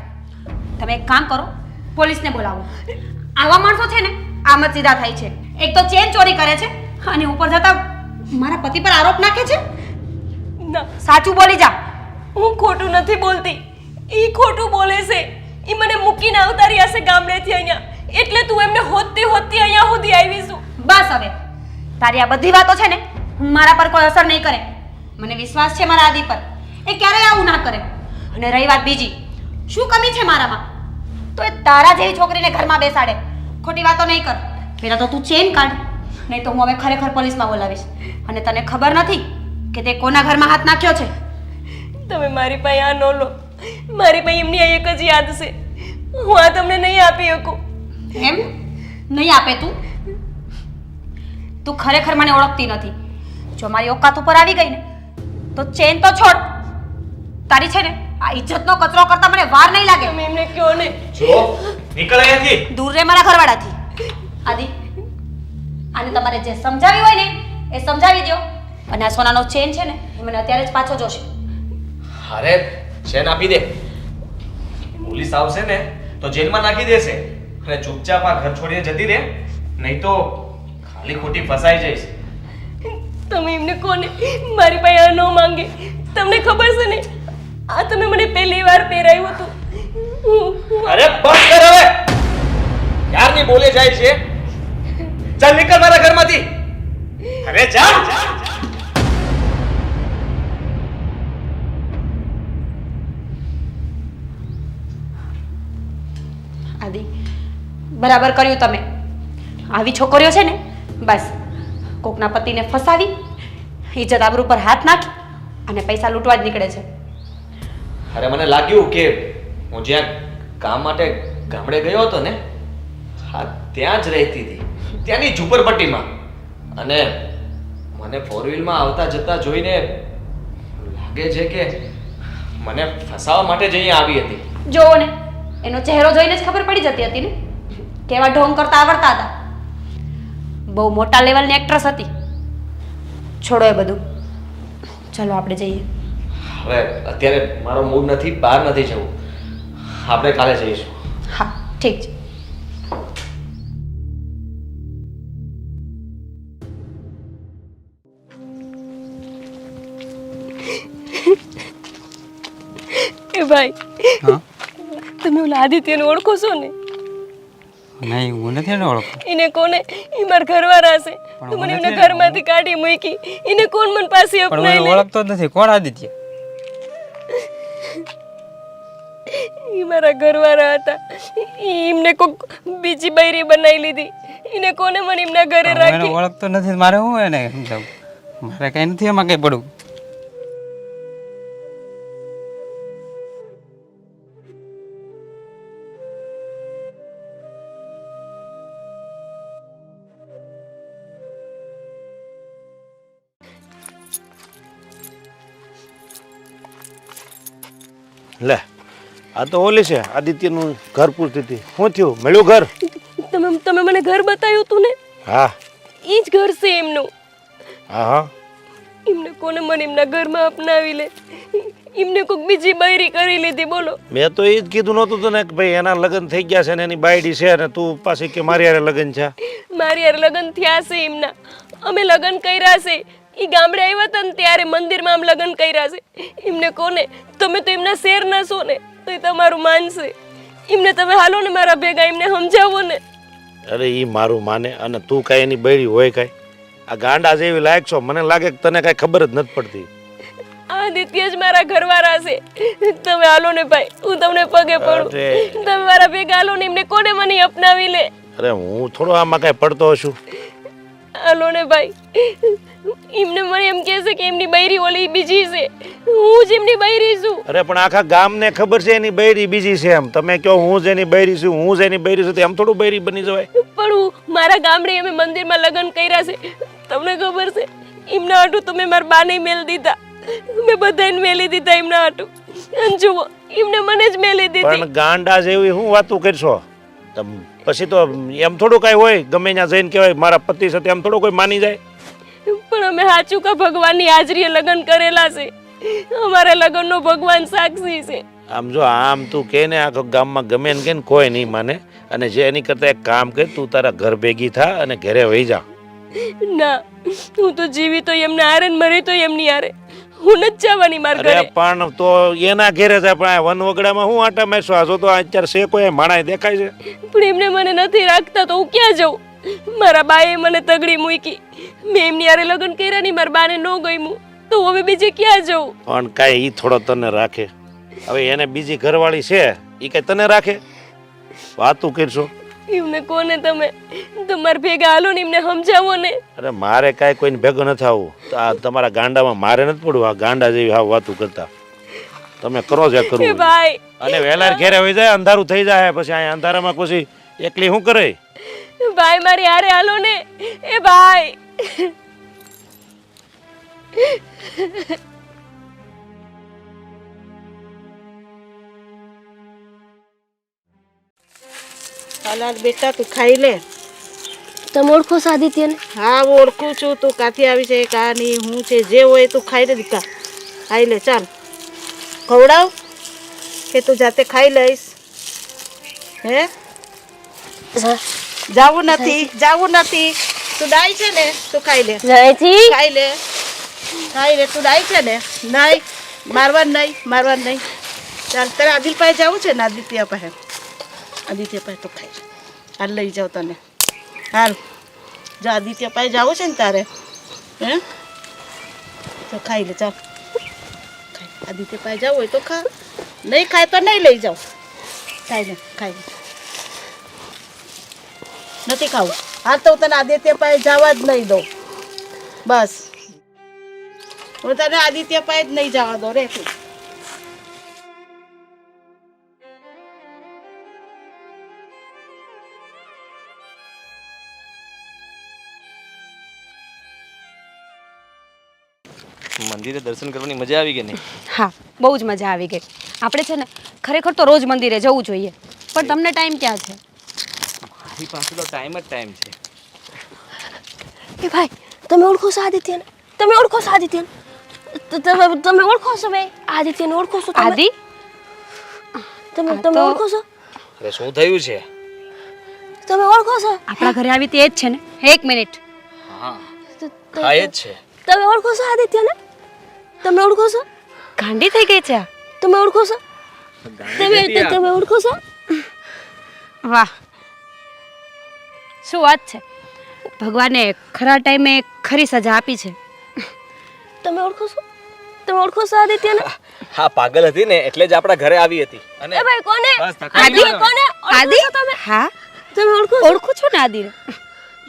તમે એક કામ કરો, પોલીસને બોલાવો. આવા માણસો છે ને આમ જ સીધા થાય છે. એક તો ચેન ચોરી કરે છે અને ઉપર જતા મારા પતિ પર આરોપ નાખે છે. ના, સાચું બોલી જા. હું ખોટું નથી બોલતી. એ ખોટું બોલે છે. એ મને મૂકીને આવતા રહ્યા છે ગામડેથી અહીંયા. એટલે તું એમને હોતી હોતી અહીંયા સુધી આવીશું. બસ હવે તારી આ બધી વાતો છે ને મારા પર કોઈ અસર નહીં કરે. મને વિશ્વાસ છે મારા આદિ પર. એ ક્યારેય આવું ના કરે. અને રહી વાત બીજી, શું કમી છે મારામાં? તો એ તારા જેવી છોકરીને ઘરમાં બેસાડે. ખોટી વાતો નહીં કર. પહેલા તો તું ચેન કાઢ, નહીં તો હું હવે ખરેખર પોલીસમાં બોલાવીશ. અને તને ખબર નથી કે તે કોના ઘરમાં હાથ નાખ્યો છે? તમે મારી પાસે આ ન લો. મારી પાસે એમની આ એક જ યાદ છે. હું આ તમને નહીં આપી શકું. એમ નહીં આપે તું? તું ખરેખર મને ઓળખતી નથી. જો મારી ઓકાત ઉપર આવી ગઈ ને તો ચેન તો છોડ. તારી છે ને આ ઇજ્જતનો કચરો કરતા મને વાર નહીં લાગે. તમે એમને કયો ને. જો નીકળ અહીંયાથી. દૂર રે મારા ઘરવાળાથી. આદિ, આને તમારે જે સમજાવી હોય ને એ સમજાવી દો. અને આ સોનાનો ચેન છે ને એ મને અત્યારે જ પાછો જોશે. અરે ચેન આપી દે. પોલીસ આવશે ને તો જેલમાં નાખી દેશે. અને ચૂપચાપ આ ઘર છોડીને જતી રહે, નહીં તો ખાલી ખોટી ફસાઈ જઈશ. તમે એમને કોને મારી પાસે આ ન માંગે. તમને ખબર છે ને આ તમે મને પહેલી વાર પહેરાયું હતું. અરે બંધ કર હવે. ક્યારની બોલે જાય છે. ચાલ નીકળ મારા ઘરમાંથી. અરે જા. આદિ, બરાબર કર્યું તમે. આવી છોકરીઓ છે ને બસ કોકના પતિને ફસાવી, ઇજ્જત આબરૂ પર હાથ નાખી અને પૈસા લૂંટવા જ નીકળે છે. અરે મને લાગ્યું કે હું જ્યાં કામ માટે ગામડે ગયો હતો ને, હા ત્યાં જ રહેતી હતી, ત્યાંની ઝૂંપડપટ્ટીમાં. અને મને ફોર વ્હીલમાં આવતા જતા જોઈને લાગે છે કે મને ફસાવવા માટે જ અહીંયા આવી હતી. જોવો ને, એનો ચહેરો જોઈને જ ખબર પડી જતી હતી ને કેવા ઢોંગ કરતા આવડતા હતા. બહુ મોટા લેવલની એક્ટ્રેસ હતી. છોડો એ બધું, ચલો આપણે જઈએ. હવે અત્યારે મારો મૂડ નથી, બહાર નથી જવું. આપણે કાલે જઈશું. હા ઠીક છે. એ ભાઈ, તમે ઓલા આદિત્યને ઓળખો છો ને? નહીં હું નથી એને ઓળખતો. એને કોને ઈ મારા ઘરવાળા છે તો મને એમના ઘરમાંથી કાઢી મૂકી એને કોણ મન પાસે પણ હું અપનાવી એને લે ઓળખતો જ નથી. કોણ આદિત્ય? ઈ મારા ઘરવાળા હતા ઈ એમને કોક બીજી બૈરી બનાવી લીધી એને કોને મને એમના ઘરે પણ હું એને રાખી ઓળખતો નથી. મારે શું એને સમજાવું? મારે કઈ નથી એમાં કઈ પડવું. લે આ તો ઓલી છે આદિત્યનું ઘર પૂરતી હતી. શું થયું, મળ્યું ઘર? તમે તમે મને ઘર બતાવ્યું તું ને હા ઈ જ ઘર છે એમનું. હા હા એમને કોને મને એમના ઘરમાં અપનાવી લે એમને કોઈક બીજી બૈરી કરી લીધી બોલો. મેં તો એ જ કીધું નહોતું તને કે ભાઈ એના લગ્ન થઈ ગયા છે ને એની બાયડી છે ને તું પાછી કે મારી હારે લગ્ન છે. મારી યાર લગ્ન થયા છે એમના અમે લગ્ન કર્યા છે ઈ ગામડે આવ્યા હતા ને ત્યારે મંદિરમાં આમ લગ્ન કર્યા છે એમને કોને તમે તો એમના શેર ના છો ને તો એ તમારું માનશે એમને તમે હાલો ને મારા ભેગા એમને સમજાવો ને. અરે એ મારું માને અને તું કાંઈ એની બૈડી હોય કાંઈ? આ ગાંડા જેવી લાયક છો, મને લાગે કે તને કાંઈ ખબર જ નથી પડતી. આદિત્ય જ મારા ઘરવાળા છે તમે હાલો ને ભાઈ હું તમને પગે પડું તમે મારા ભેગા હાલો ને એમને કોને મને અપનાવી લે. અરે હું થોડો આમાં કાંઈ પડતો હશું. હાલો ને ભાઈ એમને મને એમ કહે છે કે એમની બૈરી ઓલી બીજી છે હું જ એમની બૈરી છું. અરે પણ આખા ગામને ખબર છે એની બૈરી બીજી છે એમ. તમે કહો હું જ એની બૈરી છું, હું જ એની બૈરી છું, તો એમ થોડું બૈરી બની જવાય? પણ હું મારા ગામડે અમે મંદિરમાં લગ્ન કર્યા છે તમને ખબર છે એમના હાટું તો મેં મારા બાને મેલ દીધા મેં બધાને મેલી દીધા એમના હાટું અને જુઓ એમને મને જ મેલી દીધી. પણ ગાંડા જેવી હું વાતું કરશો? પછી તો એમ થોડું કાંઈ હોય ગમે ત્યાં જઈને કહેવાય મારા પતિ સાથે, એમ થોડું કોઈ માની જાય? પણ અમે સાચું કા ભગવાનની હાજરીએ લગ્ન કરેલા છે અમારા લગ્નનો ભગવાન સાક્ષી છે. આમ જો આમ તું કે ને આખો ગામમાં ગમે ને કે ને કોઈ નહીં માને. અને જે એની કરતા એક કામ કર, તું તારા ઘર ભેગી થા અને ઘરે વહી જા. ના હું તો જીવી તો એમને હારે ને મરી તો એમની હારે હું નથી જવાની મારા ઘરે. અરે પણ તો એના ઘરે જાય, પણ આ વનવગડામાં હું આટા મારશો? આ જો તો અત્યારે છે કોઈ માણાય દેખાય છે? પણ એમને મને નથી રાખતા તો હું ક્યાં જાઉં? મારા બાએ મને તગડી મૂકી મેં એમની હારે લગ્ન કર્યા નહીં મારા બાને ન ગમ્યું તો હવે બીજે ક્યાં જાઉં? પણ કાંઈ ઈ થોડો તને રાખે? હવે એને બીજી ઘરવાળી છે એ કઈ તને રાખે? વાતું કરશો? એમને કોને તમે તમારા ભેગા હાલો ને એમને સમજાવો ને. અરે મારે કાંઈ કોઈને ભેગું નથી આવવું. આ તમારા ગાંડામાં મારે નથી પડવું. આ ગાંડા જેવી હાવ વાતું કરતા તમે કરો જે કરવું હોય. ભાઈ અને વહેલા ઘેરે હોઈ જાય, અંધારું થઈ જાય, પછી અહીંયા અંધારામાં પછી એકલી શું કરે? ભાઈ મારી હારે હાલો ને એ ભાઈ. હાલાલ બેટા તું ખાઈ લે. તમે ઓળખો છો આદિત્યને? હા ઓળખું છું. તું કાથી આવી છે કા નહીં હું છે જે હોય તું ખાઈ લે દીકા. ખાઈ લે ચાલ. ખવડાવ કે તું જાતે ખાઈ લઈશ? હે જાવું નથી તું ડાય છે ને તું ખાઈ લે. ખાઈ લે તું ડાય છે ને? નહીં મારવાનું નહીં. ચાલ તારે આદિલ પાસે જવું છે ને? આદિત્ય પાસે તો ખાઈ હાલ લઈ જાઉં તને. હાલ જો આદિત્ય પાસે જવું છે ને તારે હે તો ખાઈ લે ચાલ. આદિત્ય પાસે જવું હોય તો ખા, નહીં ખાય તો નહીં લઈ જાઉં. ખાઈ લે નથી ખાવું. હા તો હું તને આદિત્ય પાસે જવા જ નહીં દઉં. બસ હું તને આદિત્ય પાસે જ નહીં જવા દઉં રે. તું મંદિરે દર્શન કરવાની મજા આવી ગઈ નહીં? હા બહુ જ મજા આવી ગઈ. આપણે છે ને ખરેખર તો રોજ મંદિરે જવું જોઈએ પણ તમને ટાઈમ ક્યાં છે? મારી પાસે તો ટાઈમ જ ટાઈમ છે. એ ભાઈ તમે ઓળખો છો આદિત્યને? તમે ઓળખો છો આદિત્યને? તમે ઓળખો છો ભાઈ આદિત્યને? ઓળખો છો આદિ? તમે ઓળખો છો? અરે શું થયું છે? તમે ઓળખો છો? આપણા ઘરે આવી તે જ છે ને? એક મિનિટ. હા થાય જ છે. તમે ઓળખો છો આદિત્યને? તમે ઓળખો છો? ગાંડી થઈ ગઈ છે આ. તમે ઓળખો છો? તમે ઓળખો છો? વાહ શું વાત છે, ભગવાને ખરા ટાઈમે ખરી સજા આપી છે. તમે ઓળખો છો? તમે ઓળખો છો આદિત્યને? હા, પાગલ હતી ને એટલે જ આપણા ઘરે આવી હતી. અને એ ભાઈ કોને? બસ ધક્કા આદિ નહીં કોને? આદિ હા તમે ઓળખો છો? ઓળખું છું ને આદિને,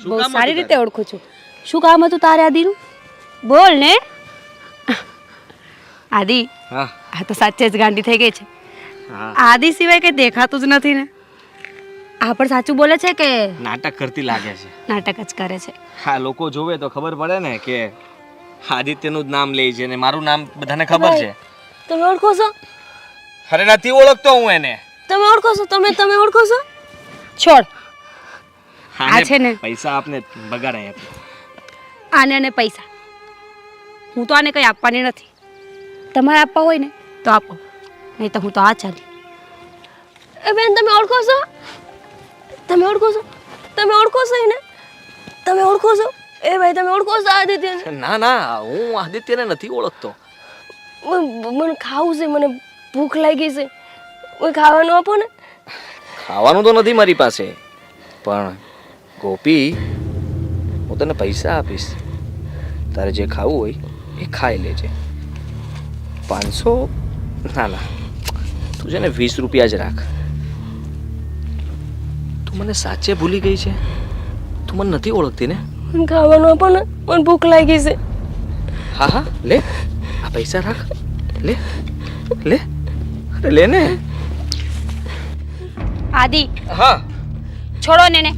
બહુ કામ સારી હતું રીતે ઓળખું છું. શું કામ હતું તારે આદિનું? બોલ ને. આદિ હા આ તો સાચે જ ગાંડી થઈ ગઈ છે. હા, આદિ સિવાય કઈ દેખાતું જ નથી ને. આ પણ સાચું બોલે છે કે નાટક કરતી લાગે છે. નાટક જ કરે છે? હા, લોકો જોવે તો ખબર પડે ને કે આદિત્યનું જ નામ લે છે ને મારું નામ બધાને ખબર છે. તમે ઓળખો છો? અરે નથી ઓળખતો હું એને. તમે ઓળખો છો? તમે ઓળખો છો? છોડ. આને આ છે ને. પૈસા આપને બગાડાય આપે. આને અને પૈસા હું તો આને કંઈ આપવાની નથી. તમારે આપવા હોય ને તો આપો, નહીં તો હું તો આ ચાલી. એ બેન તમે ઓળખો છો? તમે ઓળખો છો? તમે ઓળખો છો એને? તમે ઓળખો છો? એ ભાઈ તમે ઓળખો છો આદિત્યને? ના ના, હું આદિત્યને નથી ઓળખતો. મને ખાવું છે, મને ભૂખ લાગી છે, કોઈ ખાવાનું આપો ને. ખાવાનું તો નથી મારી પાસે, પણ ગોપી હું તને પૈસા આપીશ. તારે જે ખાવું હોય એ ખાઈ લેજે. 500 ના ના, તું છે ને 20 રૂપિયા જ રાખ. તું મને સાચે ભૂલી ગઈ છે? તું મને નથી ઓળખતી ને? મને ખાવાનું આપો ને, મને ભૂખ લાગી છે. હા હા, લે આ પૈસા રાખ. લે લે, અરે લે ને. આદિ હા, છોડો ને એને.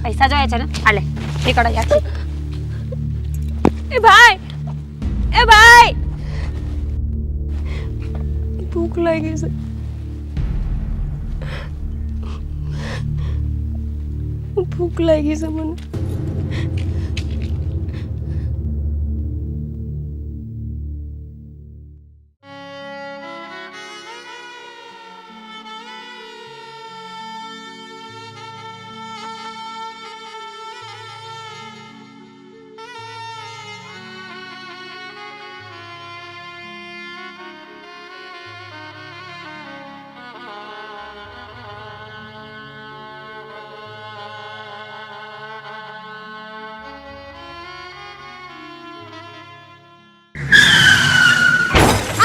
પૈસા જોઈએ છે ને? હાલે નીકળો યાર. એ ભાઈ, એ ભાઈ, ભૂખ લાગી છે. ભૂખ લાગી છે મને.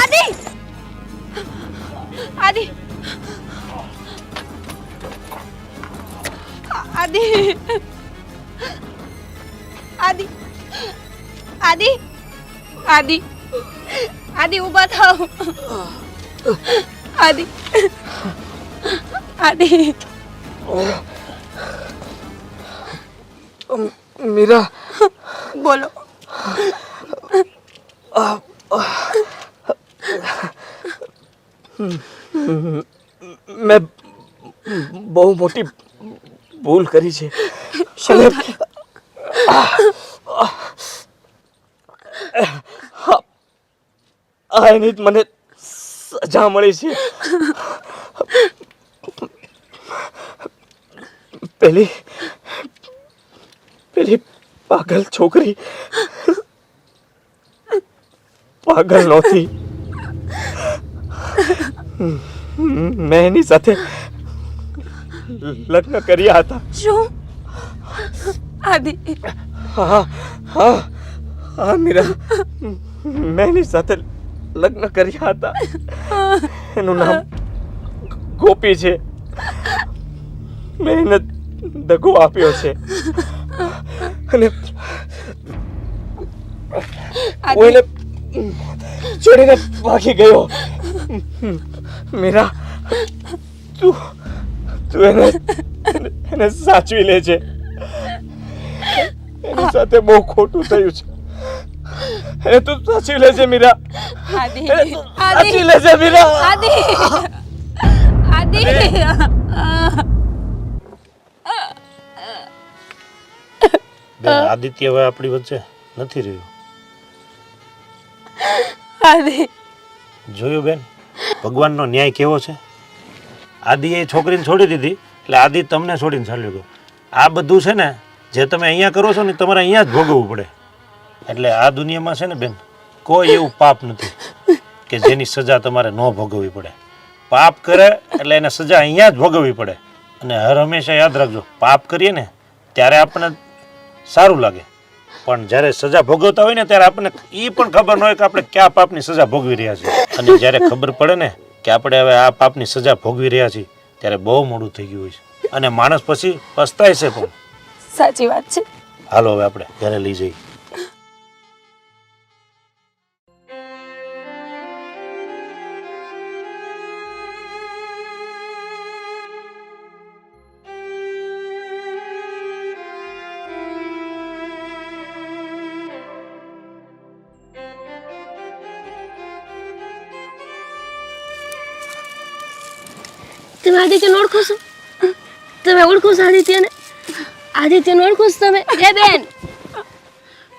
આદિ આદિ આદિ આદિ આદિ આદિ ઊભા થાવ. આદિ આદિ મીરા બોલો. મેં બહુ મોટી ભૂલ કરી છે. એની જ મને સજા મળી છે. પેલી પાગલ છોકરી પાગલ નહોતી. મેં એની સાથે લગ્ન કર્યા હતા. શું? આદિ હા હા હા મીરા, મેં એની સાથે લગ્ન કર્યા હતા. એનું નામ ગોપી છે. મેં એને દગો આપ્યો છે અને હું એને છોડીને ભાગી ગયો. મીરા, તું એને સાચવી લેજે. એની સાથે બહુ ખોટું થયું છે. એને તું સાચવી લેજે મીરા. આદિ સાચવી લેજે મીરા. આદિ આદિ બેન, આદિત્ય હવે આપણી વચ્ચે નથી રહ્યું. આદિ જોયું બેન, ભગવાનનો ન્યાય કેવો છે. આદિએ છોકરીને છોડી દીધી એટલે આદિ તમને છોડીને ચાલ્યો ગયો. આ બધું છે ને જે તમે અહીંયા કરો છો ને તમારે અહીંયા જ ભોગવવું પડે. એટલે આ દુનિયામાં છે ને બેન, કોઈ એવું પાપ નથી કે જેની સજા તમારે ન ભોગવવી પડે. પાપ કરે એટલે એને સજા અહીંયા જ ભોગવવી પડે. અને હર હંમેશા યાદ રાખજો, પાપ કરીએ ને ત્યારે આપણને સારું લાગે, પણ જ્યારે સજા ભોગવતા હોય ને ત્યારે આપણને એ પણ ખબર ન હોય કે આપણે કયા પાપની સજા ભોગવી રહ્યા છીએ. અને જ્યારે ખબર પડે ને કે આપણે હવે આ પાપની સજા ભોગવી રહ્યા છીએ ત્યારે બહુ મોડું થઈ ગયું હોય છે અને માણસ પછી પસ્તાય છે પણ. સાચી વાત છે. હાલો હવે આપણે ઘરે લઈ જઈએ. તમે આદિત્યને ઓળખો છો? તમે ઓળખો છો આદિત્યને? આદિત્યને ઓળખો છો તમે? એ બેન,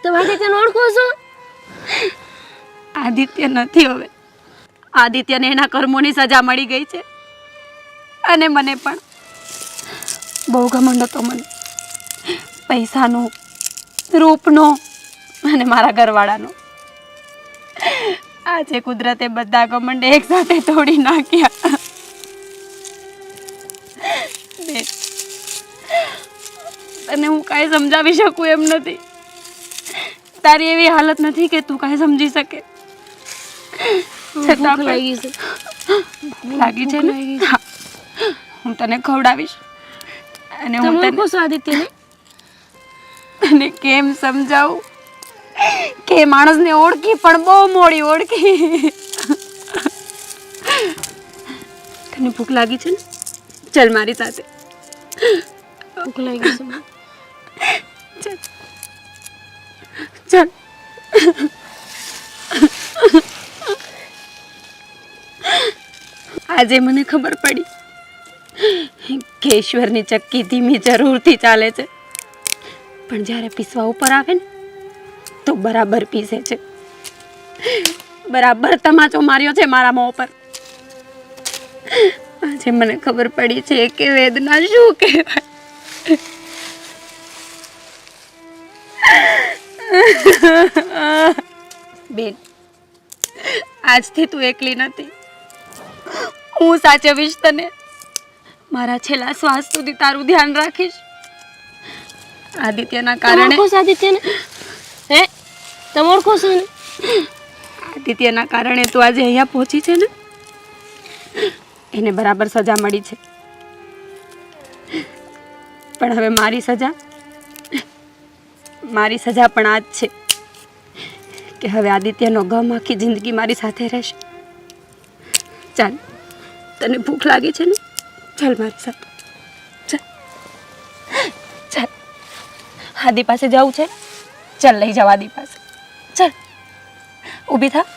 તમે આદિત્યને ઓળખો છો? આદિત્ય નથી હવે. આદિત્યને એના કર્મોની સજા મળી ગઈ છે અને મને પણ. બહુ ઘમંડ હતો મને, પૈસાનો, રૂપનો અને મારા ઘરવાળાનો. આજે કુદરતે બધા ઘમંડ એકસાથે તોડી નાખ્યા. અને હું કાંઈ સમજાવી શકું એમ નથી. તારી એવી હાલત નથી કે તું કાંઈ સમજી શકે. છતાં લાગી છે ને? હા. હું તને ખવડાવીશ અને હું તને આદિત્યને તને કેમ સમજાવું કે માણસને ઓળખી પણ બહુ મોડી ઓળખી. તને ભૂખ લાગી છે ને? ચલ મારી સાથે. ભૂખ લાગી છે. ચલ ચલ. આજે મને ખબર પડી કે ઈશ્વરની ચક્કી ધીમી જરૂરથી ચાલે છે, પણ જ્યારે પીસવા ઉપર આવે ને તો બરાબર પીસે છે. બરાબર તમાચો માર્યો છે મારા મોં પર. આજે મને ખબર પડી છે કે વેદના શું કહેવાય. બેન, આજથી તું એકલી નથી. હું સાચવીશ તને. મારા છેલ્લા શ્વાસ સુધી તારું ધ્યાન રાખીશ. આદિત્યના કારણે આદિત્યને હે તમે ઓળખો છો ને? આદિત્યના કારણે તું આજે અહીંયા પહોંચી છે ને, એને બરાબર સજા મળી છે. પણ હવે મારી સજા પણ આ જ છે કે હવે આદિત્યનો ગમ આખી જિંદગી મારી સાથે રહેશે. ચાલ, તને ભૂખ લાગી છે ને? ચાલ મારી સાથે. ચાલ ચાલ. આદિ પાસે જવું છે? ચાલ લઈ જાવ આદિ પાસે. ચાલ, ઊભી થા.